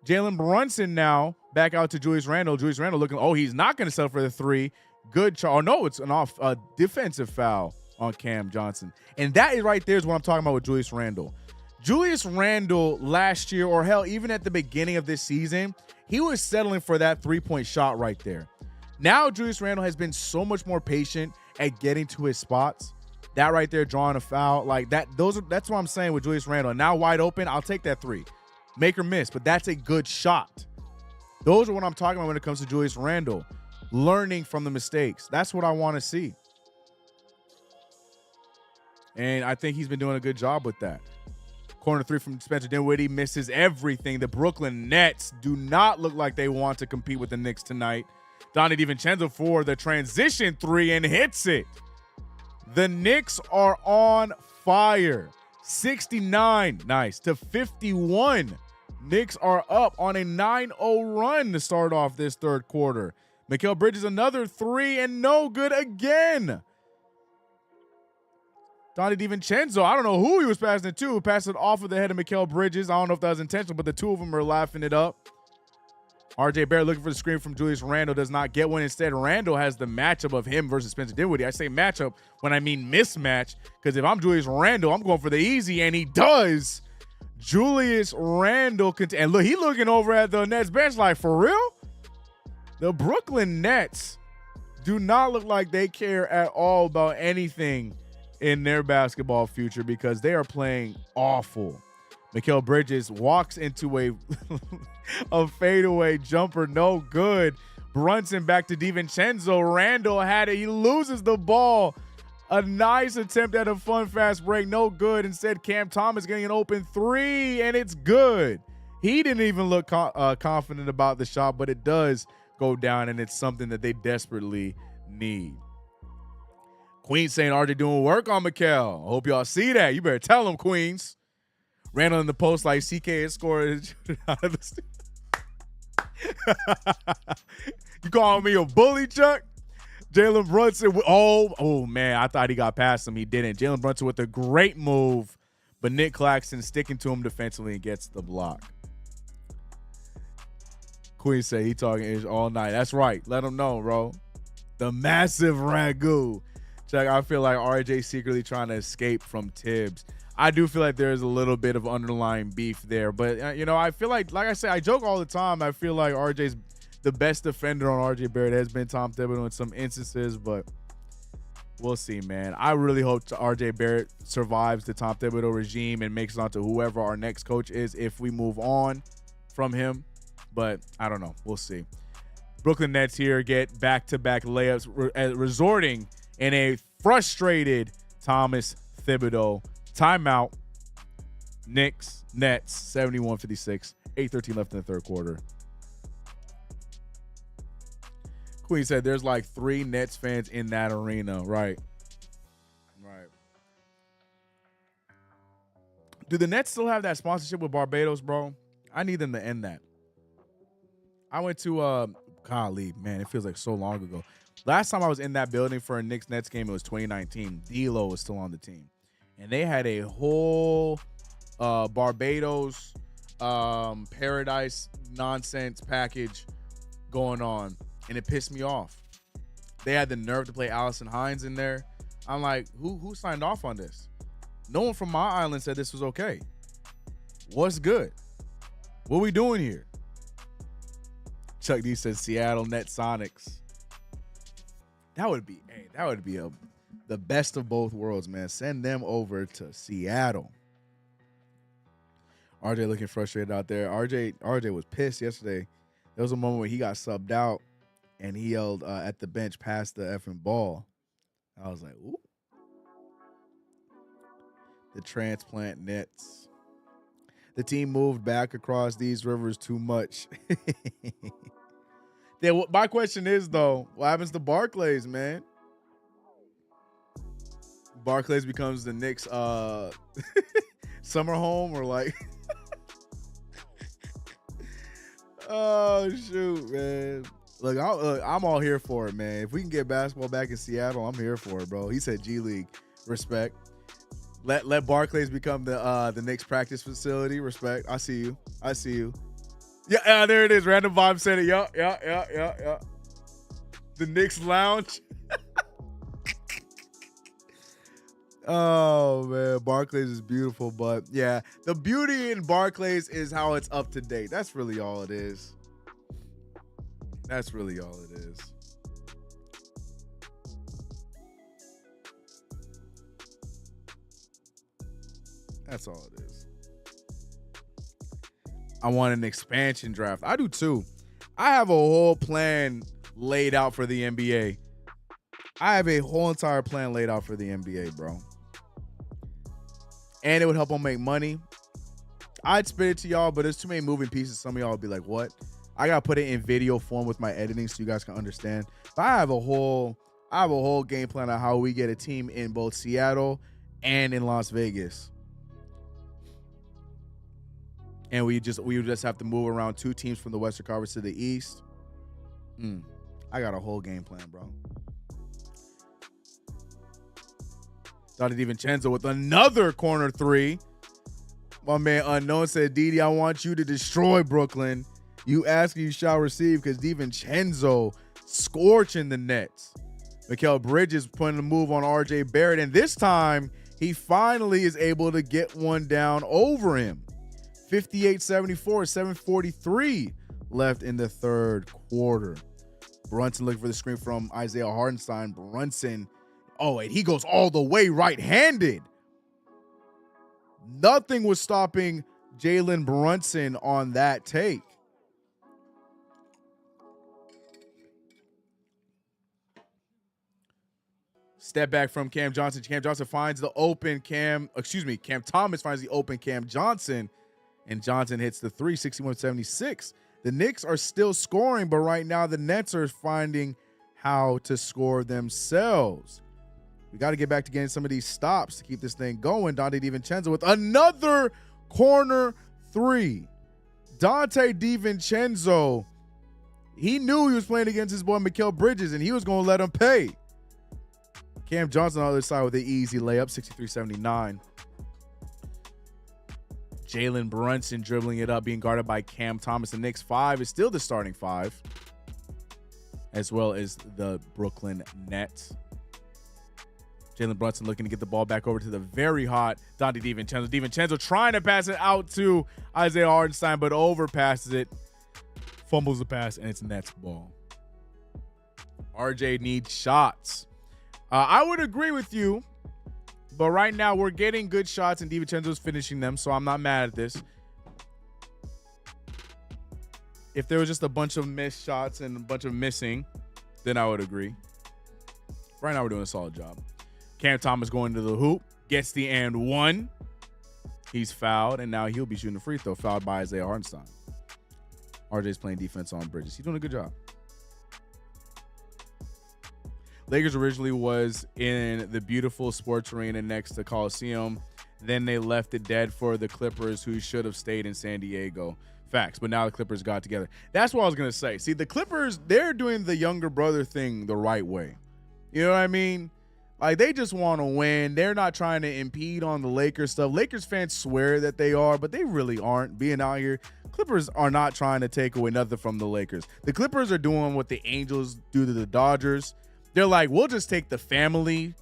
Jalen Brunson now back out to Julius Randle. Julius Randle looking, he's not going to settle for the 3. Good no, it's a defensive foul on Cam Johnson. And that is right there is what I'm talking about with Julius Randle. Julius Randle last year, or hell, even at the beginning of this season, he was settling for that 3-point shot right there. Now Julius Randle has been so much more patient at getting to his spots. That right there, drawing a foul like that. That's what I'm saying with Julius Randle. Now wide open, I'll take that 3. Make or miss, but that's a good shot. Those are what I'm talking about when it comes to Julius Randle. Learning from the mistakes. That's what I want to see. And I think he's been doing a good job with that. Corner 3 from Spencer Dinwiddie misses everything. The Brooklyn Nets do not look like they want to compete with the Knicks tonight. Donnie DiVincenzo for the transition 3 and hits it. The Knicks are on fire. 69, nice, to 51. Knicks are up on a 9-0 run to start off this third quarter. Mikal Bridges another 3 and no good again. Donnie DiVincenzo, I don't know who he was passing it to. Passed it off of the head of Mikal Bridges. I don't know if that was intentional, but the two of them are laughing it up. RJ Barrett looking for the screen from Julius Randle, does not get one. Instead, Randle has the matchup of him versus Spencer Dinwiddie. I say matchup when I mean mismatch, because if I'm Julius Randle, I'm going for the easy, and he does. Julius Randle, and look, he looking over at the Nets bench like, for real? The Brooklyn Nets do not look like they care at all about anything in their basketball future, because they are playing awful. Mikal Bridges walks into a fadeaway jumper, no good. Brunson back to DiVincenzo. Randle had it. He loses the ball. A nice attempt at a fun fast break, no good. Instead, Cam Thomas getting an open 3, and it's good. He didn't even look confident about the shot, but it does go down, and it's something that they desperately need. Queens saying RJ doing work on Mikal. I hope y'all see that. You better tell him, Queens. Randle in the post like CK has scored out of the You calling me a bully, Chuck? Jalen Brunson. Oh man, I thought he got past him. He didn't. Jalen Brunson with a great move, but Nick Claxton sticking to him defensively and gets the block. Queen said he talking English all night. That's right. Let him know, bro. The massive ragu. Check. I feel like RJ secretly trying to escape from Tibbs. I do feel like there's a little bit of underlying beef there, but I feel like I say, I joke all the time. I feel like RJ's the best defender on RJ Barrett has been Tom Thibodeau in some instances, but we'll see, man. I really hope RJ Barrett survives the Tom Thibodeau regime and makes it onto whoever our next coach is if we move on from him. But I don't know. We'll see. Brooklyn Nets here get back-to-back layups, resorting in a frustrated Thomas Thibodeau. Timeout. Knicks, Nets, 71-56. 8:13 left in the third quarter. Queen said there's like 3 Nets fans in that arena. Right. Do the Nets still have that sponsorship with Barbados, bro? I need them to end that. I went to golly, man, it feels like so long ago. Last time I was in that building for a Knicks-Nets game, it was 2019. D'Lo was still on the team. And they had a whole Barbados paradise nonsense package going on, and it pissed me off. They had the nerve to play Allison Hines in there. I'm like, who signed off on this? No one from my island said this was okay. What's good? What we doing here? Chuck D says Seattle Net Sonics. That would be the best of both worlds, man. Send them over to Seattle. RJ looking frustrated out there. RJ was pissed yesterday. There was a moment where he got subbed out and he yelled at the bench, "Pass the effing ball." I was like, ooh. The transplant Nets. The team moved back across these rivers too much. My question is, though, what happens to Barclays, man? Barclays becomes the Knicks summer home, or like oh shoot, man. Look, I'm all here for it, man. If we can get basketball back in Seattle, I'm here for it, bro. He said G League. Respect. Let Barclays become the Knicks practice facility. Respect. I see you. Yeah, there it is. Random Vibe said it. Yeah. The Knicks lounge. Oh, man. Barclays is beautiful. But, yeah, the beauty in Barclays is how it's up to date. That's really all it is. That's all it is. I want an expansion draft. I do too. I have a whole plan laid out for the NBA. I have a whole entire plan laid out for the NBA, bro. And it would help them make money. I'd spit it to y'all, but there's too many moving pieces. Some of y'all would be like, what? I gotta put it in video form with my editing so you guys can understand. But I have a whole game plan on how we get a team in both Seattle and in Las Vegas. And we would just have to move around 2 teams from the Western Conference to the East. I got a whole game plan, bro. Dante DiVincenzo with another corner 3. My man Unknown said, Didi, I want you to destroy Brooklyn. You ask, you shall receive, because DiVincenzo scorching the Nets. Mikal Bridges putting a move on RJ Barrett, and this time he finally is able to get one down over him. 58-74, 7:43 left in the third quarter. Brunson looking for the screen from Isaiah Hartenstein. Brunson, and he goes all the way right-handed. Nothing was stopping Jalen Brunson on that take. Step back from Cam Johnson. Cam Johnson finds the open Cam Thomas finds the open Cam Johnson. And Johnson hits the 3, 61-76. The Knicks are still scoring, but right now the Nets are finding how to score themselves. We got to get back to getting some of these stops to keep this thing going. Dante DiVincenzo with another corner 3. Dante DiVincenzo, he knew he was playing against his boy Mikal Bridges, and he was going to let him pay. Cam Johnson on the other side with the easy layup, 63-79. Jalen Brunson dribbling it up, being guarded by Cam Thomas. The Knicks 5 is still the starting 5, as well as the Brooklyn Nets. Jalen Brunson looking to get the ball back over to the very hot Dante DiVincenzo. DiVincenzo trying to pass it out to Isaiah Hartenstein, but overpasses it. Fumbles the pass, and it's Nets ball. RJ needs shots. I would agree with you, but right now we're getting good shots, and DiVincenzo's finishing them, so I'm not mad at this. If there was just a bunch of missed shots and a bunch of missing, then I would agree. Right now we're doing a solid job. Cam Thomas going to the hoop, gets the and one. He's fouled, and now he'll be shooting a free throw, fouled by Isaiah Hartenstein. RJ's playing defense on Bridges. He's doing a good job. Lakers originally was in the beautiful sports arena next to Coliseum. Then they left it dead for the Clippers, who should have stayed in San Diego. Facts, but now the Clippers got together. That's what I was going to say. See, the Clippers, they're doing the younger brother thing the right way. You know what I mean? Like, they just want to win. They're not trying to impede on the Lakers stuff. Lakers fans swear that they are, but they really aren't being out here. Clippers are not trying to take away nothing from the Lakers. The Clippers are doing what the Angels do to the Dodgers. They're like, we'll just take the family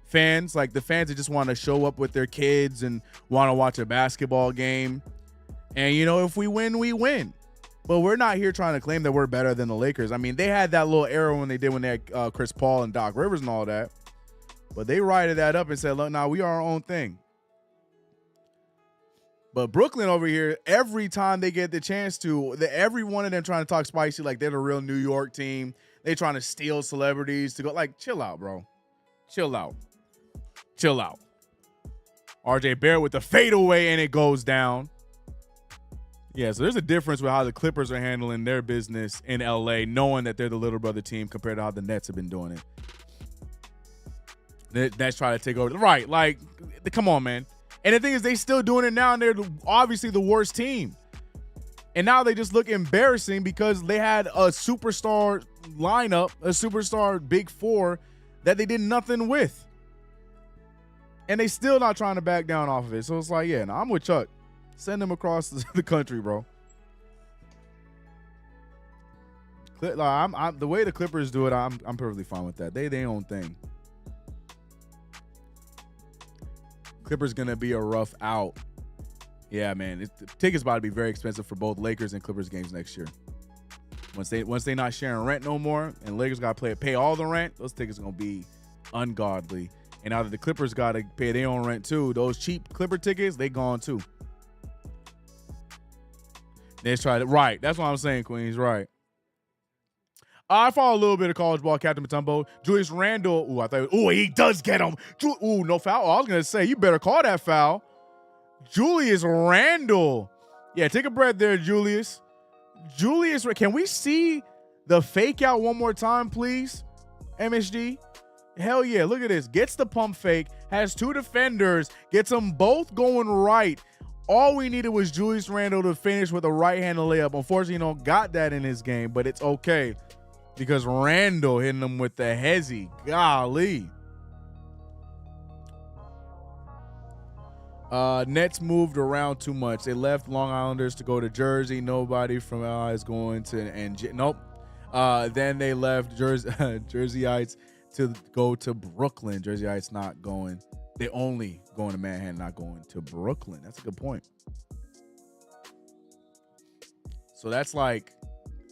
fans, like the fans that just want to show up with their kids and want to watch a basketball game. And, you know, if we win, we win. But we're not here trying to claim that we're better than the Lakers. I mean, they had that little era when they had Chris Paul and Doc Rivers and all that. But they righted that up and said, look, nah, we are our own thing. But Brooklyn over here, every time they get the chance to, every one of them trying to talk spicy like they're the real New York team. They trying to steal celebrities to go. Like, chill out, bro. Chill out. Chill out. RJ Barrett with the fadeaway, and it goes down. Yeah, so there's a difference with how the Clippers are handling their business in LA, knowing that they're the little brother team compared to how the Nets have been doing it. That's trying to take over. Right, like, come on, man. And the thing is, they still doing it now, and they're obviously the worst team. And now they just look embarrassing because they had a superstar lineup, a superstar big four that they did nothing with. And they still not trying to back down off of it. So it's like, yeah, no, I'm with Chuck. Send them across the country, bro. Like, the way the Clippers do it, I'm perfectly fine with that. They their own thing. Clippers gonna be a rough out. Yeah, man. The tickets about to be very expensive for both Lakers and Clippers games next year. Once they not sharing rent no more, and Lakers gotta pay all the rent, those tickets are gonna be ungodly. And now that the Clippers gotta pay their own rent too, those cheap Clipper tickets, they gone too. Let's try it. Right. That's what I'm saying, Queens. Right. I follow a little bit of college ball, Captain Matumbo. Julius Randle. Ooh, I thought. Ooh, he does get him. Ooh, no foul. Oh, I was gonna say you better call that foul. Julius Randle. Yeah, take a breath there, Julius. Julius, can we see the fake out one more time, please? MSG. Hell yeah! Look at this. Gets the pump fake. Has two defenders. Gets them both going right. All we needed was Julius Randle to finish with a right-handed layup. Unfortunately, you don't got that in his game, but it's okay because Randle hitting him with the hezzy. Golly. Nets moved around too much. They left Long Islanders to go to Jersey. Nobody from LA is going to nope. Then they left Jerseyites to go to Brooklyn. Jerseyites not going. They only going to Manhattan, not going to Brooklyn. That's a good point. So that's like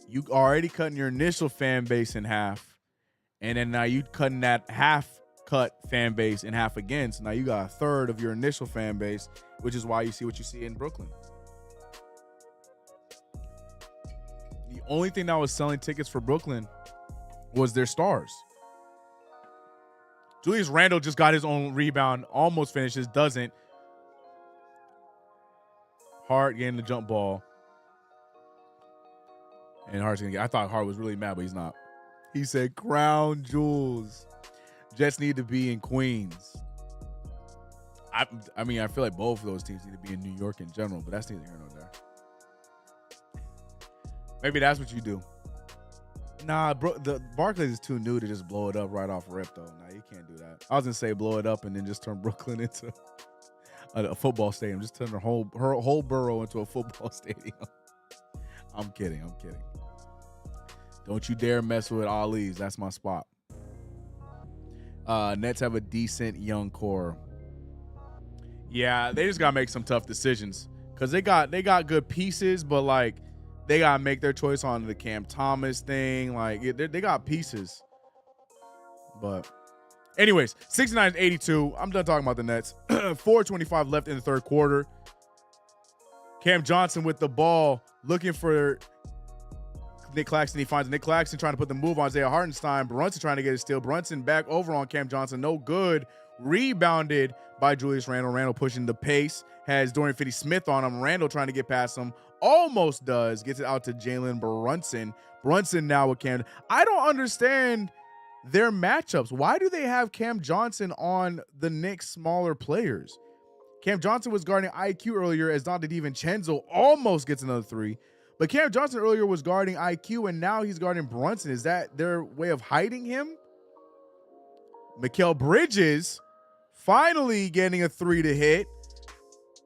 you already cutting your initial fan base in half, and then now you cutting that half-cut fan base in half again. So now you got a third of your initial fan base, which is why you see what you see in Brooklyn. The only thing that was selling tickets for Brooklyn was their stars. Julius Randle just got his own rebound, almost finishes, doesn't. Hart getting the jump ball. And Hart's going to get, I thought Hart was really mad, but he's not. He said, crown jewels. Jets need to be in Queens. I mean, I feel like both of those teams need to be in New York in general, but that's neither here nor there. Maybe that's what you do. Nah, bro, the Barclays is too new to just blow it up right off rip, though. Nah, you can't do that. I was going to say blow it up and then just turn Brooklyn into a football stadium. Just turn her whole borough into a football stadium. I'm kidding. Don't you dare mess with Ollie's. That's my spot. Nets have a decent young core. Yeah, they just gotta make some tough decisions because they got good pieces, but like they gotta make their choice on the Cam Thomas thing. Like they got pieces, but anyways, 69-82. I'm done talking about the Nets. 4:25 left in the third quarter. Cam Johnson with the ball, looking for Nick Claxton. He finds Nick Claxton trying to put the move on Isaiah Hartenstein. Brunson trying to get a steal. Brunson back over on Cam Johnson. No good. Rebounded by Julius Randle. Randle pushing the pace. Has Dorian Finney-Smith on him. Randle trying to get past him. Almost does. Gets it out to Jalen Brunson. Brunson now with Cam. I don't understand their matchups. Why do they have Cam Johnson on the Knicks' smaller players? Cam Johnson was guarding IQ earlier as Dante DiVincenzo almost gets another three. But Cam Johnson earlier was guarding IQ, and now he's guarding Brunson. Is that their way of hiding him? Mikal Bridges finally getting a three to hit.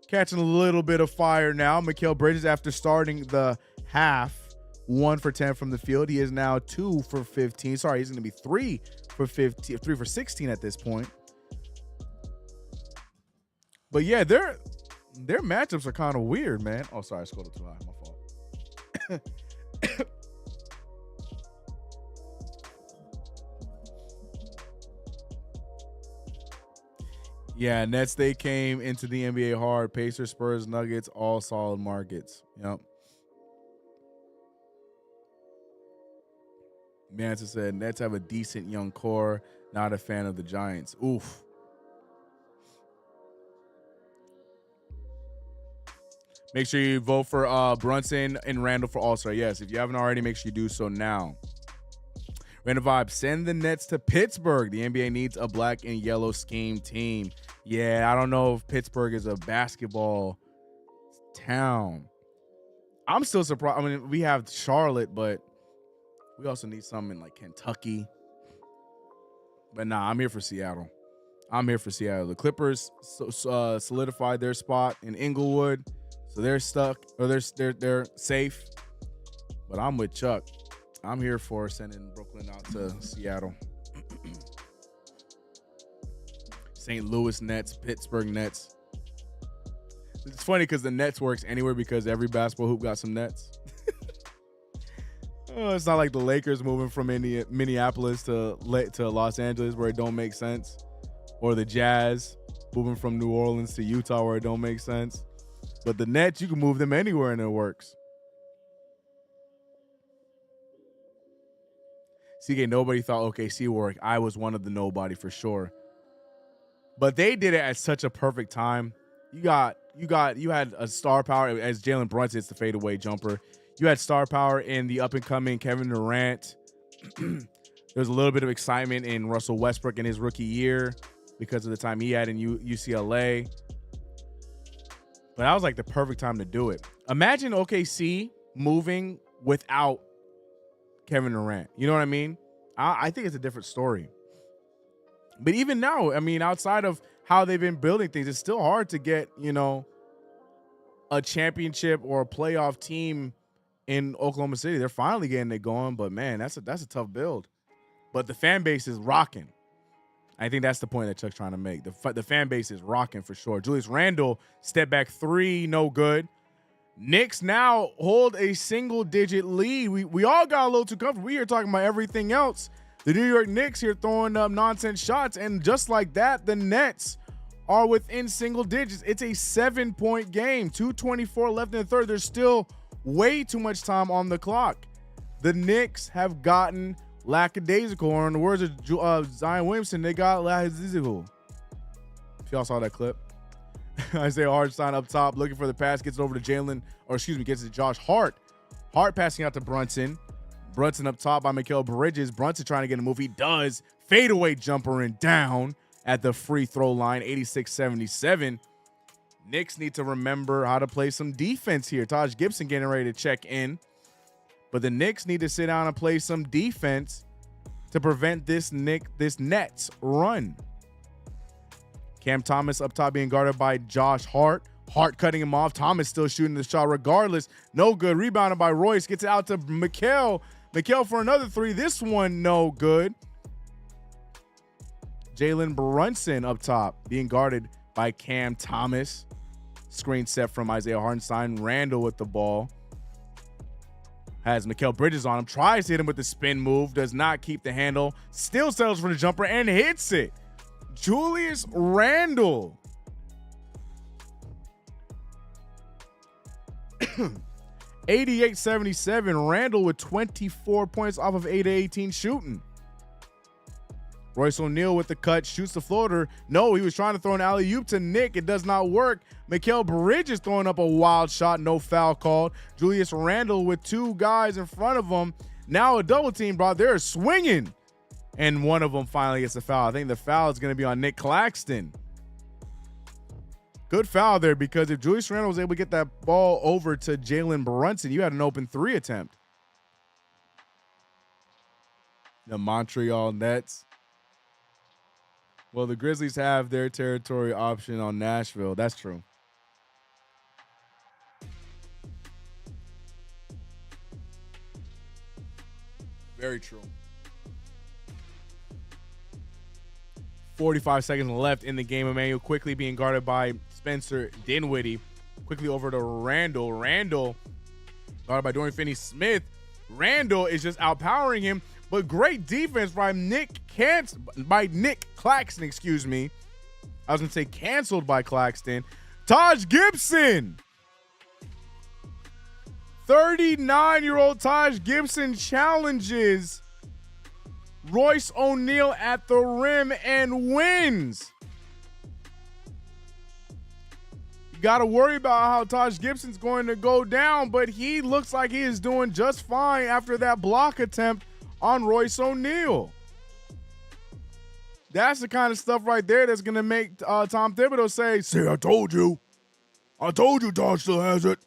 Catching a little bit of fire now. Mikal Bridges, after starting the half, 1 for 10 from the field. He is now 2 for 15. Sorry, he's going to be 3 for 15, 3 for 16 at this point. But yeah, their matchups are kind of weird, man. Oh, sorry, I scrolled too high. My fault. Yeah, Nets, they came into the NBA hard. Pacers, Spurs, Nuggets, all solid markets. Yep. Manson said, Nets have a decent young core. Not a fan of the Giants. Oof. Make sure you vote for Brunson and Randle for All-Star. Yes, if you haven't already, make sure you do so now. Random Vibe, send the Nets to Pittsburgh. The NBA needs a black and yellow scheme team. Yeah, I don't know if Pittsburgh is a basketball town. I'm still surprised. I mean, we have Charlotte, but we also need some in like Kentucky. But nah, I'm here for Seattle. The Clippers solidified their spot in Inglewood. So they're stuck, or they're safe. But I'm with Chuck. I'm here for sending Brooklyn out to Seattle. St. Louis Nets, Pittsburgh Nets. It's funny because the Nets works anywhere because every basketball hoop got some nets. It's not like the Lakers moving from Minneapolis to Los Angeles where it don't make sense, or the Jazz moving from New Orleans to Utah where it don't make sense. But the Nets, you can move them anywhere and it works. CK, nobody thought OKC would work. I was one of the nobody for sure. But they did it at such a perfect time. You had a star power as Jalen Brunson hits the fadeaway jumper. You had star power in the up-and-coming Kevin Durant. There's a little bit of excitement in Russell Westbrook in his rookie year because of the time he had in UCLA. But that was like the perfect time to do it. Imagine OKC moving without Kevin Durant. You know what I mean? I think it's a different story. But even now, I mean, outside of how they've been building things, it's still hard to get, a championship or a playoff team in Oklahoma City. They're finally getting it going, but man, that's a tough build. But the fan base is rocking. I think that's the point that Chuck's trying to make. The fan base is rocking for sure. Julius Randle, step back three, no good. Knicks now hold a single-digit lead. We all got a little too comfortable. We here talking about everything else. The New York Knicks here throwing up nonsense shots, and just like that, the Nets are within single digits. It's a 7-point game. 2:24 left in the third. There's still way too much time on the clock. The Knicks have gotten lackadaisical, or in the words of Zion Williamson, they got lackadaisical. If y'all saw that clip. Isaiah Hartenstein up top, looking for the pass, gets it over to gets it to Josh Hart. Hart passing out to Brunson. Brunson up top by Mikal Bridges. Brunson trying to get a move. He does. Fadeaway jumper and down at the free throw line, 86-77. Knicks need to remember how to play some defense here. Taj Gibson getting ready to check in. But the Knicks need to sit down and play some defense to prevent this Nets run. Cam Thomas up top being guarded by Josh Hart. Hart cutting him off. Thomas still shooting the shot regardless. No good. Rebounded by Royce. Gets it out to Mikal. Mikal for another three. This one no good. Jalen Brunson up top being guarded by Cam Thomas. Screen set from Isaiah Hartenstein. Randall with the ball. Has Mikal Bridges on him. Tries to hit him with the spin move. Does not keep the handle. Still settles for the jumper and hits it. Julius Randle. 88-77. Randle with 24 points off of 8-18 shooting. Royce O'Neal with the cut, shoots the floater. No, he was trying to throw an alley-oop to Nick. It does not work. Mikal Bridges throwing up a wild shot, no foul called. Julius Randle with two guys in front of him. Now a double team brought. They're swinging. And one of them finally gets a foul. I think the foul is going to be on Nick Claxton. Good foul there, because if Julius Randle was able to get that ball over to Jalen Brunson, you had an open three attempt. The Montreal Nets. Well, the Grizzlies have their territory option on Nashville. That's true. Very true. 45 seconds left in the game. Emmanuel quickly being guarded by Spencer Dinwiddie. Quickly over to Randall. Randall guarded by Dorian Finney-Smith. Randall is just outpowering him. But great defense by Nick Claxton, excuse me. I was going to say canceled by Claxton. Taj Gibson. 39-year-old Taj Gibson challenges Royce O'Neal at the rim and wins. You got to worry about how Taj Gibson's going to go down, but he looks like he is doing just fine after that block attempt on Royce O'Neal. That's the kind of stuff right there that's going to make Tom Thibodeau say, "See, I told you. I told you Taj still has it."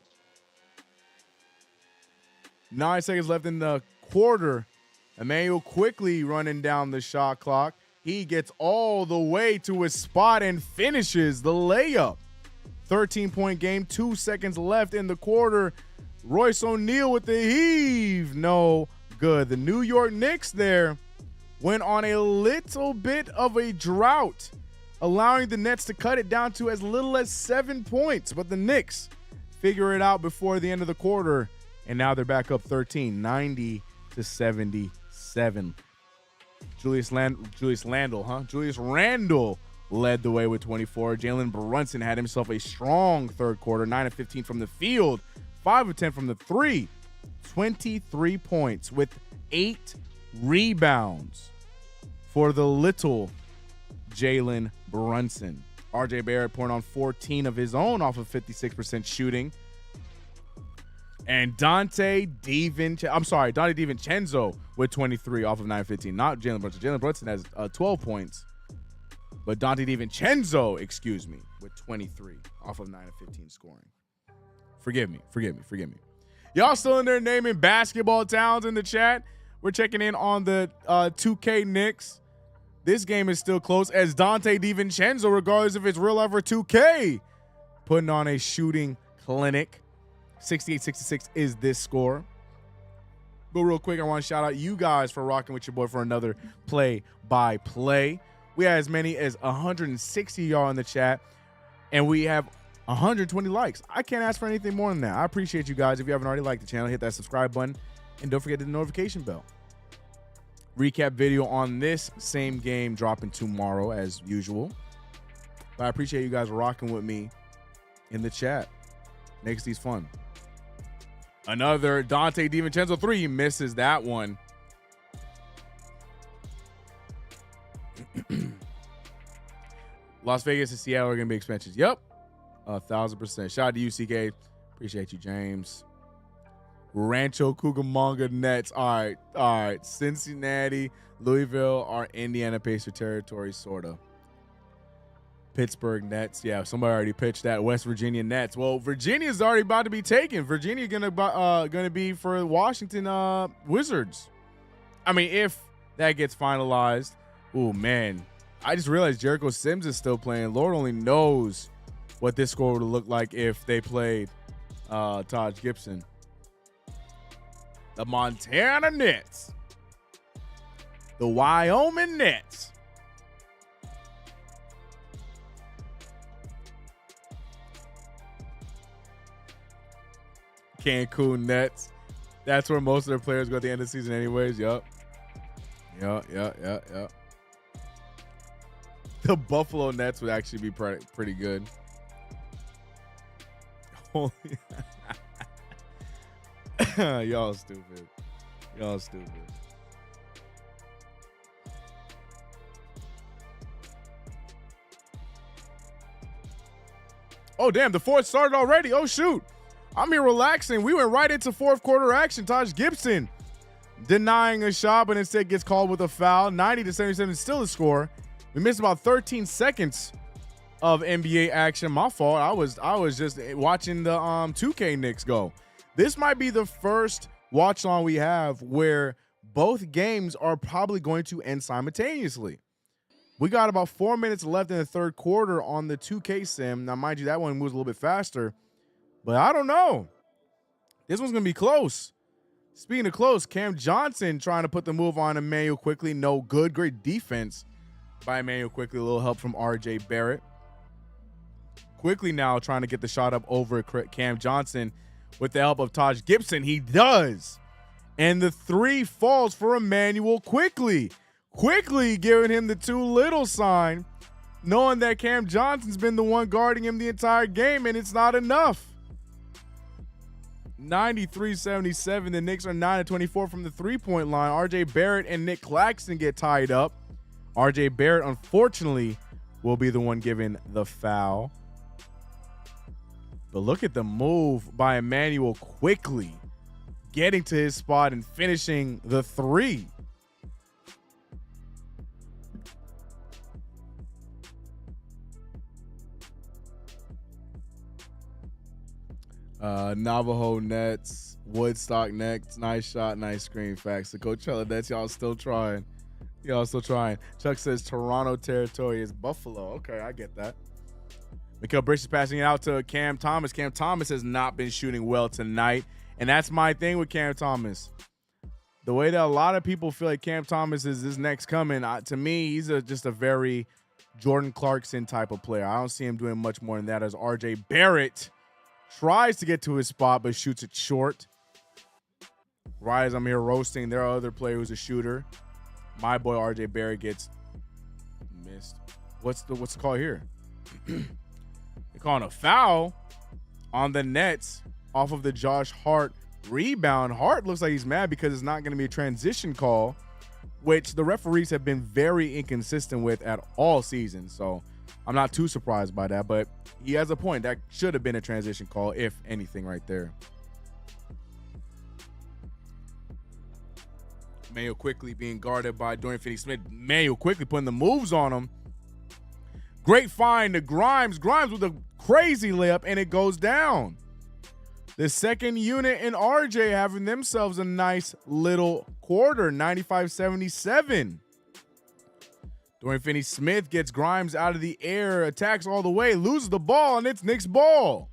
9 seconds left in the quarter. Emmanuel quickly running down the shot clock. He gets all the way to his spot and finishes the layup. 13-point game, 2 seconds left in the quarter. Royce O'Neal with the heave. No good. The New York Knicks there went on a little bit of a drought, allowing the Nets to cut it down to as little as 7 points. But the Knicks figure it out before the end of the quarter, and now they're back up 13, 90-77. Julius Randle led the way with 24. Jalen Brunson had himself a strong third quarter, 9 of 15 from the field, 5 of 10 from the three, 23 points with 8 rebounds for the little Jalen Brunson. RJ Barrett pouring on 14 of his own off of 56% shooting. And Dante DiVincenzo with 23 off of 9-15. Not Jalen Brunson. Jalen Brunson has 12 points. But Dante DiVincenzo, with 23 off of 9 of 15 scoring. Forgive me. Y'all still in there naming basketball towns in the chat? We're checking in on the 2K Knicks. This game is still close as Dante DiVincenzo, regardless if it's real life or 2K, putting on a shooting clinic. 68-66 is this score. But real quick, I want to shout out you guys for rocking with your boy for another play-by-play. We had as many as 160 y'all in the chat, and we have 120 likes. I can't ask for anything more than that. I appreciate you guys. If you haven't already liked the channel, hit that subscribe button, and don't forget the notification bell. Recap video on this same game dropping tomorrow as usual. But I appreciate you guys rocking with me in the chat. Makes these fun. Another Dante DiVincenzo 3. He misses that one. Las Vegas and Seattle are going to be expansions. Yep. 1,000%. Shout out to you, CK. Appreciate you, James. Rancho Cucamonga Nets. All right. Cincinnati, Louisville are Indiana Pacer territory, sort of. Pittsburgh Nets. Yeah, somebody already pitched that. West Virginia Nets. Well, Virginia's already about to be taken. Virginia gonna be for Washington Wizards. I mean, if that gets finalized. Oh, man. I just realized Jericho Sims is still playing. Lord only knows what this score would look like if they played Taj Gibson. The Montana Nets. The Wyoming Nets. Cancun Nets. That's where most of their players go at the end of the season anyways. Yup. The Buffalo Nets would actually be pretty good. Holy. Y'all stupid. Y'all stupid. Oh, damn. The fourth started already. Oh, shoot. I'm here relaxing. We went right into fourth quarter action. Taj Gibson denying a shot, but instead gets called with a foul. 90-77 is still the score. We missed about 13 seconds of NBA action. My fault. I was just watching the 2K Knicks go. This might be the first watch along we have where both games are probably going to end simultaneously. We got about 4 minutes left in the third quarter on the 2K sim. Now, mind you, that one moves a little bit faster, but I don't know. This one's going to be close. Speaking of close, Cam Johnson trying to put the move on Emmanuel quickly. No good. Great defense by Emmanuel quickly. A little help from RJ Barrett. Quickly now trying to get the shot up over Cam Johnson with the help of Taj Gibson. He does. And the three falls for Emmanuel quickly. Quickly giving him the too little sign, knowing that Cam Johnson's been the one guarding him the entire game, and it's not enough. 93-77. The Knicks are 9-24 from the three-point line. RJ Barrett and Nick Claxton get tied up. RJ Barrett, unfortunately, will be the one given the foul. But look at the move by Emmanuel quickly, getting to his spot and finishing the three. Navajo Nets, Woodstock Nets, nice shot, nice screen. Facts. The Coachella Nets, y'all still trying. Chuck says Toronto territory is Buffalo. Okay, I get that. Mikal Bridges passing it out to Cam Thomas. Cam Thomas has not been shooting well tonight, and that's my thing with Cam Thomas. The way that a lot of people feel like Cam Thomas is this next coming, to me, he's just a very Jordan Clarkson type of player. I don't see him doing much more than that as RJ Barrett tries to get to his spot but shoots it short. Right as I'm here roasting, there are other players who's a shooter. My boy RJ Barrett gets missed. What's the call here? They're calling a foul on the Nets off of the Josh Hart rebound. Hart looks like he's mad because it's not going to be a transition call, which the referees have been very inconsistent with at all season. So I'm not too surprised by that, but he has a point. That should have been a transition call, if anything, right there. Mayo quickly being guarded by Dorian Finney-Smith. Mayo quickly putting the moves on him. Great find to Grimes. Grimes with a crazy layup, and it goes down. The second unit and RJ having themselves a nice little quarter, 95-77. Dorian Finney-Smith gets Grimes out of the air, attacks all the way, loses the ball, and it's Knicks' ball.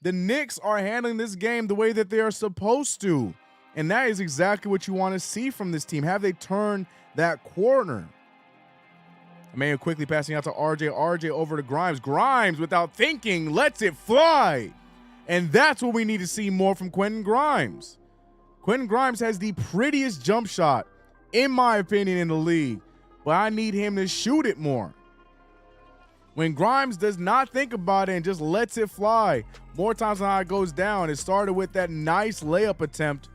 The Knicks are handling this game the way that they are supposed to, and that is exactly what you want to see from this team. Have they turned that corner? Emmanuel quickly passing out to RJ. RJ over to Grimes. Grimes, without thinking, lets it fly. And that's what we need to see more from Quentin Grimes. Quentin Grimes has the prettiest jump shot, in my opinion, in the league, but I need him to shoot it more. When Grimes does not think about it and just lets it fly, more times than not it goes down. It started with that nice layup attempt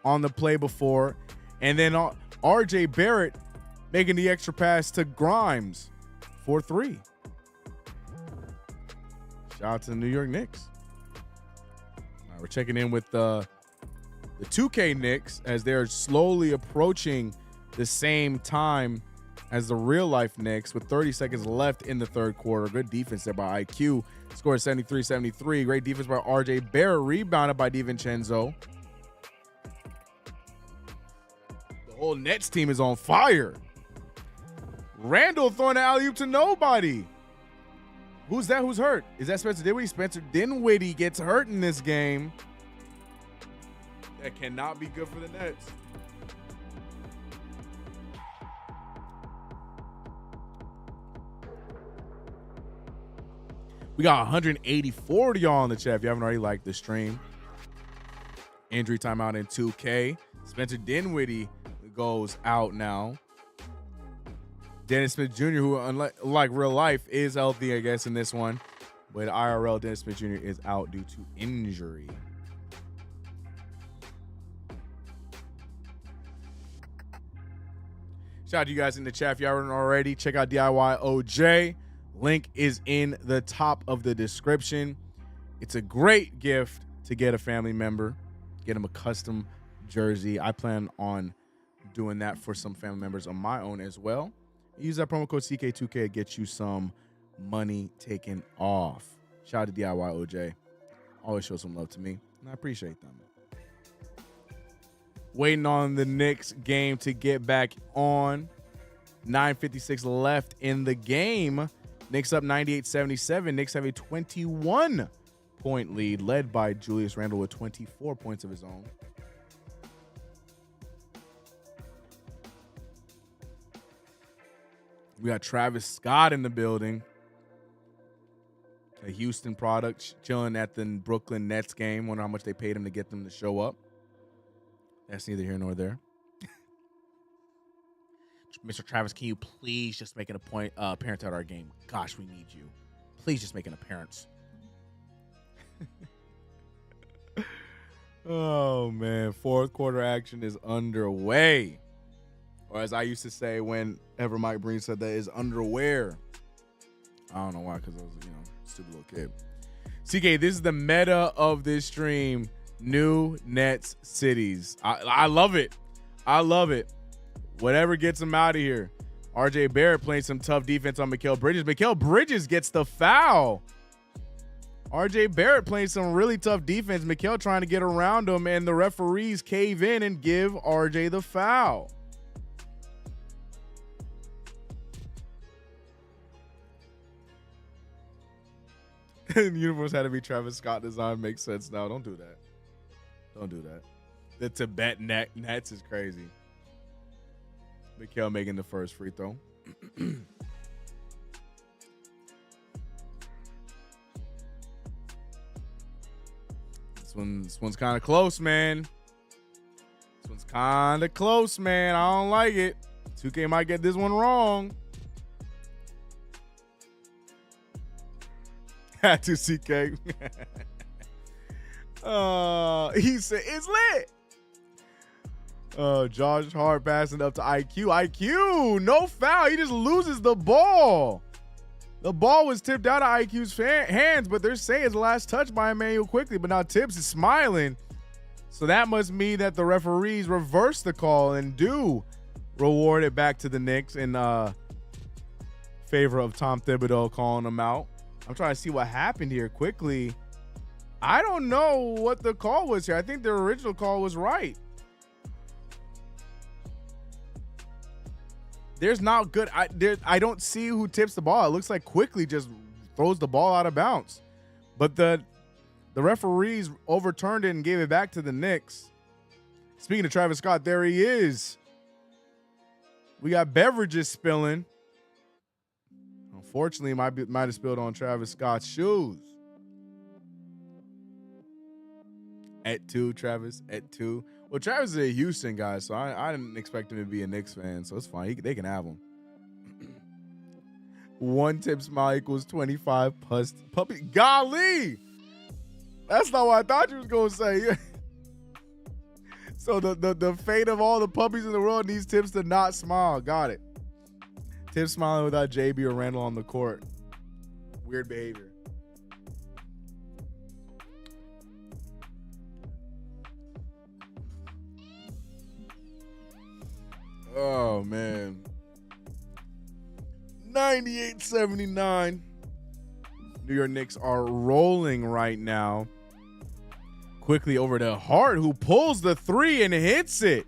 on the play before, and then RJ Barrett making the extra pass to Grimes for three. Shout out to the New York Knicks. All right, we're checking in with the 2K Knicks as they're slowly approaching the same time as the real life Knicks with 30 seconds left in the third quarter. Good defense there by IQ. Score 73-73. Great defense by RJ Barrett. Rebounded by DiVincenzo. The whole Nets team is on fire. Randall throwing an alley-oop to nobody. Who's that? Who's hurt? Is that Spencer Dinwiddie? Spencer Dinwiddie gets hurt in this game. That cannot be good for the Nets. We got 184 to y'all on the chat. If you haven't already liked the stream. Injury timeout in 2K. Spencer Dinwiddie goes out now. Dennis Smith Jr., who unlike real life is healthy, I guess, in this one. But IRL, Dennis Smith Jr. is out due to injury. Shout out to you guys in the chat. If you haven't already, check out DIY OJ. Link is in the top of the description. It's a great gift to get a family member. Get them a custom jersey. I plan on doing that for some family members of my own as well. Use that promo code CK2K to get you some money taken off. Shout out to DIY OJ. Always show some love to me, and I appreciate them. Waiting on the Knicks game to get back on. 9:56 left in the game. Knicks up 98-77. Knicks have a 21-point lead, led by Julius Randle with 24 points of his own. We got Travis Scott in the building. A Houston product, chilling at the Brooklyn Nets game. Wonder how much they paid him to get them to show up. That's neither here nor there. Mr. Travis, can you please just make an appearance at our game? Gosh, we need you. Please just make an appearance. Oh, man. Fourth quarter action is underway. Or as I used to say whenever Mike Breen said that, is underwear. I don't know why, because I was, stupid little kid. CK, this is the meta of this stream. New Nets cities. I love it. I love it. Whatever gets him out of here. RJ Barrett playing some tough defense on Mikal Bridges. Mikal Bridges gets the foul. RJ Barrett playing some really tough defense. Mikal trying to get around him, and the referees cave in and give RJ the foul. The uniforms had to be Travis Scott design. Makes sense now. Don't do that. Don't do that. The Tibet Nets is crazy. Mikal making the first free throw. This one's kind of close, man. This one's kind of close, man. I don't like it. 2K might get this one wrong. Had to CK. He said it's lit. Josh Hart passing up to IQ. IQ, no foul. He just loses the ball. The ball was tipped out of IQ's hands, but they're saying it's the last touch by Emmanuel Quickly. But now Tibbs is smiling. So that must mean that the referees reverse the call and do reward it back to the Knicks in favor of Tom Thibodeau calling them out. I'm trying to see what happened here quickly. I don't know what the call was here. I think the original call was right. There's not good. I don't see who tips the ball. It looks like Quickly just throws the ball out of bounds. But the referees overturned it and gave it back to the Knicks. Speaking of Travis Scott, there he is. We got beverages spilling. Unfortunately, might have spilled on Travis Scott's shoes. At 2, Travis. At 2. Well, Travis is a Houston guy, so I didn't expect him to be a Knicks fan, so it's fine. They can have him. One tip smile equals 25 puppy. Golly! That's not what I thought you was going to say. So the fate of all the puppies in the world needs Tips to not smile. Got it. Tips smiling without JB or Randall on the court. Weird behavior. Oh, man. 98-79. New York Knicks are rolling right now. Quickly over to Hart, who pulls the 3 and hits it.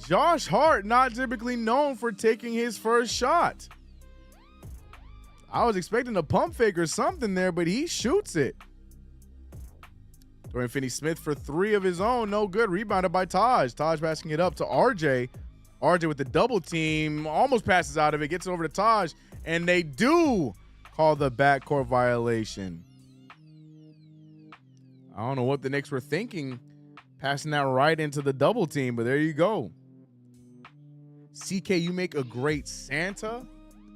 Josh Hart, not typically known for taking his first shot. I was expecting a pump fake or something there, but he shoots it. Dorian Finney-Smith for 3 of his own. No good. Rebounded by Taj. Taj passing it up to RJ. RJ with the double team. Almost passes out of it. Gets it over to Taj. And they do call the backcourt violation. I don't know what the Knicks were thinking, passing that right into the double team, but there you go. CK, you make a great Santa?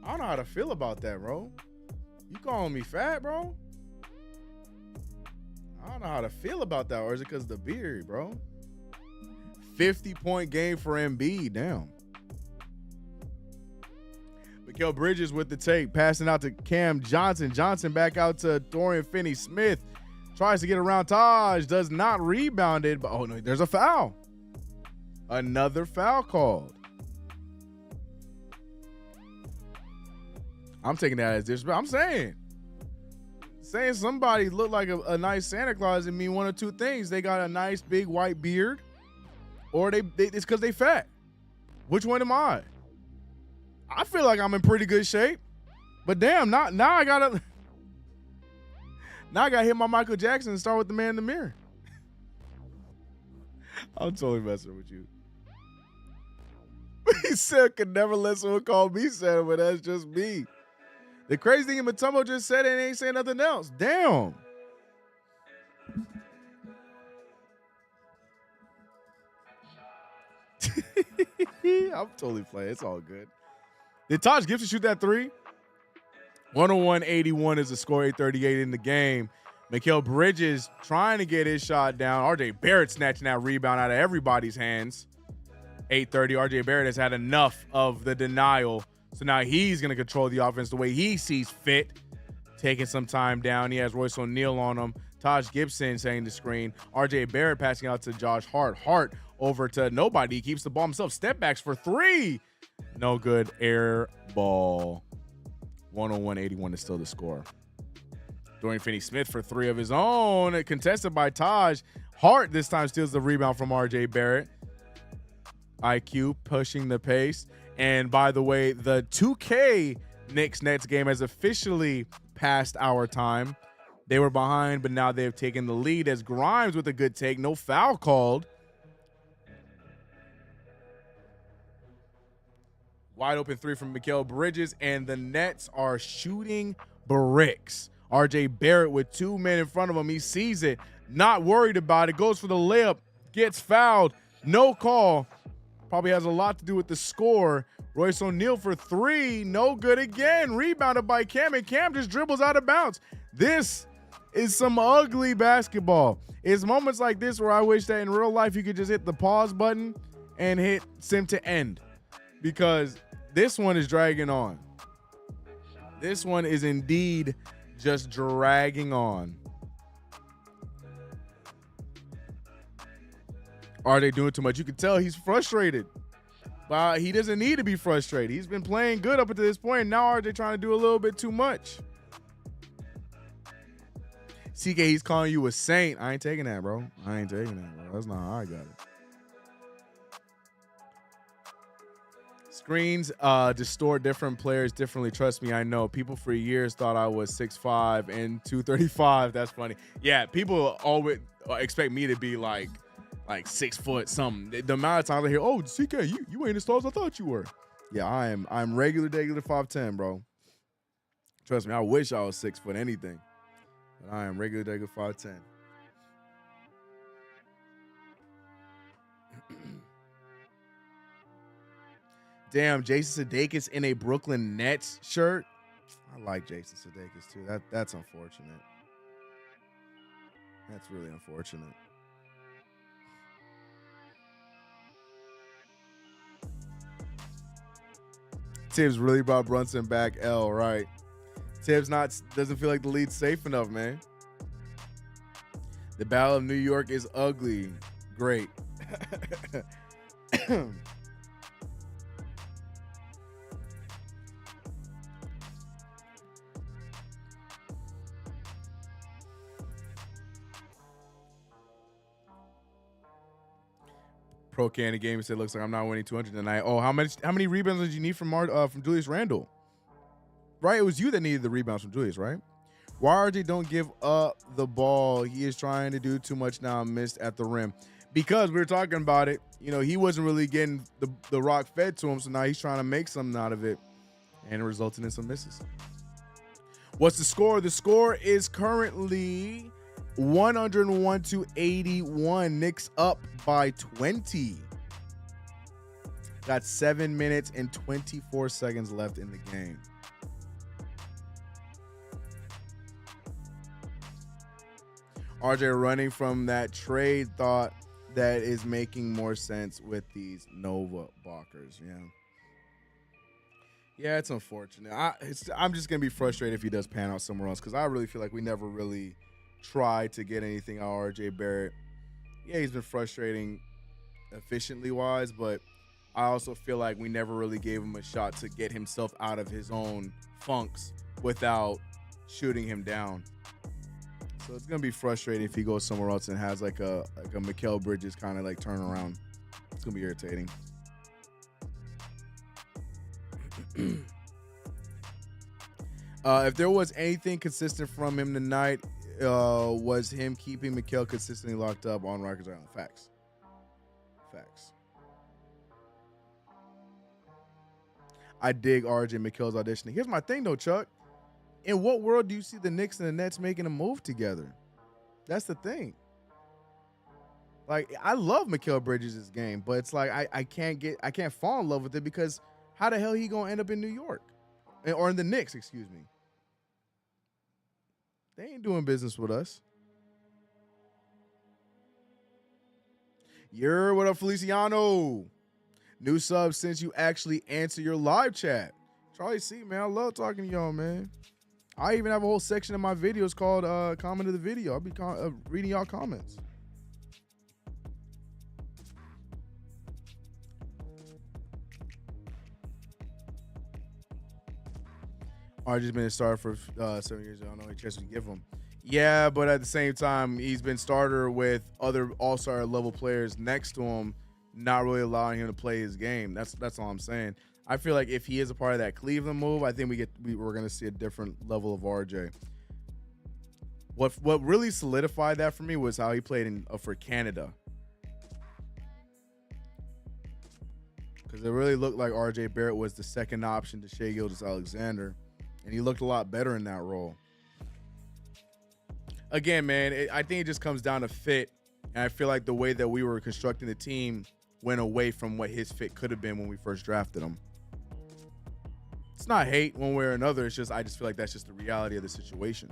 I don't know how to feel about that, bro. You calling me fat, bro? I don't know how to feel about that. Or is it because of the beard, bro? 50-point game for Embiid. Damn. Mikal Bridges with the take. Passing out to Cam Johnson. Johnson back out to Dorian Finney-Smith. Tries to get around Taj. Does not rebound it. But, oh, no, there's a foul. Another foul called. I'm taking that as disrespect. I'm saying somebody looked like a nice Santa Claus and mean one of two things. They got a nice big white beard, or it's because they fat. Which one am I? I feel like I'm in pretty good shape, but damn, now I gotta hit my Michael Jackson and start with the man in the mirror. I'm totally messing with you. He said could never let someone call me Santa, but that's just me. The crazy thing, Mutombo just said it and ain't saying nothing else. Damn. I'm totally playing. It's all good. Did Taj Gibson shoot that 3? 101-81 is the score, 8:38 in the game. Mikal Bridges trying to get his shot down. RJ Barrett snatching that rebound out of everybody's hands. 8:30. RJ Barrett has had enough of the denial. So now he's going to control the offense the way he sees fit. Taking some time down. He has Royce O'Neal on him. Taj Gibson setting the screen. RJ Barrett passing out to Josh Hart. Hart over to nobody. He keeps the ball himself. Step backs for 3. No good. Air ball. 101-81 is still the score. Dorian Finney-Smith for 3 of his own. Contested by Taj. Hart this time steals the rebound from RJ Barrett. IQ pushing the pace. And by the way, the 2K Knicks Nets game has officially passed our time. They were behind, but now they've taken the lead as Grimes with a good take. No foul called. Wide open 3 from Mikal Bridges, and the Nets are shooting bricks. RJ Barrett with 2 men in front of him. He sees it, not worried about it, goes for the layup, gets fouled, no call. Probably has a lot to do with the score. Royce O'Neal for 3, no good again. Rebounded by Cam, and Cam just dribbles out of bounds. This is some ugly basketball. It's moments like this where I wish that in real life you could just hit the pause button and hit sim to end, because this one is dragging on. This one is indeed just dragging on. Are they doing too much? You can tell he's frustrated. But he doesn't need to be frustrated. He's been playing good up until this point, and now are they trying to do a little bit too much? CK, he's calling you a saint. I ain't taking that, bro. I ain't taking that, bro. That's not how I got it. Screens distort different players differently. Trust me, I know. People for years thought I was 6'5" and 235. That's funny. Yeah, people always expect me to be like 6 foot something. The amount of times I hear, "Oh, CK, you ain't as tall as I thought you were." Yeah, I'm regular 5'10", bro. Trust me, I wish I was 6 foot anything, but I am regular 5'10". Damn, Jason Sudeikis in a Brooklyn Nets shirt. I like Jason Sudeikis too. That's unfortunate. That's really unfortunate. Tibbs really brought Brunson back. L, right. Tibbs doesn't feel like the lead's safe enough, man. The Battle of New York is ugly. Great. Pro Candy Game said, "Looks like I'm not winning 200 tonight." Oh, how many rebounds did you need from Julius Randle? Right, it was you that needed the rebounds from Julius, right? Why RJ don't give up the ball? He is trying to do too much now. Missed at the rim because we were talking about it. You know, he wasn't really getting the rock fed to him, so now he's trying to make something out of it, and it resulted in some misses. What's the score? The score is currently 101 to 81. Knicks up by 20. Got 7 minutes and 24 seconds left in the game. RJ running from that trade thought that is making more sense with these Nova Balkers. Yeah, it's unfortunate. I'm just going to be frustrated if he does pan out somewhere else because I really feel like we never really tried to get anything out of RJ Barrett. Yeah, he's been frustrating efficiently wise, but I also feel like we never really gave him a shot to get himself out of his own funks without shooting him down. So it's going to be frustrating if he goes somewhere else and has like a Mikal Bridges kind of like turnaround. It's going to be irritating. If there was anything consistent from him tonight, was him keeping Mikal consistently locked up on Rikers Island. Facts. I dig RJ Mikal's auditioning. Here's my thing though, Chuck. In what world do you see the Knicks and the Nets making a move together? That's the thing. Like, I love Mikal Bridges' game, but it's like I can't fall in love with it because how the hell he gonna end up in New York? Or in the Knicks, excuse me. They ain't doing business with us. What up, Feliciano? New sub since you actually answer your live chat. Charlie C, man, I love talking to y'all, man. I even have a whole section of my videos called comment of the video. I'll be reading y'all comments. RJ's been a starter for 7 years. I don't know any chance we give him. Yeah, but at the same time, he's been starter with other all-star level players next to him, not really allowing him to play his game. That's all I'm saying. I feel like if he is a part of that Cleveland move, I think we're going to see a different level of RJ. What really solidified that for me was how he played for Canada. Because it really looked like RJ Barrett was the second option to Shai Gilgeous-Alexander, and he looked a lot better in that role. Again, man, I think it just comes down to fit, and I feel like the way that we were constructing the team went away from what his fit could have been when we first drafted him. It's not hate one way or another. It's just I just feel like that's just the reality of the situation.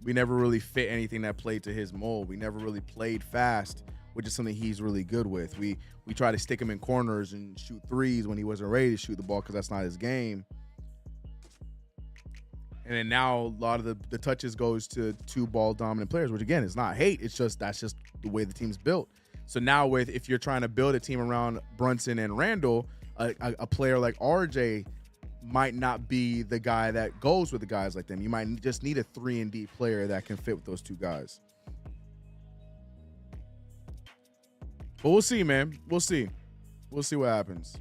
We never really fit anything that played to his mold. We never really played fast, which is something he's really good with. We try to stick him in corners and shoot threes when he wasn't ready to shoot the ball because that's not his game. And then now a lot of the touches goes to two ball dominant players, which again is not hate. It's just that's just the way the team's built. So now if you're trying to build a team around Brunson and Randall, a player like RJ might not be the guy that goes with the guys like them. You might just need a 3-and-D player that can fit with those two guys. But we'll see, man. We'll see. We'll see what happens.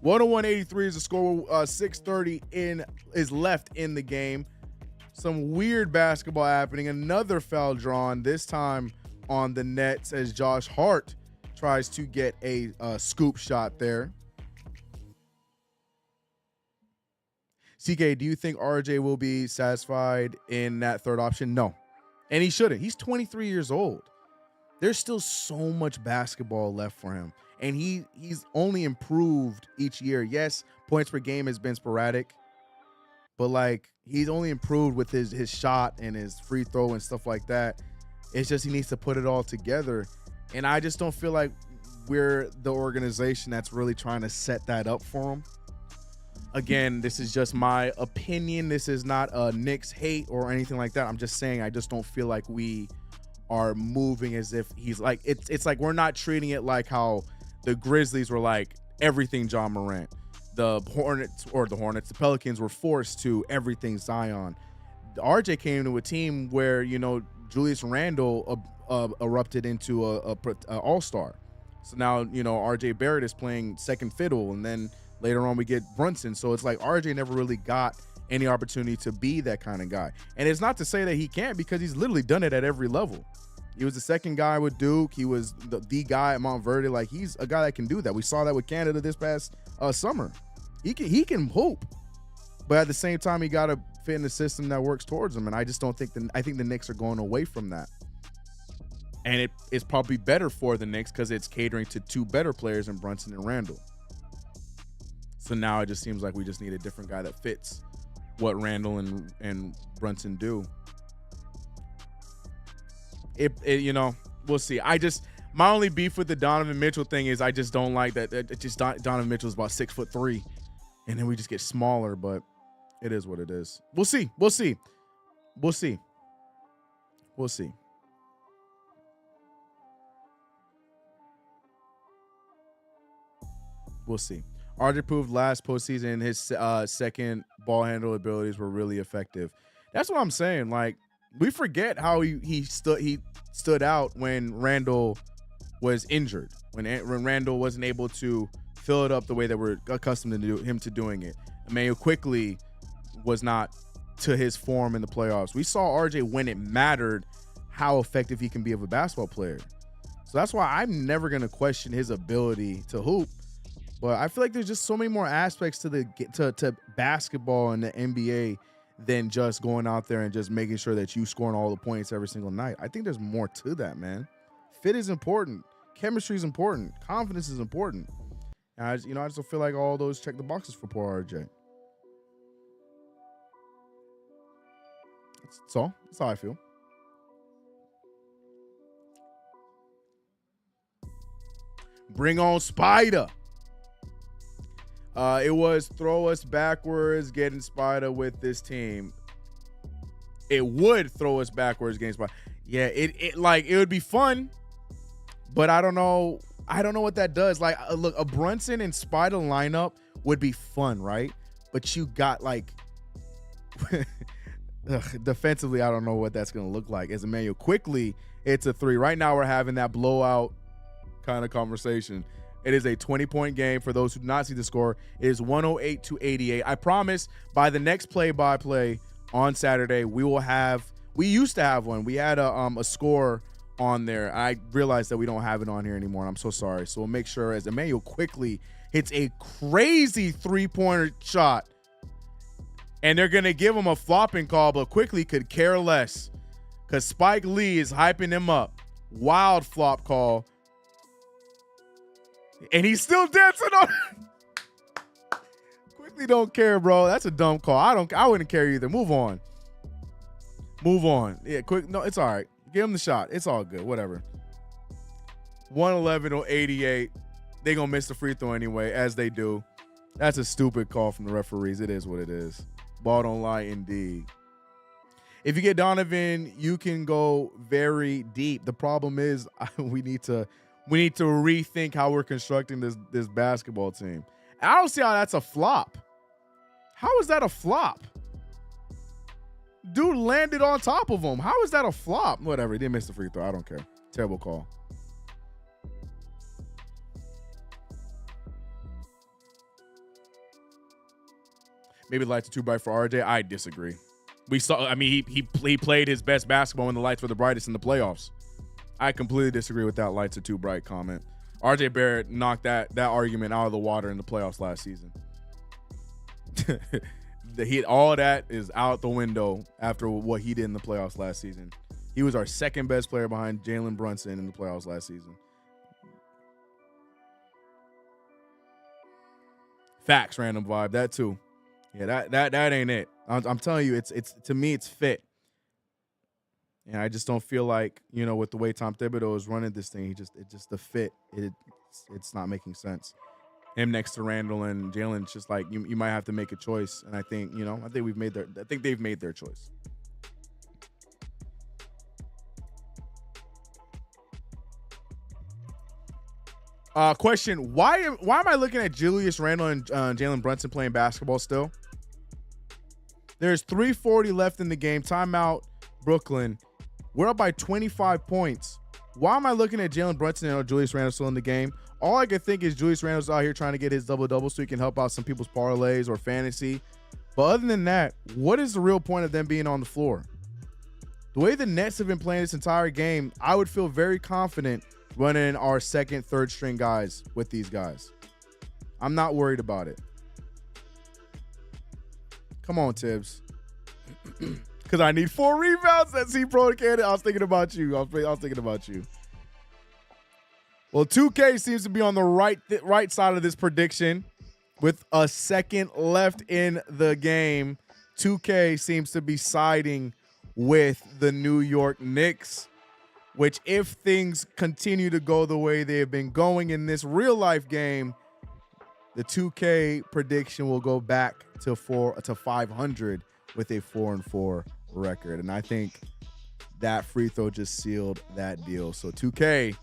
101-83 is the score. 6:30 is left in the game. Some weird basketball happening. Another foul drawn, this time on the Nets as Josh Hart tries to get a scoop shot there. CK, do you think RJ will be satisfied in that third option? No. And he shouldn't. He's 23 years old. There's still so much basketball left for him. And he's only improved each year. Yes, points per game has been sporadic. But, like, he's only improved with his shot and his free throw and stuff like that. It's just he needs to put it all together. And I just don't feel like we're the organization that's really trying to set that up for him. Again, this is just my opinion. This is not a Knicks hate or anything like that. I'm just saying I just don't feel like we are moving as if he's like it's like we're not treating it like how the Grizzlies were like everything John Morant. The Pelicans were forced to everything Zion. RJ came to a team where, you know, Julius Randle erupted into a all-star. So now, RJ Barrett is playing second fiddle, and then later on we get Brunson. So it's like RJ never really got any opportunity to be that kind of guy. And it's not to say that he can't, because he's literally done it at every level. He was the second guy with Duke. He was the guy at Mount Verde. Like, he's a guy that can do that. We saw that with Canada this past summer. He can hoop, but at the same time, he got to fit in the system that works towards him. And I just don't think I think the Knicks are going away from that. And it's probably better for the Knicks because it's catering to two better players in Brunson and Randle. So now it just seems like we just need a different guy that fits what Randle and Brunson do. We'll see. My only beef with the Donovan Mitchell thing is I just don't like that. Donovan Mitchell is about 6'3", and then we just get smaller. But it is what it is. We'll see. We'll see. We'll see. We'll see. We'll see. RJ proved last postseason his second ball handle abilities were really effective. That's what I'm saying. Like, we forget how he stood out when Randle was injured, when Randle wasn't able to fill it up the way that we're accustomed to him to doing it. Emmanuel quickly was not to his form in the playoffs. We saw RJ when it mattered how effective he can be of a basketball player. So that's why I'm never going to question his ability to hoop. But I feel like there's just so many more aspects to basketball and the NBA than just going out there and just making sure that you scoring all the points every single night. I think there's more to that, man. Fit is important. Chemistry is important. Confidence is important. And I just don't feel like all those check the boxes for poor RJ. That's all. That's how I feel. Bring on Spider. It was throw us backwards getting Spider with this team. It would throw us backwards getting Spider. Yeah, it would be fun, but I don't know what that does. Like, look, a Brunson and Spider lineup would be fun, right? But you got defensively, I don't know what that's gonna look like. As Emmanuel quickly, it's a 3. Right now, we're having that blowout kind of conversation. It is a 20-point game. For those who do not see the score, it is 108-88. I promise by the next play-by-play on Saturday, we used to have one. We had a score on there. I realized that we don't have it on here anymore, and I'm so sorry. So we'll make sure as Emmanuel quickly hits a crazy three-pointer shot, and they're going to give him a flopping call, but quickly could care less because Spike Lee is hyping him up. Wild flop call. And he's still dancing on it. Quickly don't care, bro. That's a dumb call. I wouldn't care either. Move on. Yeah, quick. No, it's all right. Give him the shot. It's all good. Whatever. 111-88. They're going to miss the free throw anyway, as they do. That's a stupid call from the referees. It is what it is. Ball don't lie indeed. If you get Donovan, you can go very deep. The problem is we need to rethink how we're constructing this basketball team. I don't see how that's a flop. How is that a flop? Dude landed on top of him. How is that a flop? Whatever. He didn't miss the free throw. I don't care. Terrible call. Maybe the lights are too bright for RJ. I disagree. He played his best basketball when the lights were the brightest in the playoffs. I completely disagree with that lights are too bright comment. RJ Barrett knocked that argument out of the water in the playoffs last season. All that is out the window after what he did in the playoffs last season. He was our second best player behind Jalen Brunson in the playoffs last season. Facts, random vibe. That too. Yeah, that ain't it. I'm telling you, it's to me, it's fit. And I just don't feel like, with the way Tom Thibodeau is running this thing, it's just the fit. It's not making sense. Him next to Randle and Jalen, it's just like you might have to make a choice. And I think, I think they've made their choice. Question: Why am I looking at Julius Randle and Jalen Brunson playing basketball still? There's 3:40 left in the game. Timeout, Brooklyn. We're up by 25 points. Why am I looking at Jalen Brunson and Julius Randle still in the game? All I can think is Julius Randle's out here trying to get his double-double so he can help out some people's parlays or fantasy. But other than that, what is the real point of them being on the floor? The way the Nets have been playing this entire game, I would feel very confident running our second, third string guys with these guys. I'm not worried about it. Come on, Tibbs. Because I need 4 rebounds. That's C-Pro candidate. I was thinking about you. I was thinking about you. Well, 2K seems to be on the right side of this prediction. With a second left in the game, 2K seems to be siding with the New York Knicks, which if things continue to go the way they have been going in this real-life game, the 2K prediction will go back to 500 with a 4-4 record. And I think that free throw just sealed that deal. So 2K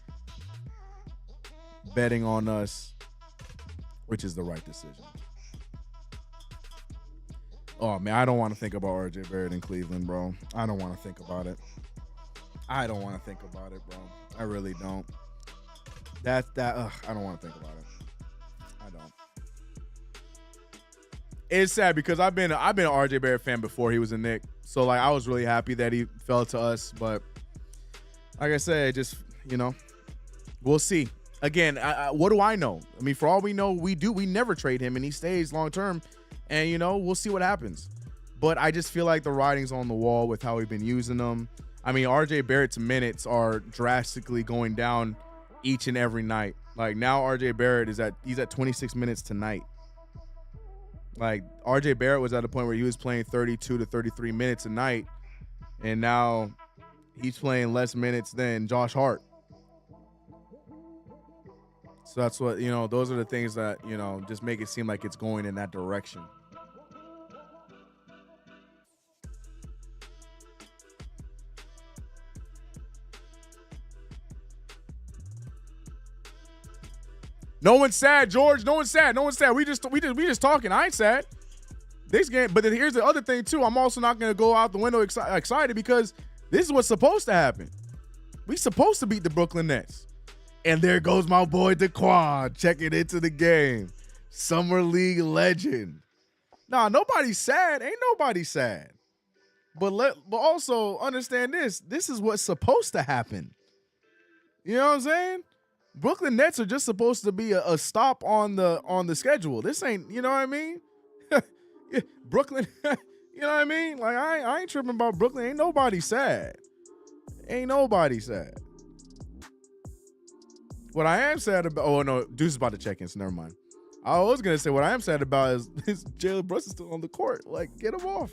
betting on us, which is the right decision. Oh, man, I don't want to think about RJ Barrett in Cleveland, bro. I don't want to think about it. I don't want to think about it, bro. I really don't. I don't want to think about it. I don't. It's sad because I've been an RJ Barrett fan before he was a Knick. So, like, I was really happy that he fell to us. But, like I said, just, we'll see. Again, what do I know? I mean, for all we know, we never trade him, and he stays long-term. And, we'll see what happens. But I just feel like the writing's on the wall with how we've been using them. I mean, RJ Barrett's minutes are drastically going down each and every night. Like, now RJ Barrett he's at 26 minutes tonight. Like, RJ Barrett was at a point where he was playing 32 to 33 minutes a night. And now he's playing less minutes than Josh Hart. So that's what, those are the things that, just make it seem like it's going in that direction. No one's sad, George. No one's sad. No one's sad. We just talking. I ain't sad. This game, but then here's the other thing too. I'm also not gonna go out the window excited because this is what's supposed to happen. We supposed to beat the Brooklyn Nets. And there goes my boy Daquan checking into the game. Summer League legend. Nah, nobody's sad. Ain't nobody sad. But also understand this. This is what's supposed to happen. You know what I'm saying? Brooklyn Nets are just supposed to be a stop on the schedule. This ain't, you know what I mean? Brooklyn, you know what I mean? Like, I ain't tripping about Brooklyn. Ain't nobody sad. Ain't nobody sad. What I am sad about, oh no, Deuce is about to check in, so never mind. I was gonna say what I am sad about is Jalen Brunson still on the court. Like, get him off.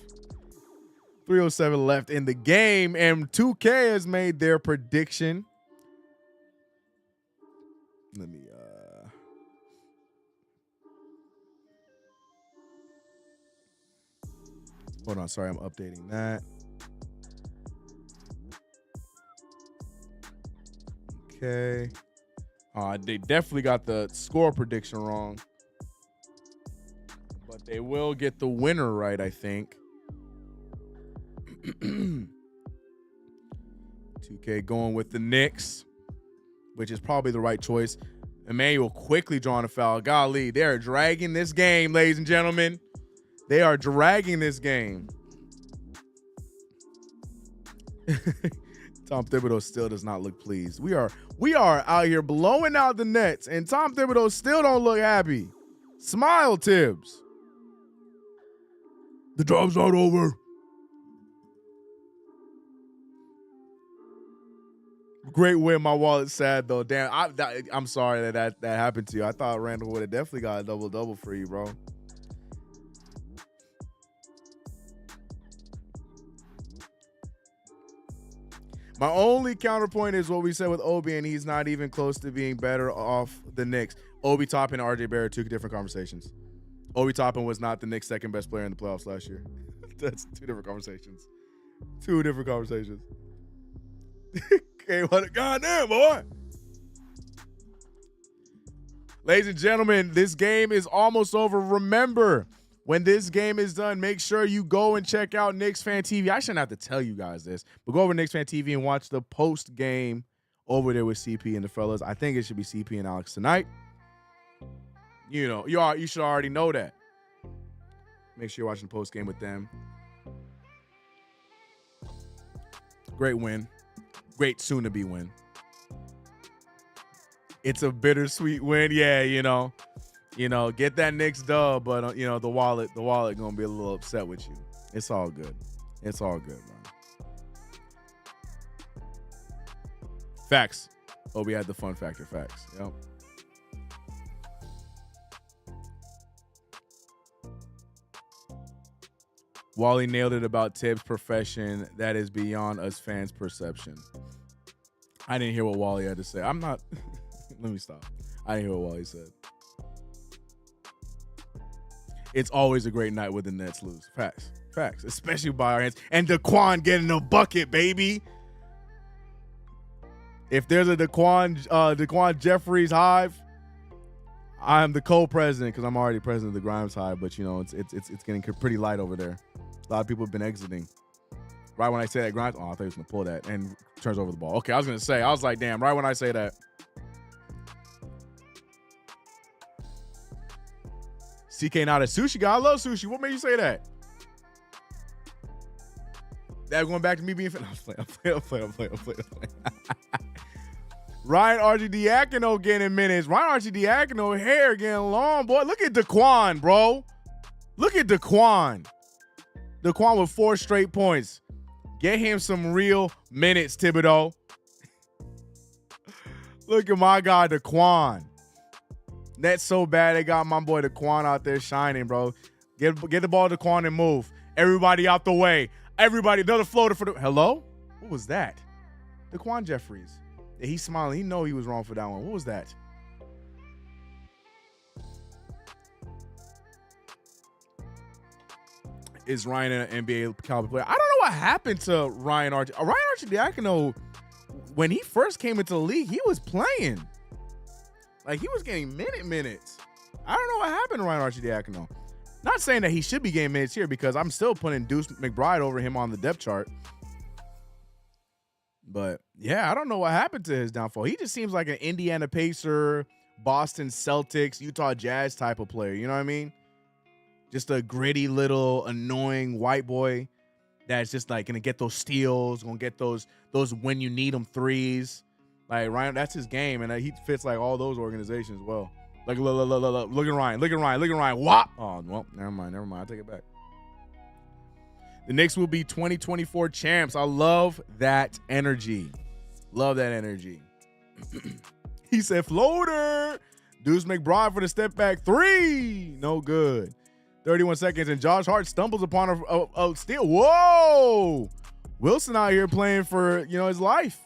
3:07 left in the game, and 2K has made their prediction. Let me hold on, sorry, I'm updating that. Okay. They definitely got the score prediction wrong. But they will get the winner right, I think. 2K going with the Knicks, which is probably the right choice. Emmanuel quickly drawing a foul. Golly, they are dragging this game, ladies and gentlemen. They are dragging this game. Tom Thibodeau still does not look pleased. We are out here blowing out the Nets, and Tom Thibodeau still don't look happy. Smile, Tibbs. The job's not over. Great win. My wallet's sad, though. Damn, I'm sorry that happened to you. I thought Randall would have definitely got a double-double for you, bro. My only counterpoint is what we said with Obi, and he's not even close to being better off the Knicks. Obi Toppin and RJ Barrett, 2 different conversations. Obi Toppin was not the Knicks' second best player in the playoffs last year. That's 2 different conversations. 2 different conversations. Okay, what a goddamn, boy. Ladies and gentlemen, this game is almost over. Remember, When this game is done, make sure you go and check out Knicks Fan TV. I shouldn't have to tell you guys this, but go over to Knicks Fan TV and watch the post game over there with CP and the fellas. I think it should be CP and Alex tonight. You know, you should already know that. Make sure you're watching the post game with them. Great win. Great soon-to-be win. It's a bittersweet win. Yeah, you know, get that Knicks dub, but the wallet gonna be a little upset with you. It's all good. It's all good, man. Facts. Oh, we had the fun factor. Facts. Yep. Wally nailed it about Tibbs' profession. That is beyond us fans' perception. I didn't hear what Wally had to say. I'm not. Let me stop. I didn't hear what Wally said. It's always a great night when the Nets lose. Facts. Facts. Especially by our hands. And Daquan getting a bucket, baby. If there's a Daquan Jeffries hive, I'm the co-president because I'm already president of the Grimes hive. But it's getting pretty light over there. A lot of people have been exiting. Right when I say that, Grimes, I thought he was gonna pull that and turns over the ball. Okay, I was like, damn. Right when I say that. CK not a sushi guy. I love sushi. What made you say that? That going back to me being I'm playing. Ryan Arcidiacono getting minutes. Ryan Arcidiacono hair getting long, boy. Look at Daquan, bro. Look at Daquan. Daquan with 4 straight points. Get him some real minutes, Thibodeau. Look at my guy, Daquan. That's so bad they got my boy Daquan out there shining, bro. Get the ball to Daquan and move. Everybody out the way. Everybody, another floater for the... Hello? What was that? Daquan Jeffries. Yeah, he's smiling. He know he was wrong for that one. What was that? Is Ryan an NBA caliber player? I don't know what happened to Ryan Arcidiacono. When he first came into the league, he was playing. Like, he was getting minutes. I don't know what happened to Ryan Arcidiacono. Not saying that he should be getting minutes here because I'm still putting Deuce McBride over him on the depth chart. But, yeah, I don't know what happened to his downfall. He just seems like an Indiana Pacer, Boston Celtics, Utah Jazz type of player. You know what I mean? Just a gritty little annoying white boy that's just like going to get those steals, going to get those when you need them threes. Like, Ryan, that's his game, and he fits like all those organizations well. Like, look at Ryan. Whop! Oh, well, never mind. I take it back. The Knicks will be 2024 champs. I love that energy. He said floater. Deuce McBride for the step back 3. No good. 31 seconds, and Josh Hart stumbles upon a steal. Whoa! Wilson out here playing for, his life.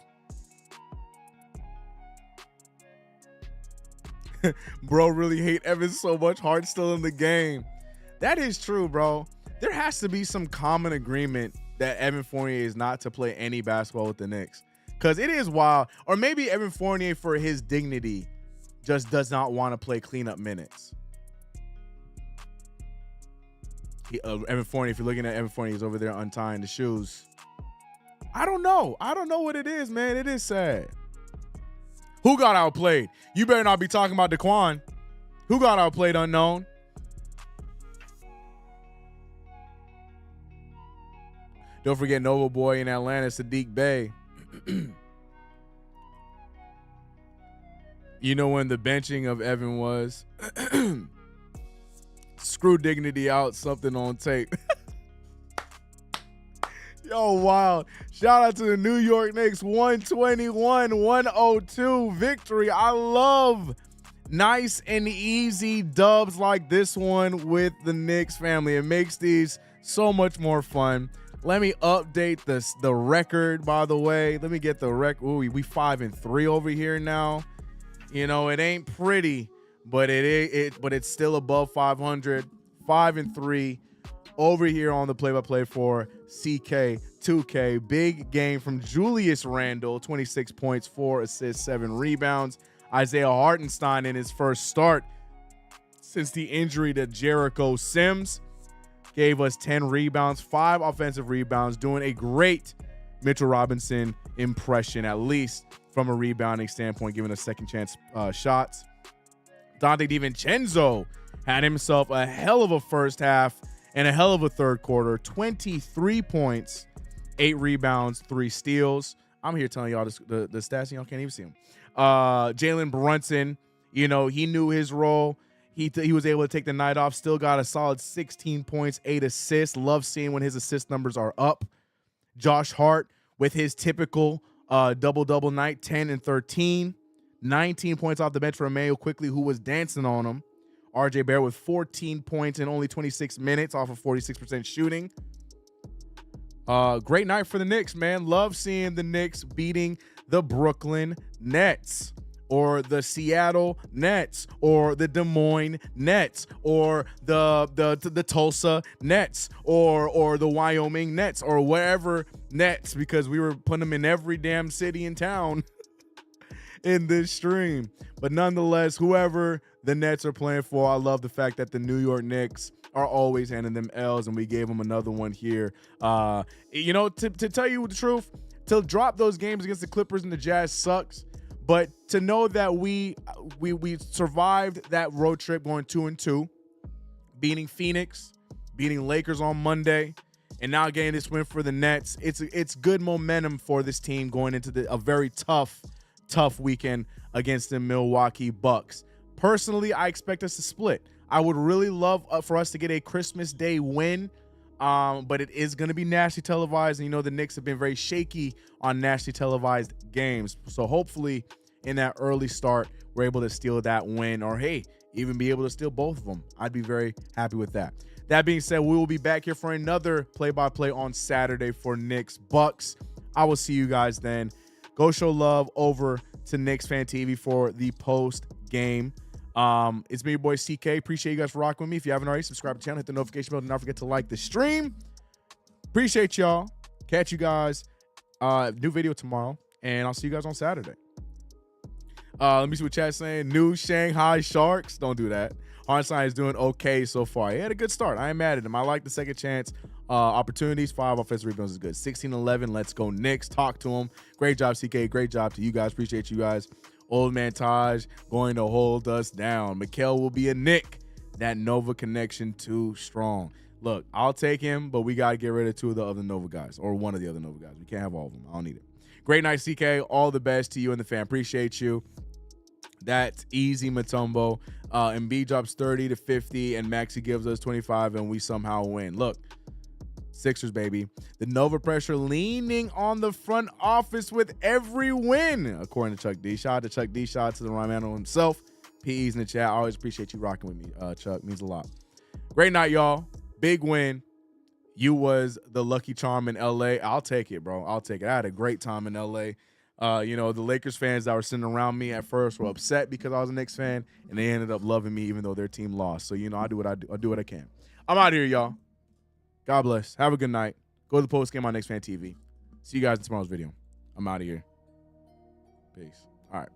Bro really hate Evan so much. Hart still in the game. That is true, bro. There has to be some common agreement that Evan Fournier is not to play any basketball with the Knicks. Because it is wild. Or maybe Evan Fournier, for his dignity, just does not want to play cleanup minutes. Evan Fournier, if you're looking at Evan Fournier, he's over there untying the shoes. I don't know what it is, man. It is sad. Who got outplayed? You better not be talking about Daquan. Who got outplayed, unknown? Don't forget Nova Boy in Atlanta, Sadiq Bey. You know when the benching of Evan was? Screw dignity out, something on tape. Yo, wild. Shout out to the New York Knicks, 121-102 victory. I love nice and easy dubs like this one with the Knicks family. It makes these so much more fun. Let me update the record, by the way. Let me get the record. Ooh, we 5-3 over here now. It ain't pretty, but but it's still above 500. 5-3 over here on the play-by-play for CK2K. Big game from Julius Randle, 26 points, 4 assists, 7 rebounds. Isaiah Hartenstein in his first start since the injury to Jericho Sims. gave us 10 rebounds, 5 offensive rebounds, doing a great Mitchell Robinson impression, at least from a rebounding standpoint, giving us second chance shots. Dante DiVincenzo had himself a hell of a first half and a hell of a third quarter. 23 points, 8 rebounds, 3 steals. I'm here telling y'all the stats, and y'all can't even see them. Jalen Brunson, he knew his role. He was able to take the night off, still got a solid 16 points, 8 assists. Love seeing when his assist numbers are up. Josh Hart with his typical double-double night, 10 and 13. 19 points off the bench for Emmanuel Quickly, who was dancing on him. RJ Barrett with 14 points in only 26 minutes off of 46% shooting. Great night for the Knicks, man. Love seeing the Knicks beating the Brooklyn Nets, or the Seattle Nets, or the Des Moines Nets, or the Tulsa Nets, or the Wyoming Nets, or wherever Nets, because we were putting them in every damn city and town in this stream. But nonetheless, whoever the Nets are playing for, I love the fact that the New York Knicks are always handing them L's, and we gave them another one here. To tell you the truth, to drop those games against the Clippers and the Jazz sucks. But to know that we survived that road trip going 2-2, beating Phoenix, beating Lakers on Monday, and now getting this win for the Nets, it's good momentum for this team going into a very tough weekend against the Milwaukee Bucks. Personally, I expect us to split. I would really love for us to get a Christmas Day win, but it is going to be nationally televised, and the Knicks have been very shaky on nationally televised games. So hopefully in that early start, we're able to steal that win, or hey, even be able to steal both of them. I'd be very happy with that. That being said, we will be back here for another play-by-play on Saturday for Knicks Bucks. I will see you guys then. Go show love over to Knicks Fan TV for the post game. It's me, your boy CK. Appreciate you guys for rocking with me. If you haven't already, subscribe to the channel, hit the notification bell, and don't forget to like the stream. Appreciate y'all. Catch you guys. New video tomorrow, and I'll see you guys on Saturday. Let me see what chat's saying. New Shanghai Sharks. Don't do that. Hartenstein is doing okay so far. He had a good start. I ain't mad at him. I like the second chance opportunities. 5 offensive rebounds is good. 16-11. Let's go Knicks. Talk to him. Great job, CK. Great job to you guys. Appreciate you guys. Old man Taj going to hold us down. Mikal will be a Knick. That Nova connection too strong. Look, I'll take him, but we got to get rid of 2 of the other Nova guys, or 1 of the other Nova guys. We can't have all of them. I don't need it. Great night, CK. All the best to you and the fan. Appreciate you. That's easy, Mutombo. Embiid drops 30 to 50, and Maxey gives us 25, and we somehow win. Look, Sixers, baby. The Nova pressure leaning on the front office with every win, according to Chuck D. Shout out to Chuck D. Shout out to the Ryan himself. PE's in the chat. I always appreciate you rocking with me, Chuck. Means a lot. Great night, y'all. Big win. You was the lucky charm in L.A. I'll take it, bro. I'll take it. I had a great time in L.A. The Lakers fans that were sitting around me at first were upset because I was a Knicks fan, and they ended up loving me even though their team lost. So, I do what I do. I do what I can. I'm out of here, y'all. God bless. Have a good night. Go to the post game on Knicks Fan TV. See you guys in tomorrow's video. I'm out of here. Peace. All right.